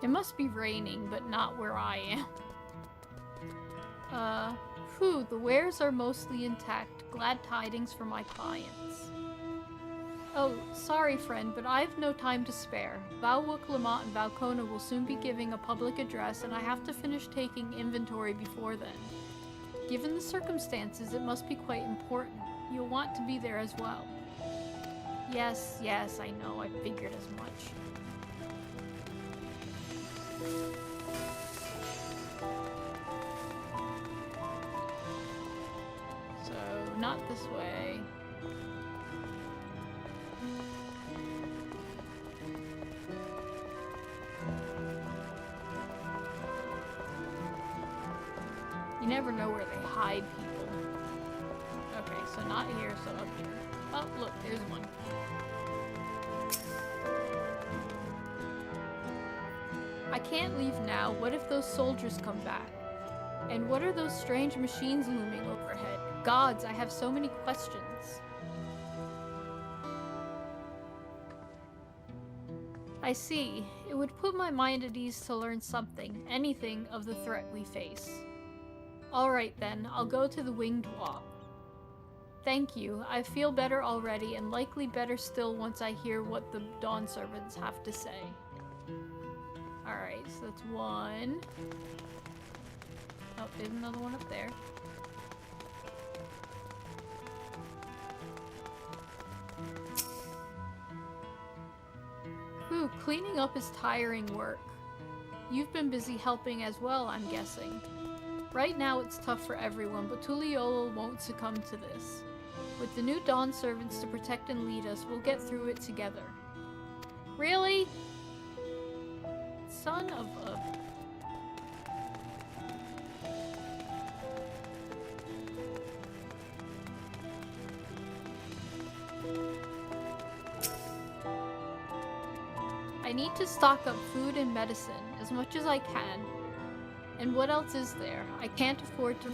It must be raining, but not where I am. The wares are mostly intact. Glad tidings for my clients. Oh, sorry friend, but I've no time to spare. Val Wuklamot and Valkona will soon be giving a public address, and I have to finish taking inventory before then. Given the circumstances, it must be quite important. You'll want to be there as well. Yes, I know. I figured as much. So, not this way. You never know where they hide people. Okay, so not here, so up here. Oh, look, there's one. I can't leave now. What if those soldiers come back? And what are those strange machines looming overhead? Gods, I have so many questions. I see. It would put my mind at ease to learn something, anything, of the threat we face. Alright then, I'll go to the Winged Walk. Thank you. I feel better already, and likely better still once I hear what the Dawn Servants have to say. Alright, so that's one. Oh, there's another one up there. Ooh, cleaning up is tiring work. You've been busy helping as well, I'm guessing. Right now it's tough for everyone, but Tuliyola won't succumb to this. With the new Dawn Servants to protect and lead us, we'll get through it together. Really? Son of a... I need to stock up food and medicine as much as I can. And what else is there? I can't afford to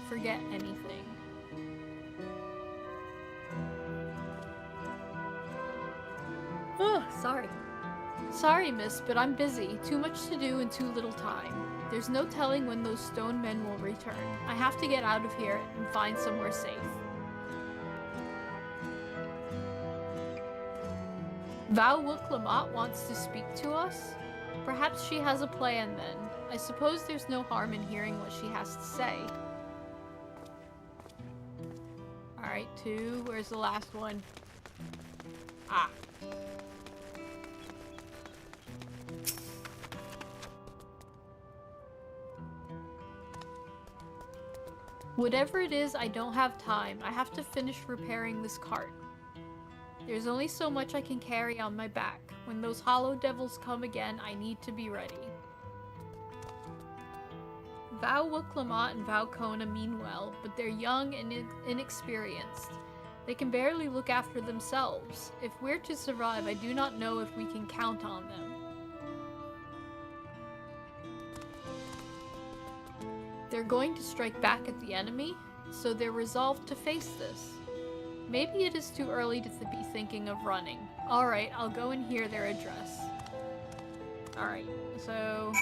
forget anything. Oh, sorry. Sorry, miss, but I'm busy. Too much to do and too little time. There's no telling when those stone men will return. I have to get out of here and find somewhere safe. Val Wuklamot wants to speak to us? Perhaps she has a plan then. I suppose there's no harm in hearing what she has to say. Alright, 2. Where's the last one? Ah. Whatever it is, I don't have time. I have to finish repairing this cart. There's only so much I can carry on my back. When those hollow devils come again, I need to be ready. Val Wuklamot and Valkona mean well, but they're young and inexperienced. They can barely look after themselves. If we're to survive, I do not know if we can count on them. They're going to strike back at the enemy, so they're resolved to face this. Maybe it is too early to be thinking of running. Alright, I'll go and hear their address. Alright, so...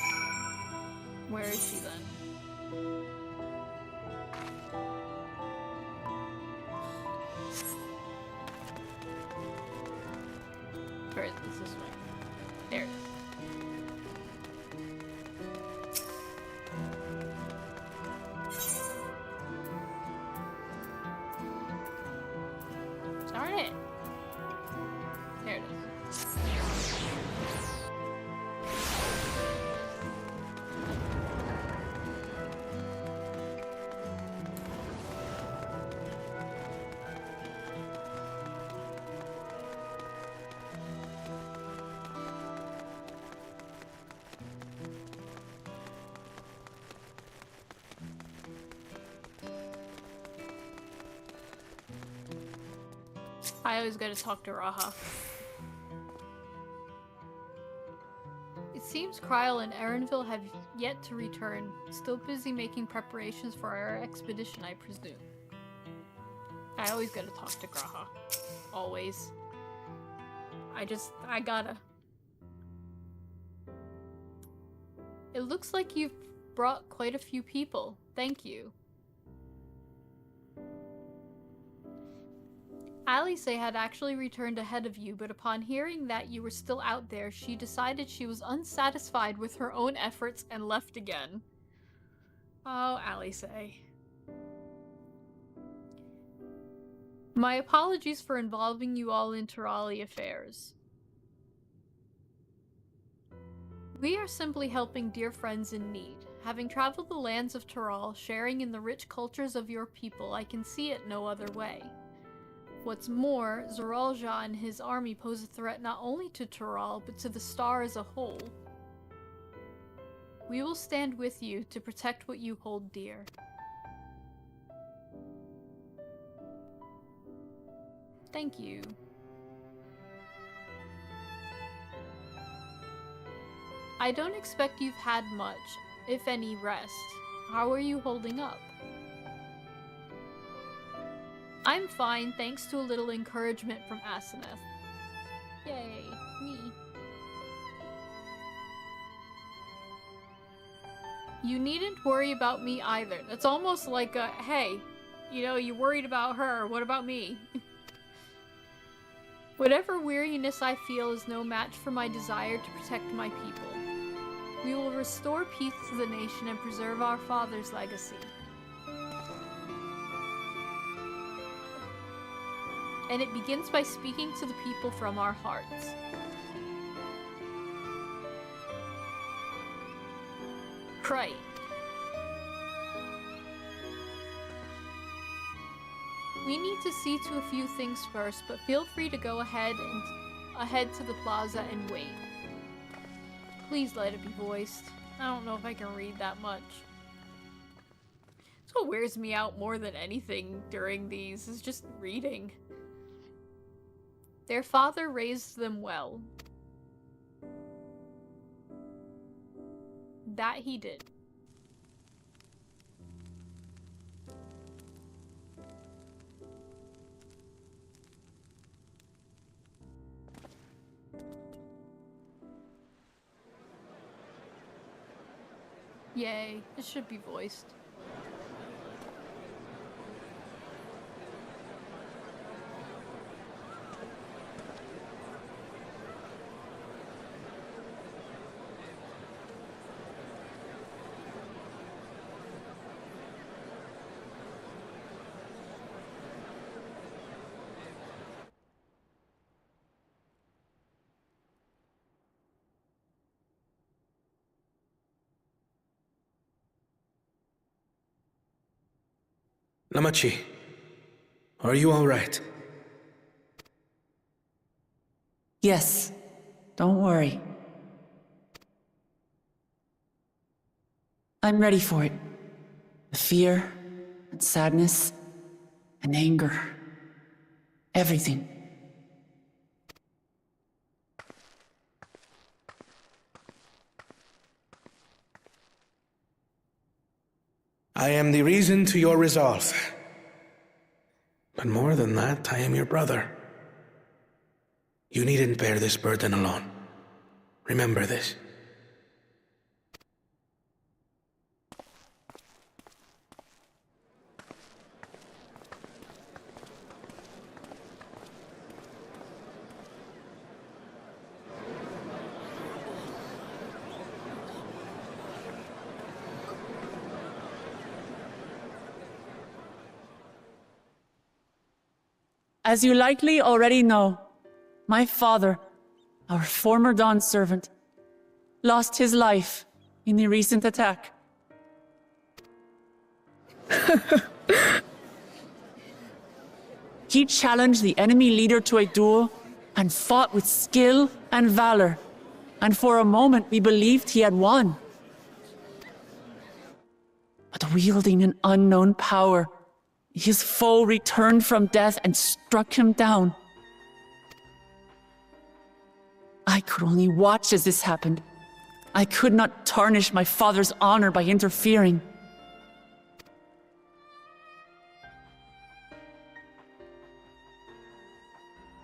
where is she then? Where is this? This way. There it is. Darn it! There it is. I always gotta talk to Raha. It seems Kryl and Erenville have yet to return, still busy making preparations for our expedition, I presume. I always gotta talk to Graha. Always. I gotta. It looks like you've brought quite a few people. Thank you. Alice had actually returned ahead of you, but upon hearing that you were still out there, she decided she was unsatisfied with her own efforts and left again. Oh, Alice. My apologies for involving you all in Terali affairs. We are simply helping dear friends in need. Having traveled the lands of Teral, sharing in the rich cultures of your people, I can see it no other way. What's more, Zoralja and his army pose a threat not only to Teral, but to the star as a whole. We will stand with you to protect what you hold dear. Thank you. I don't expect you've had much, if any, rest. How are you holding up? I'm fine, thanks to a little encouragement from Asenath. Yay, me. You needn't worry about me either. That's almost like a, hey, you know, you worried about her, what about me? Whatever weariness I feel is no match for my desire to protect my people. We will restore peace to the nation and preserve our father's legacy. And it begins by speaking to the people from our hearts. Right. We need to see to a few things first, but feel free to go ahead to the plaza and wait. Please let it be voiced. I don't know if I can read that much. It's what wears me out more than anything during these, is just reading. Their father raised them well. That he did. Yay, it should be voiced. Namachi, are you all right? Yes, don't worry. I'm ready for it. The fear, and sadness, and anger. Everything. I am the reason to your resolve. But more than that, I am your brother. You needn't bear this burden alone. Remember this. As you likely already know, my father, our former Dawn servant, lost his life in the recent attack. He challenged the enemy leader to a duel and fought with skill and valor, and for a moment we believed he had won. But wielding an unknown power, his foe returned from death and struck him down. I could only watch as this happened. I could not tarnish my father's honor by interfering.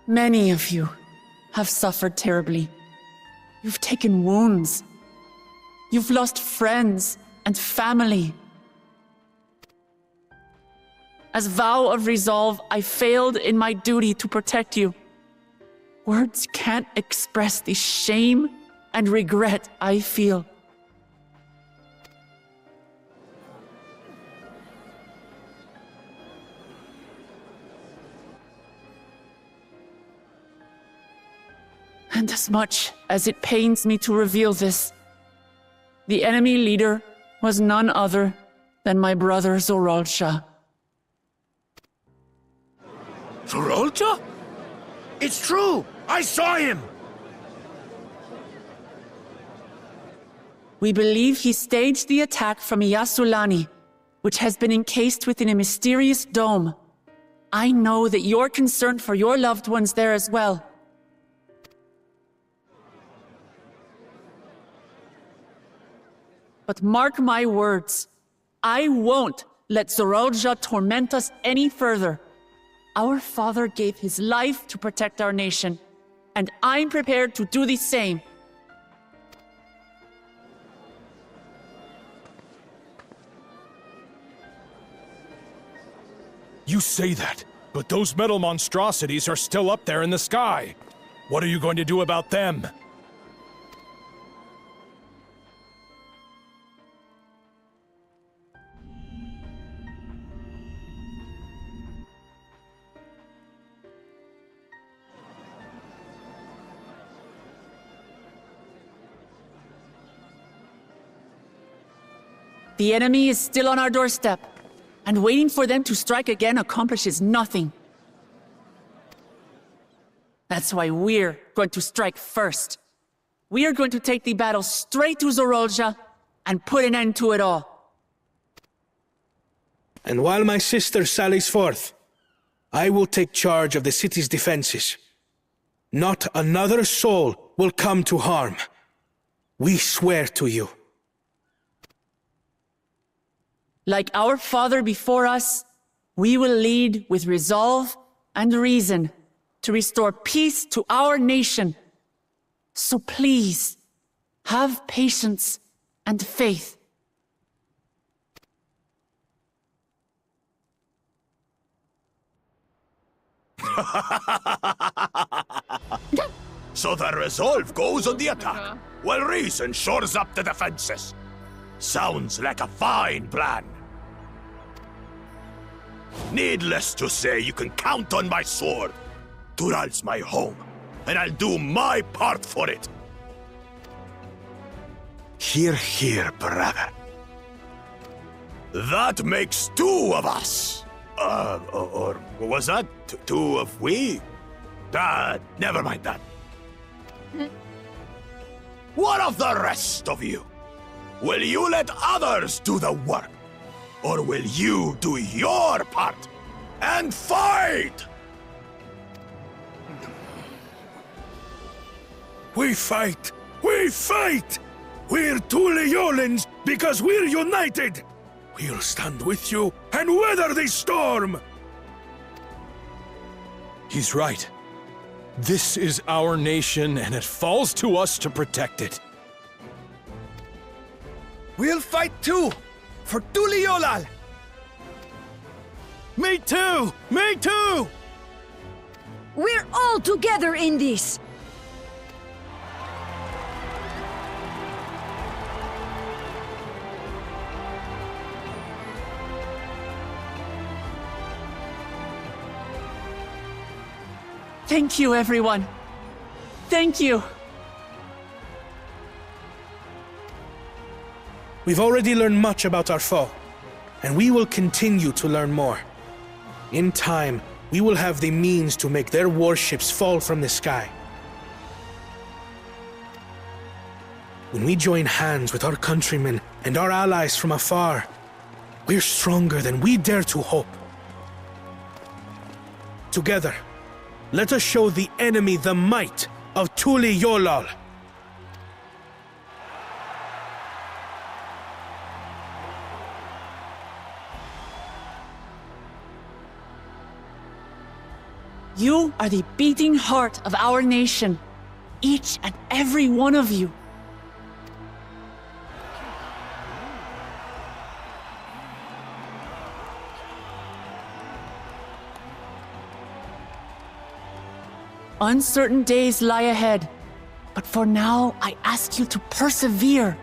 Many of you have suffered terribly. You've taken wounds. You've lost friends and family. As vow of resolve, I failed in my duty to protect you. Words can't express the shame and regret I feel. And as much as it pains me to reveal this, the enemy leader was none other than my brother Zoralsha. Zoralsha? It's true! I saw him! We believe he staged the attack from Yasulani, which has been encased within a mysterious dome. I know that you're concerned for your loved ones there as well. But mark my words, I won't let Zoralsha torment us any further. Our father gave his life to protect our nation, and I'm prepared to do the same. You say that, but those metal monstrosities are still up there in the sky. What are you going to do about them? The enemy is still on our doorstep, and waiting for them to strike again accomplishes nothing. That's why we're going to strike first. We are going to take the battle straight to Zoralsha and put an end to it all. And while my sister sallies forth, I will take charge of the city's defenses. Not another soul will come to harm. We swear to you. Like our father before us, we will lead with resolve and reason to restore peace to our nation. So please, have patience and faith. So the resolve goes on the attack, while reason shores up the defenses. Sounds like a fine plan. Needless to say, you can count on my sword. Tural's my home, and I'll do my part for it. Hear, hear, brother. That makes two of us. Or was that two of we? Never mind that. What of the rest of you? Will you let others do the work? Or will you do your part and fight? We fight! We fight! We're Tuliolans because we're united! We'll stand with you and weather the storm! He's right. This is our nation, and it falls to us to protect it. We'll fight too! For Tuliolal! Me too! Me too! We're all together in this! Thank you, everyone. Thank you. We've already learned much about our foe, and we will continue to learn more. In time, we will have the means to make their warships fall from the sky. When we join hands with our countrymen and our allies from afar, we're stronger than we dare to hope. Together, let us show the enemy the might of Tuliolal. You are the beating heart of our nation, each and every one of you. Uncertain days lie ahead, but for now, I ask you to persevere,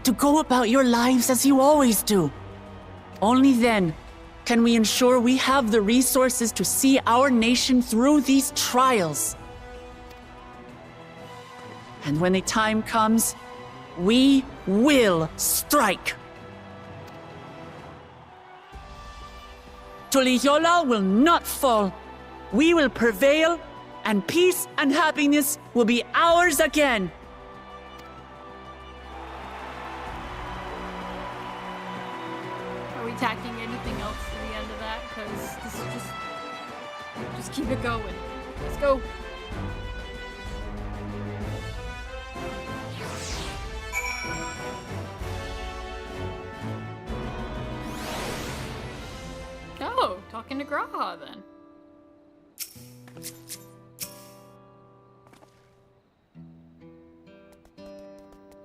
to go about your lives as you always do. Only then can we ensure we have the resources to see our nation through these trials. And when the time comes, we will strike. Tuliolal will not fall. We will prevail, and peace and happiness will be ours again. Are we tacking anything else to the end of that? Because this is just keep it going. Let's go. Oh, talking to Graha then.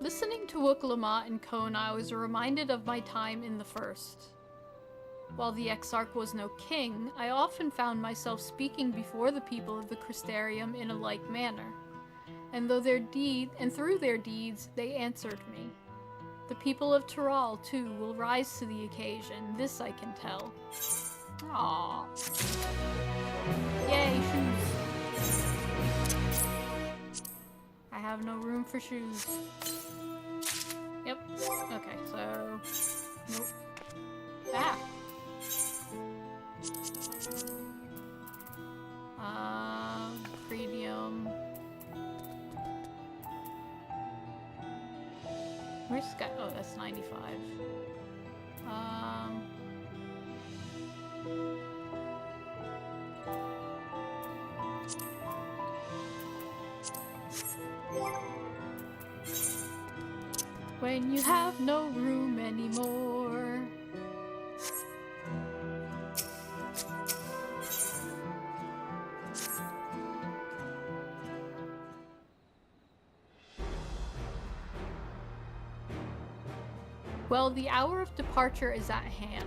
Listening to Wuk-Lamat and Kona, I was reminded of my time in the First. While the Exarch was no king, I often found myself speaking before the people of the Crystarium in a like manner. And through their deeds, they answered me. The people of Tural, too, will rise to the occasion, this I can tell. Aww. Yay, shoes. I have no room for shoes. Yep. Okay, so... Nope. Ah! Premium. Where's Sky? Oh, that's 95. When you have no room anymore. Well, the hour of departure is at hand.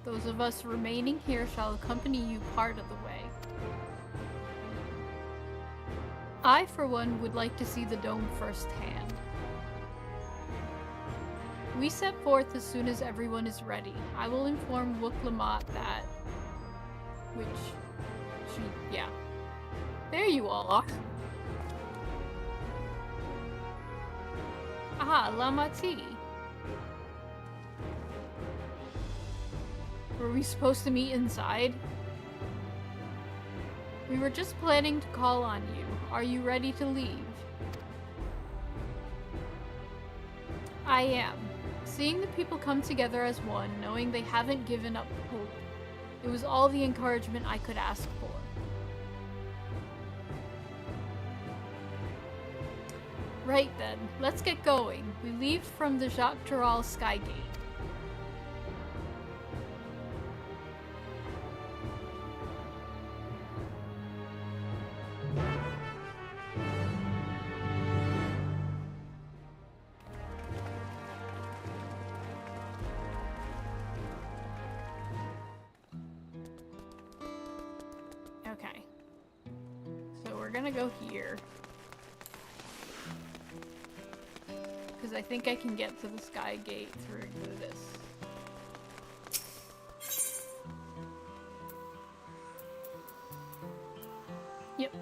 Those of us remaining here shall accompany you part of the way. I, for one, would like to see the dome firsthand. We set forth as soon as everyone is ready. I will inform Wuk-Lamat that... yeah. There you all are. Aha, Lamati. Were we supposed to meet inside? We were just planning to call on you. Are you ready to leave? I am. Seeing the people come together as one, knowing they haven't given up hope, it was all the encouragement I could ask for. Right then, let's get going. We leave from the DAWNTRAIL Sky Gate. Okay. So we're gonna go here. Because I think I can get to the Sky Gate through this. Yep.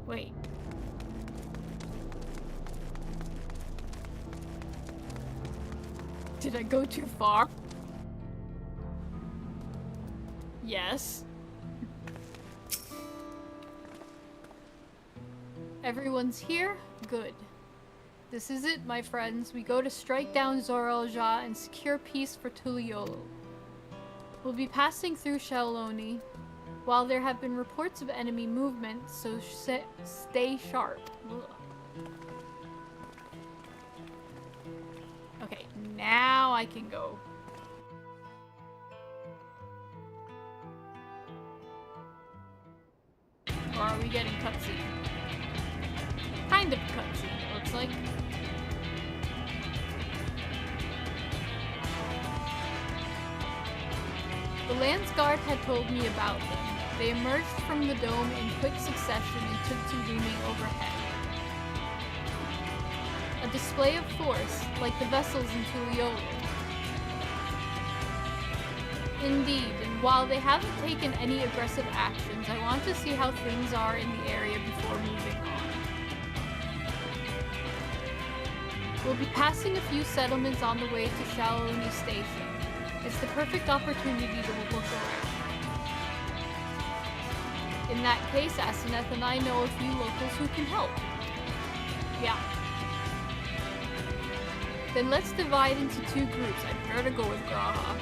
Wait. Did I go too far? Yes. Everyone's here? Good. This is it, my friends. We go to strike down Zorelja and secure peace for Tuliolu. We'll be passing through Shaoloni. While there have been reports of enemy movement, so stay sharp. Ugh. Okay, now I can go. Or are we getting cutscene? Kind of cutscene, it looks like. The Landsguard had told me about them. They emerged from the dome in quick succession and took to looming overhead. A display of force, like the vessels in Tuliolu. Indeed, and while they haven't taken any aggressive actions, I want to see how things are in the area before moving on. We'll be passing a few settlements on the way to Shaoloni Station. It's the perfect opportunity to look around. In that case, Asenath and I know a few locals who can help. Yeah. Then let's divide into two groups. I'd prefer to go with Graha.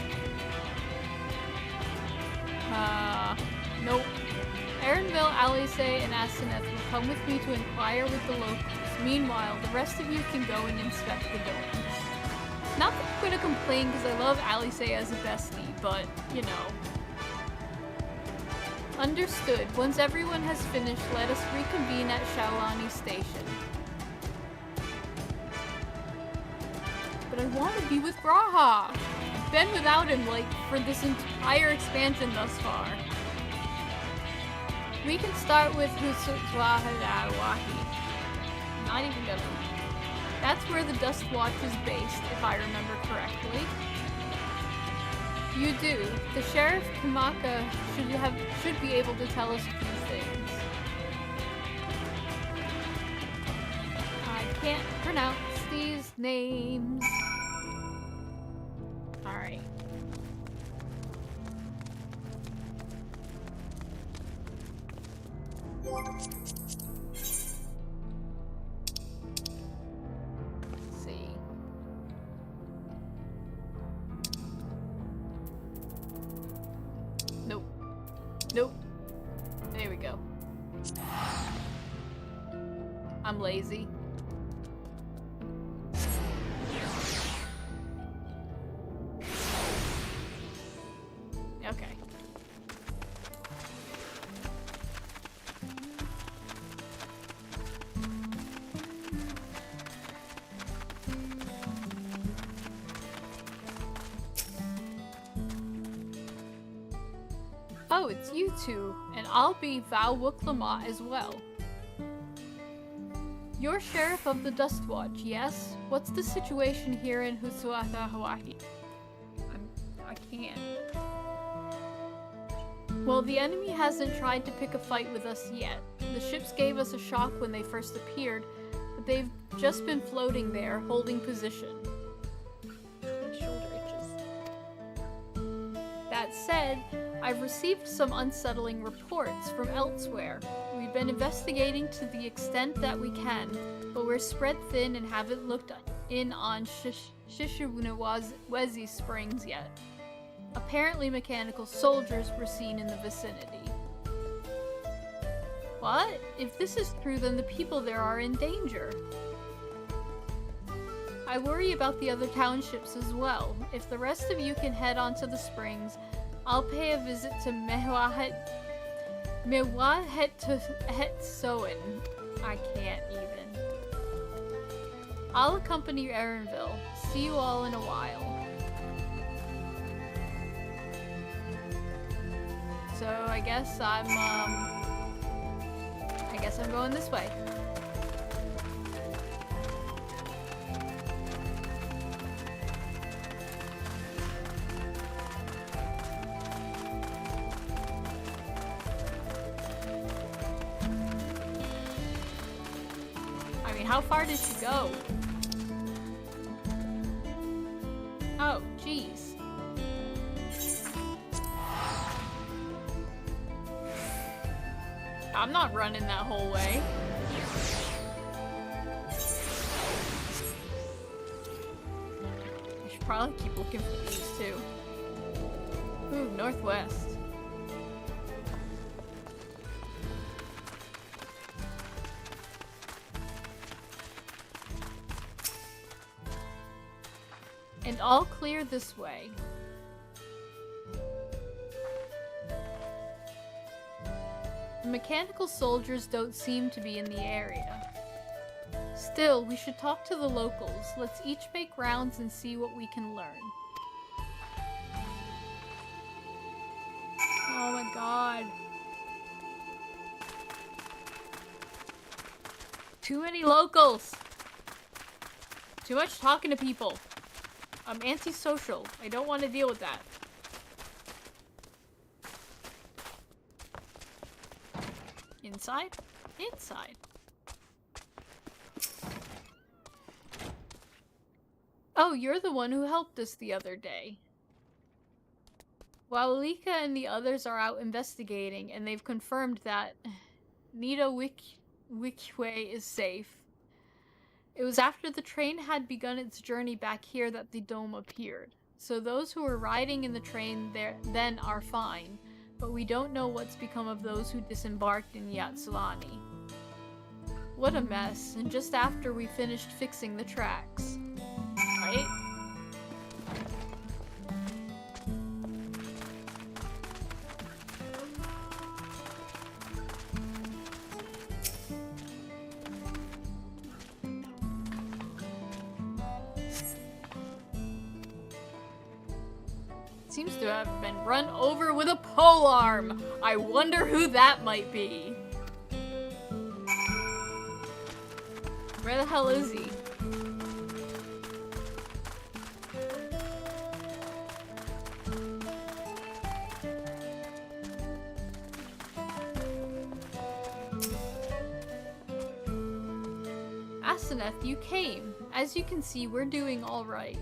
Nope. Erenville, Alice, and Asenath will come with me to inquire with the locals. Meanwhile, the rest of you can go and inspect the domes. Not that I'm gonna complain because I love Alice as a bestie, but, you know. Understood. Once everyone has finished, let us reconvene at Shaoloni Station. But I want to be with Graha! I've been without him, like, for this entire expansion thus far. We can start with Husutwahawahi. Not even gonna. That's where the Dust Watch is based, if I remember correctly. You do. The Sheriff Kamaka should be able to tell us a few things. I can't pronounce these names. Alright. Nope. There we go. I'm lazy. Okay. Oh, it's you two, and I'll be Val Wuklamat as well. You're Sheriff of the Dust Watch, yes? What's the situation here in Husuata, Hawaii? I can't. Well, the enemy hasn't tried to pick a fight with us yet. The ships gave us a shock when they first appeared, but they've just been floating there, holding position. My shoulder itches. That said, I've received some unsettling reports from elsewhere. We've been investigating to the extent that we can, but we're spread thin and haven't looked in on Shishiwezi Springs yet. Apparently mechanical soldiers were seen in the vicinity. What? If this is true, then the people there are in danger. I worry about the other townships as well. If the rest of you can head on to the springs, I'll pay a visit to Mewahetsoen. I can't even. I'll accompany Erinville. See you all in a while. So I guess I'm going this way. I mean, how far did she go? Oh, jeez. I'm not running that whole way. I should probably keep looking for these too. Ooh, northwest. And all clear this way. The mechanical soldiers don't seem to be in the area. Still, we should talk to the locals. Let's each make rounds and see what we can learn. Oh my god. Too many locals! Too much talking to people. I'm antisocial. I don't want to deal with that. Inside? Inside. Oh, you're the one who helped us the other day. While Lika and the others are out investigating, and they've confirmed that Nita Wikwe is safe. It was after the train had begun its journey back here that the dome appeared. So those who were riding in the train then are fine. But we don't know what's become of those who disembarked in Yatsulani. What a mess, and just after we finished fixing the tracks. Right? Seems to have been run over with a polearm. I wonder who that might be. Where the hell is he? Aseneth, you came. As you can see, we're doing all right.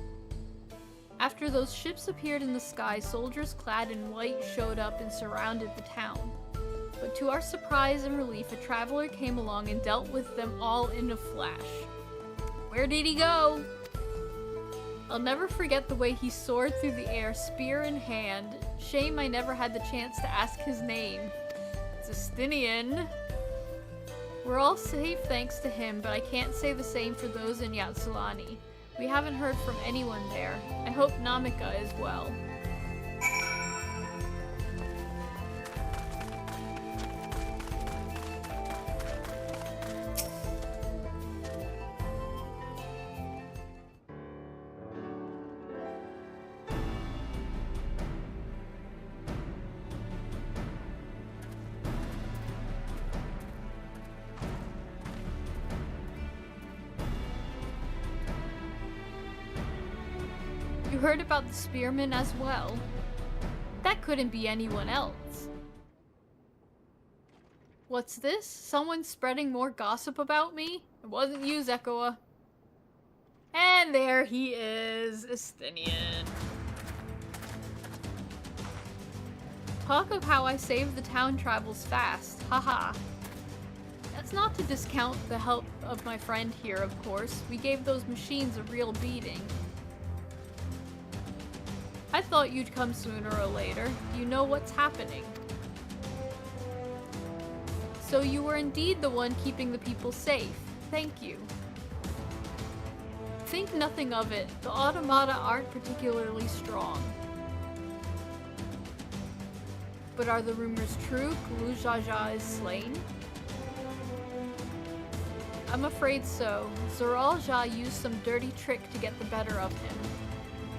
After those ships appeared in the sky, soldiers clad in white showed up and surrounded the town. But to our surprise and relief, a traveler came along and dealt with them all in a flash. Where did he go? I'll never forget the way he soared through the air, spear in hand. Shame I never had the chance to ask his name. Justinian. We're all safe thanks to him, but I can't say the same for those in Yatsulani. We haven't heard from anyone there. I hope Namika is well. You heard about the spearmen as well. That couldn't be anyone else. What's this? Someone spreading more gossip about me? It wasn't you, Zekoa. And there he is, Estinian. Talk of how I saved the town travels fast. Haha. That's not to discount the help of my friend here, of course. We gave those machines a real beating. I thought you'd come sooner or later. You know what's happening. So you were indeed the one keeping the people safe. Thank you. Think nothing of it. The automata aren't particularly strong. But are the rumors true? Gulu Jaja is slain? I'm afraid so. Zoral Ja used some dirty trick to get the better of him.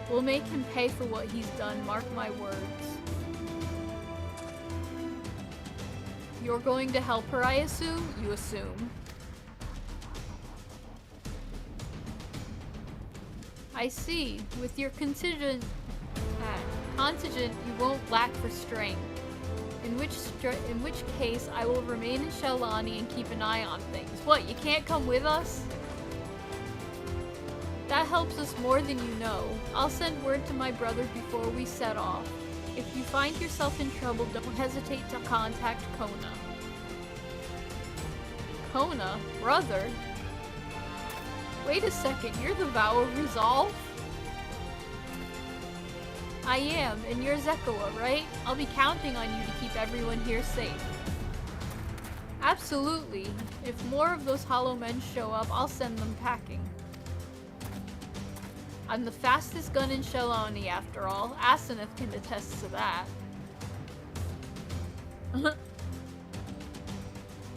We'll make him pay for what he's done, mark my words. You're going to help her, I assume? You assume. I see. With your contingent, you won't lack for strength. In which case, I will remain in Shelani and keep an eye on things. What, you can't come with us? That helps us more than you know. I'll send word to my brother before we set off. If you find yourself in trouble, don't hesitate to contact Kona. Kona? Brother? Wait a second, you're the Vow of Resolve? I am, and you're Zekoa, right? I'll be counting on you to keep everyone here safe. Absolutely. If more of those hollow men show up, I'll send them packing. I'm the fastest gun in Shelani, after all. Aseneth can attest to that.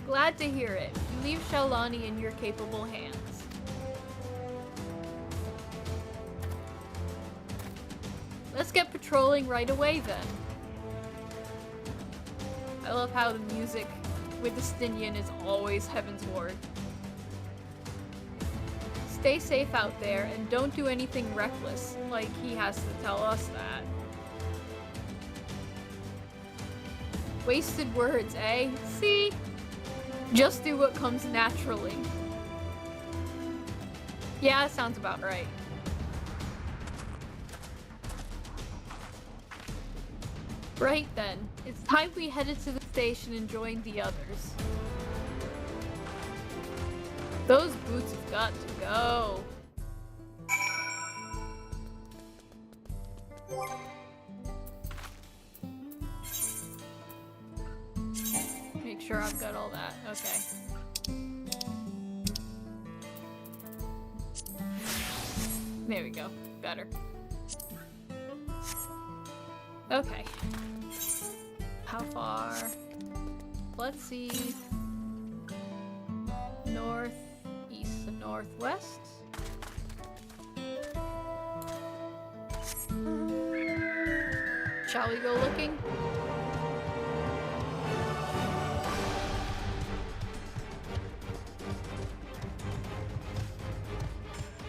Glad to hear it. You leave Shelani in your capable hands. Let's get patrolling right away, then. I love how the music with the Stynian is always Heavensward. Stay safe out there, and don't do anything reckless, like he has to tell us that. Wasted words, eh? See? Just do what comes naturally. Yeah, that sounds about right. Right then, it's time we headed to the station and joined the others. Those boots have got to go. Make sure I've got all that. Okay. There we go. Better. Okay. How far? Let's see. North, east, and northwest. Shall we go looking?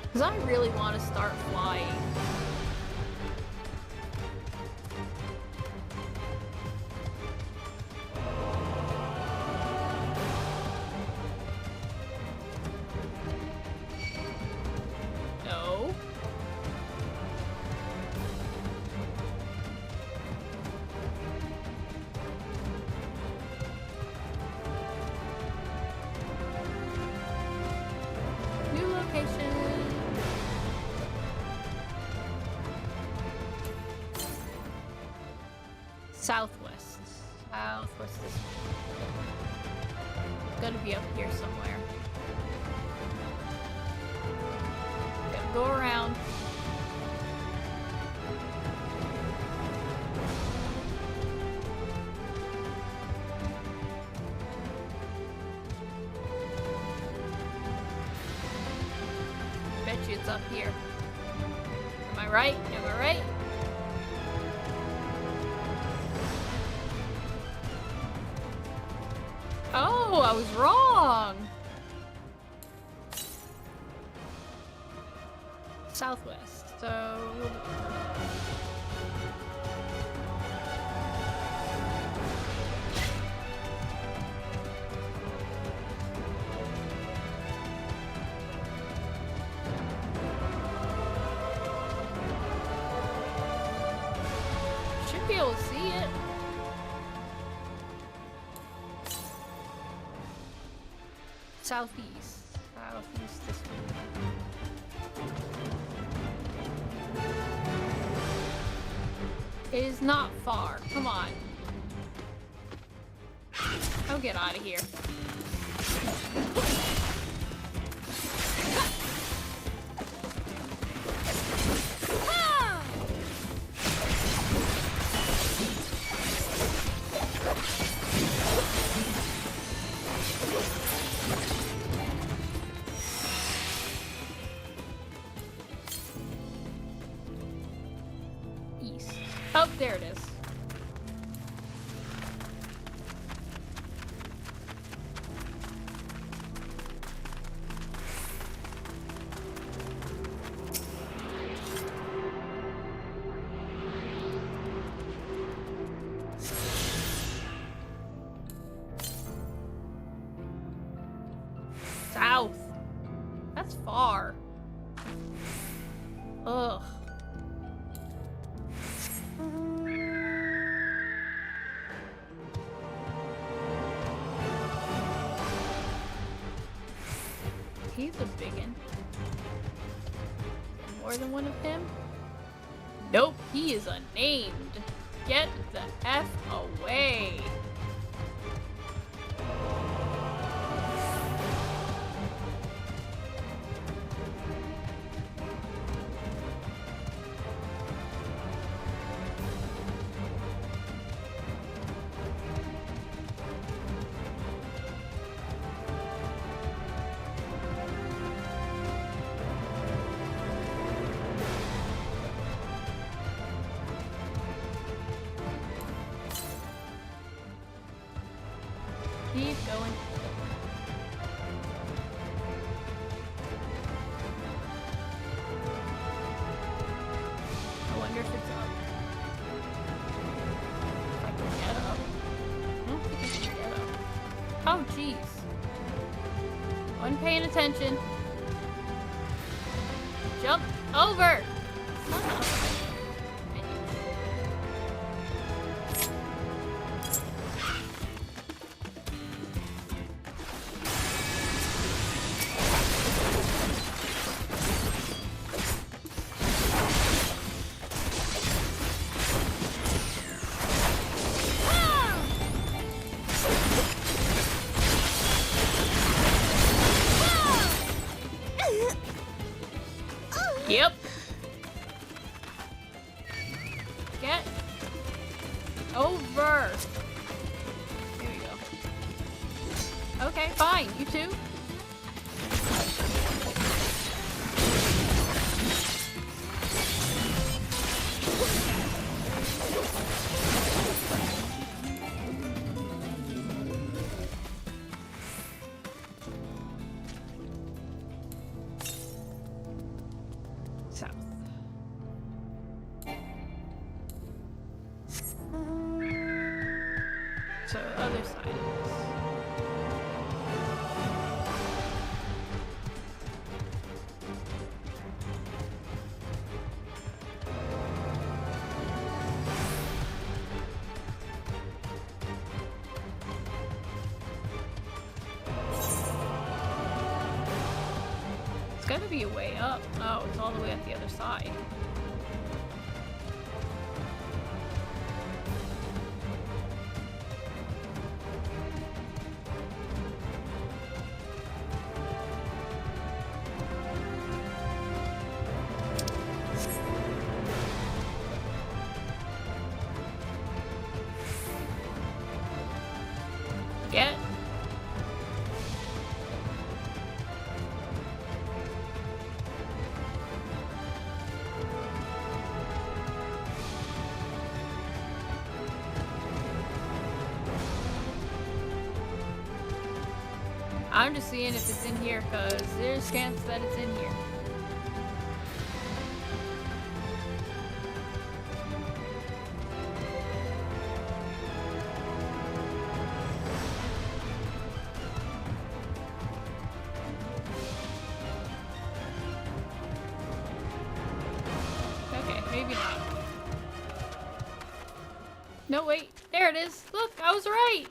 Because I really want to start flying. Southwest. Southwest is gotta be up here somewhere. Gotta go around. Bet you it's up here. Am I right? Am I right? Oh, I was wrong! Southwest, so... Should be able to see it. southeast. Southeast this way. It is not far. Come on. I'll get out of here. East. Oh, there it is. South. That's far. Ugh. He's a biggin. More than one of him? Nope, he is unnamed. Get the F away. Keep going. I wonder if it's up. If I can get up. I don't think I can get up. Oh, jeez. Wasn't paying attention. Jump over! Son of a- Yep. Get over. Here we go. Okay, fine. You too. South. So, other side of this. It's gotta be a way up. Oh, it's all the way up the other side. Get. I'm just seeing if it's in here, because there's a chance that it's in here. Okay, maybe not. No, wait. There it is. Look, I was right.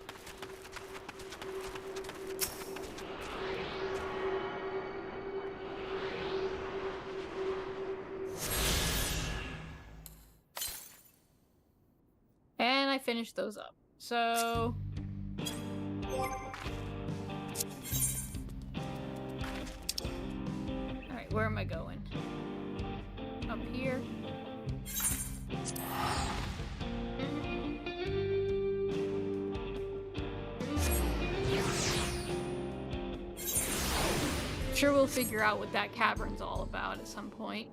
finish those up. So... Alright, where am I going? Up here. Sure, we'll figure out what that cavern's all about at some point.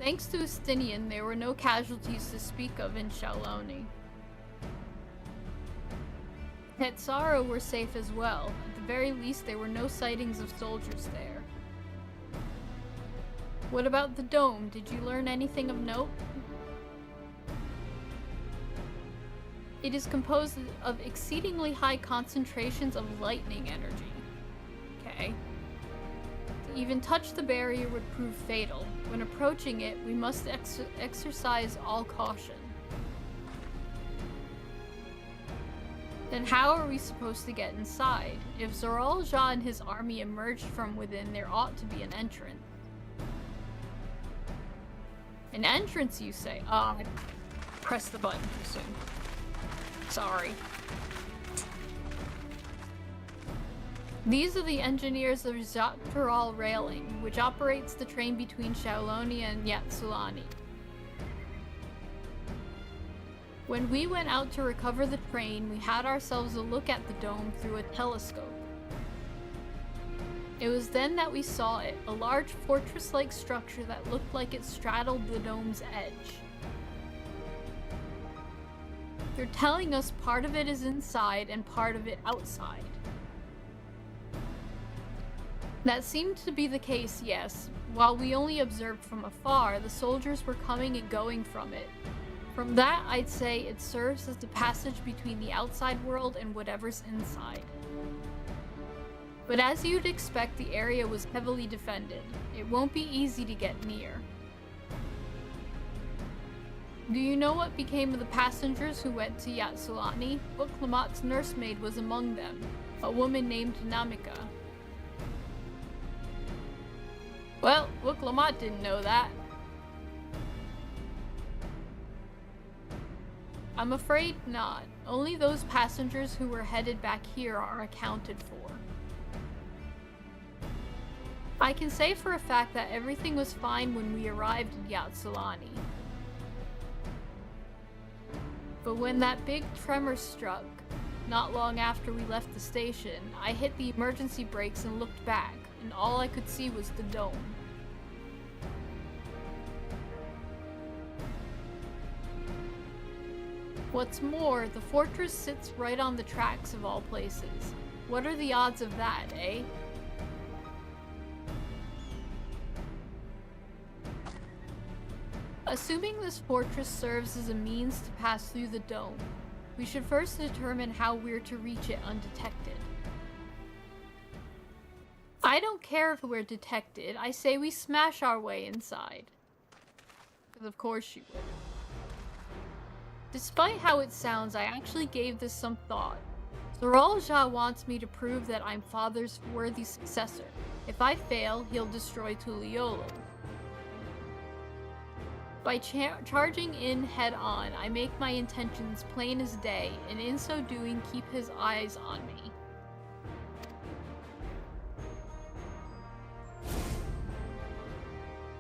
Thanks to Estinian, there were no casualties to speak of in Shaoloni. At Saro were safe as well. At the very least, there were no sightings of soldiers there. What about the dome? Did you learn anything of note? It is composed of exceedingly high concentrations of lightning energy. Okay. To even touch the barrier would prove fatal. When approaching it, we must exercise all caution. Then how are we supposed to get inside? If Zoral Ja and his army emerged from within, there ought to be an entrance. An entrance, you say? I pressed the button too soon. Sorry. These are the engineers of DAWNTRAIL Railing, which operates the train between Shaoloni and Yatsulani. When we went out to recover the train, we had ourselves a look at the dome through a telescope. It was then that we saw it, a large fortress-like structure that looked like it straddled the dome's edge. They're telling us part of it is inside and part of it outside. That seemed to be the case, yes. While we only observed from afar, the soldiers were coming and going from it. From that, I'd say it serves as the passage between the outside world and whatever's inside. But as you'd expect, the area was heavily defended. It won't be easy to get near. Do you know what became of the passengers who went to Yatsulani? Uklamat's nursemaid was among them, a woman named Namika. Well, Uklamat didn't know that. I'm afraid not. Only those passengers who were headed back here are accounted for. I can say for a fact that everything was fine when we arrived in Yatsulani. But when that big tremor struck, not long after we left the station, I hit the emergency brakes and looked back, and all I could see was the dome. What's more, the fortress sits right on the tracks of all places. What are the odds of that, eh? Assuming this fortress serves as a means to pass through the dome, we should first determine how we're to reach it undetected. I don't care if we're detected, I say we smash our way inside. Because of course you would. Despite how it sounds, I actually gave this some thought. Zoral Ja wants me to prove that I'm Father's worthy successor. If I fail, he'll destroy Tuliolo. By charging in head-on, I make my intentions plain as day, and in so doing keep his eyes on me.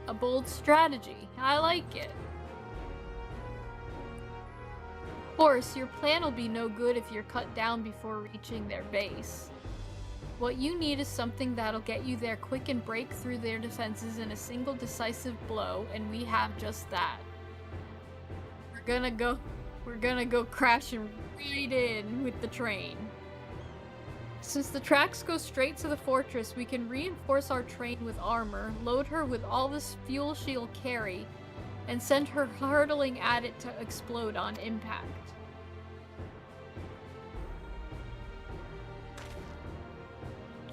A bold strategy. I like it. Of course, your plan will be no good if you're cut down before reaching their base. What you need is something that'll get you there quick and break through their defenses in a single decisive blow, and we have just that. We're gonna go crashing right in with the train. Since the tracks go straight to the fortress, we can reinforce our train with armor, load her with all this fuel she'll carry, and send her hurtling at it to explode on impact.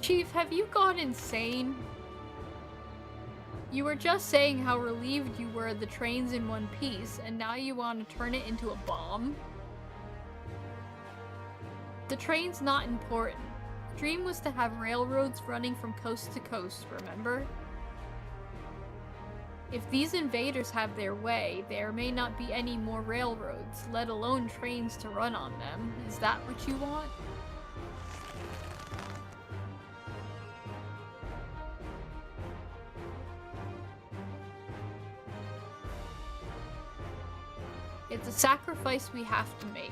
Chief, have you gone insane? You were just saying how relieved you were the train's in one piece, and now you want to turn it into a bomb? The train's not important. The dream was to have railroads running from coast to coast, remember? If these invaders have their way, there may not be any more railroads, let alone trains to run on them. Is that what you want? It's a sacrifice we have to make.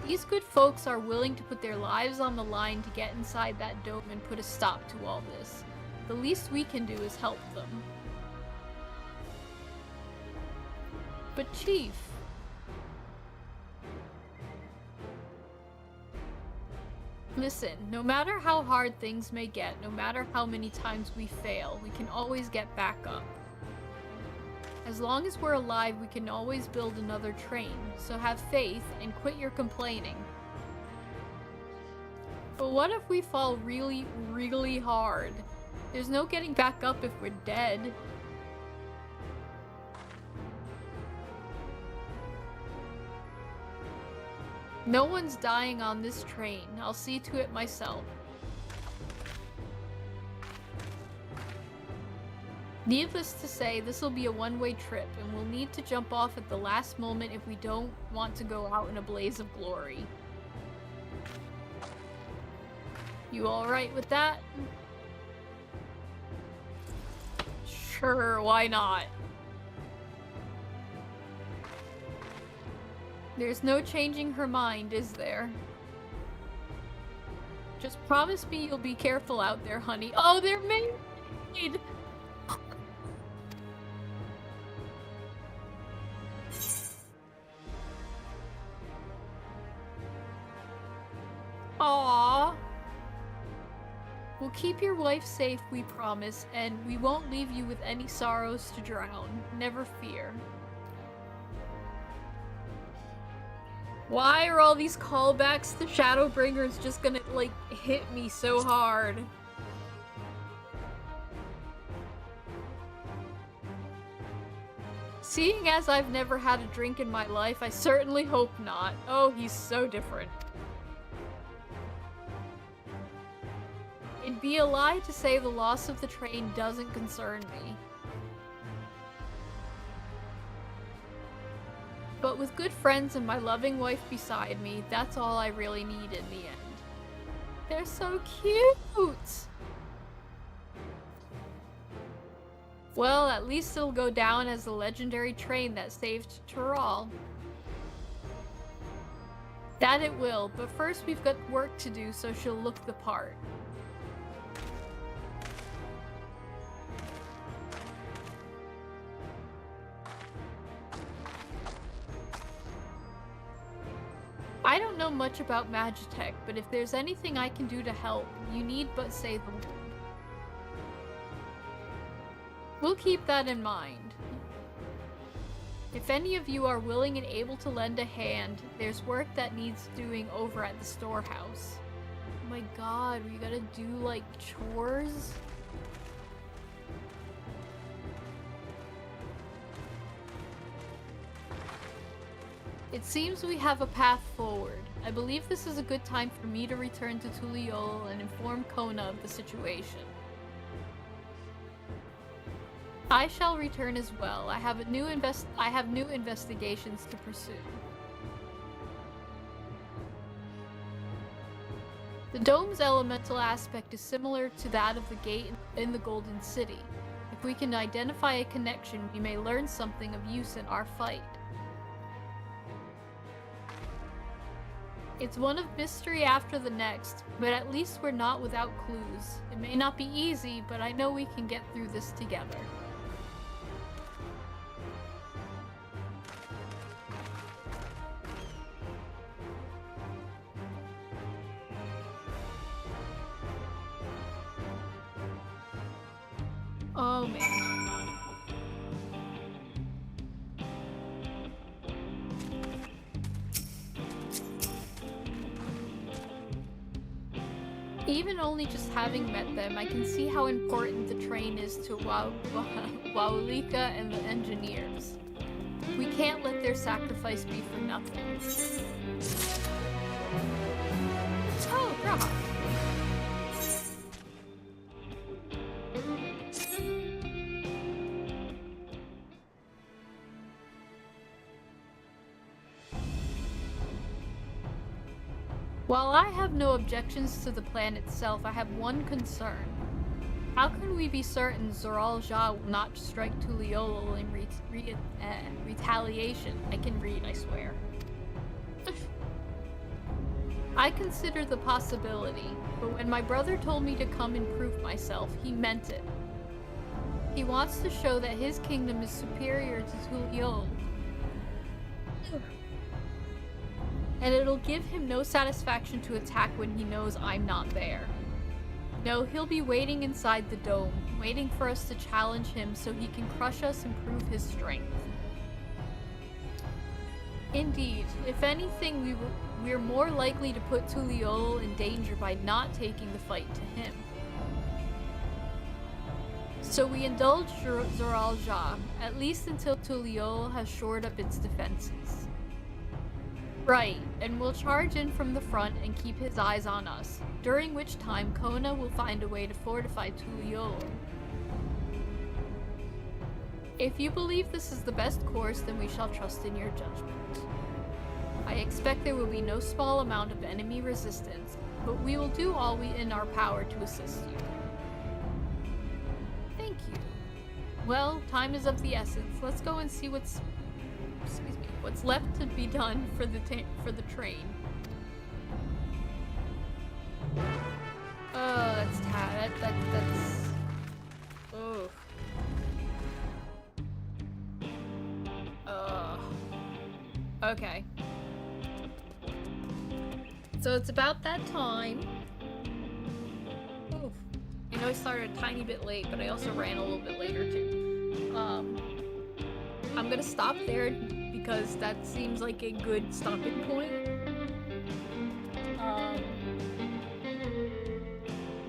These good folks are willing to put their lives on the line to get inside that dome and put a stop to all this. The least we can do is help them. But Chief... Listen, no matter how hard things may get, no matter how many times we fail, we can always get back up. As long as we're alive, we can always build another train, so have faith and quit your complaining. But what if we fall really, really hard? There's no getting back up if we're dead. No one's dying on this train. I'll see to it myself. Needless to say, this will be a one-way trip, and we'll need to jump off at the last moment if we don't want to go out in a blaze of glory. You alright with that? Sure, why not? There's no changing her mind, is there? Just promise me you'll be careful out there, honey. Oh, they're married! Aww. We'll keep your wife safe, we promise, and we won't leave you with any sorrows to drown. Never fear. Why are all these callbacks to Shadowbringers just gonna, like, hit me so hard? Seeing as I've never had a drink in my life, I certainly hope not. Oh, he's so different. It'd be a lie to say the loss of the train doesn't concern me. But with good friends and my loving wife beside me, that's all I really need in the end. They're so cute! Well, at least it'll go down as the legendary train that saved Tural. That it will, but first we've got work to do so she'll look the part. I don't know much about Magitech, but if there's anything I can do to help, you need but say the word. We'll keep that in mind. If any of you are willing and able to lend a hand, there's work that needs doing over at the storehouse. Oh my god, we gotta do, like, chores? It seems we have a path forward. I believe this is a good time for me to return to Tuliol and inform Kona of the situation. I shall return as well. I have new investigations to pursue. The dome's elemental aspect is similar to that of the gate in the Golden City. If we can identify a connection, we may learn something of use in our fight. It's one of mystery after the next, but at least we're not without clues. It may not be easy, but I know we can get through this together. Oh man. Even only just having met them, I can see how important the train is to Wawalika and the engineers. We can't let their sacrifice be for nothing. Oh, Graha. While I have no objections to the plan itself, I have one concern. How can we be certain Zoral Ja will not strike Tuliolol in retaliation? I can read, I swear. I consider the possibility, but when my brother told me to come and prove myself, he meant it. He wants to show that his kingdom is superior to Tuliolol. And it'll give him no satisfaction to attack when he knows I'm not there. No, he'll be waiting inside the dome, waiting for us to challenge him so he can crush us and prove his strength. Indeed, if anything, we're more likely to put Tuliolol in danger by not taking the fight to him. So we indulge Zoral Ja, at least until Tuliolol has shored up its defenses. Right, and we'll charge in from the front and keep his eyes on us, during which time Kona will find a way to fortify Tuliolol. If you believe this is the best course, then we shall trust in your judgment. I expect there will be no small amount of enemy resistance, but we will do all in our power to assist you. Thank you. Well, time is of the essence. Let's go and see what's left to be done for the train. Oh, that's okay. So it's about that time. Oof. I know I started a tiny bit late, but I also ran a little bit later too. I'm gonna stop there because that seems like a good stopping point.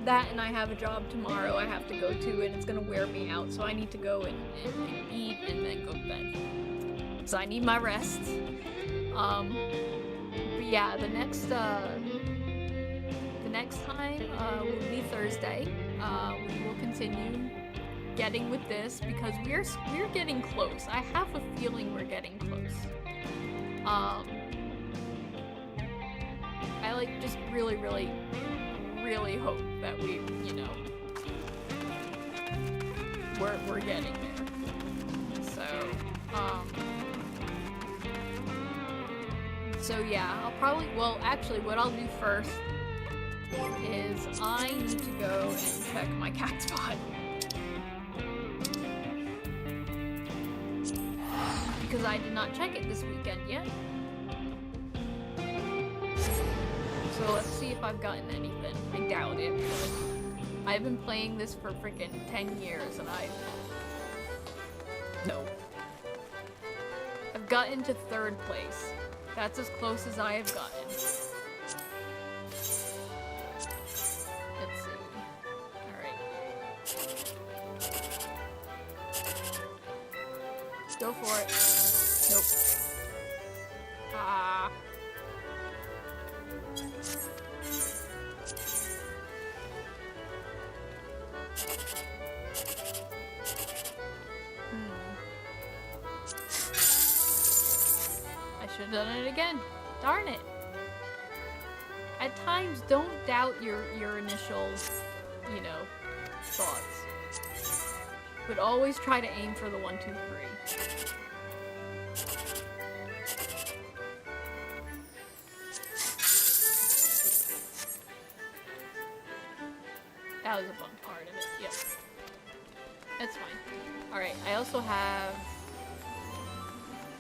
That and I have a job tomorrow I have to go to and it's gonna wear me out, so I need to go and eat and then go to bed. So I need my rest. But yeah, the next time will be Thursday. We will continue getting with this because we're getting close. I have a feeling we're getting close. I like just really hope that we, you know, we're getting there. So yeah, I'll probably, well, actually what I'll do first is I need to go and check my cat spot. Because I did not check it this weekend yet. So let's see if I've gotten anything. I doubt it. I've been playing this for freaking 10 years and no. I've gotten to 3rd place. That's as close as I have gotten. Let's see. Alright. Go for it. Nope. Ah. I should have done it again. Darn it. At times, don't doubt your initial, you know, thoughts. But always try to aim for the 1, 2, 3. That was a bump part of it, yep. That's fine. Alright, I also have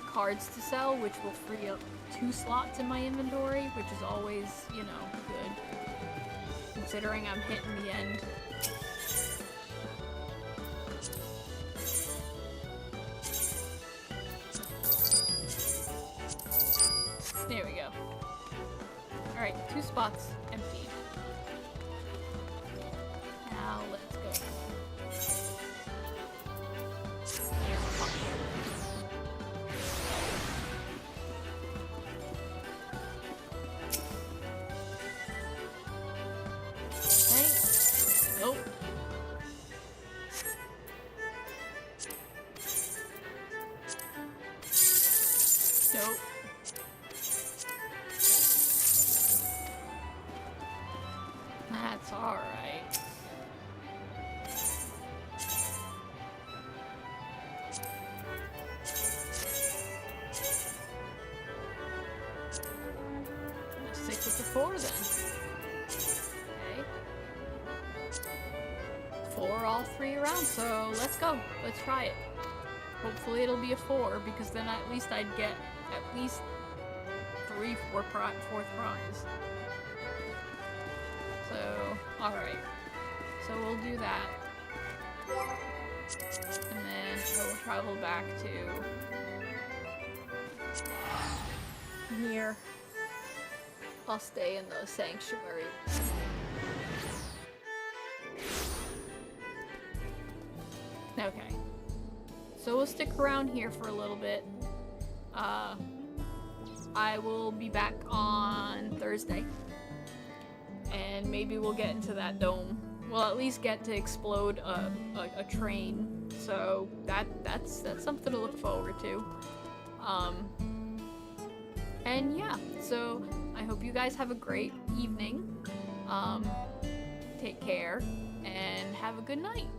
cards to sell, which will free up 2 slots in my inventory, which is always, you know, good. Considering I'm hitting the end. There we go. Alright, 2 spots empty. Now let's go. Okay. Nope. Nope. That's alright. Let's stick with the 4 then. Okay. 4 all 3 around, so let's go. Let's try it. Hopefully it'll be a 4, because then at least I'd get at least 3 4th prize. So, alright. So we'll do that. And then I will travel back to here. I'll stay in the sanctuary. Okay. So we'll stick around here for a little bit. I will be back on Thursday. And maybe we'll get into that dome. We'll at least get to explode a train. So that's something to look forward to. And yeah, so I hope you guys have a great evening. Take care and have a good night.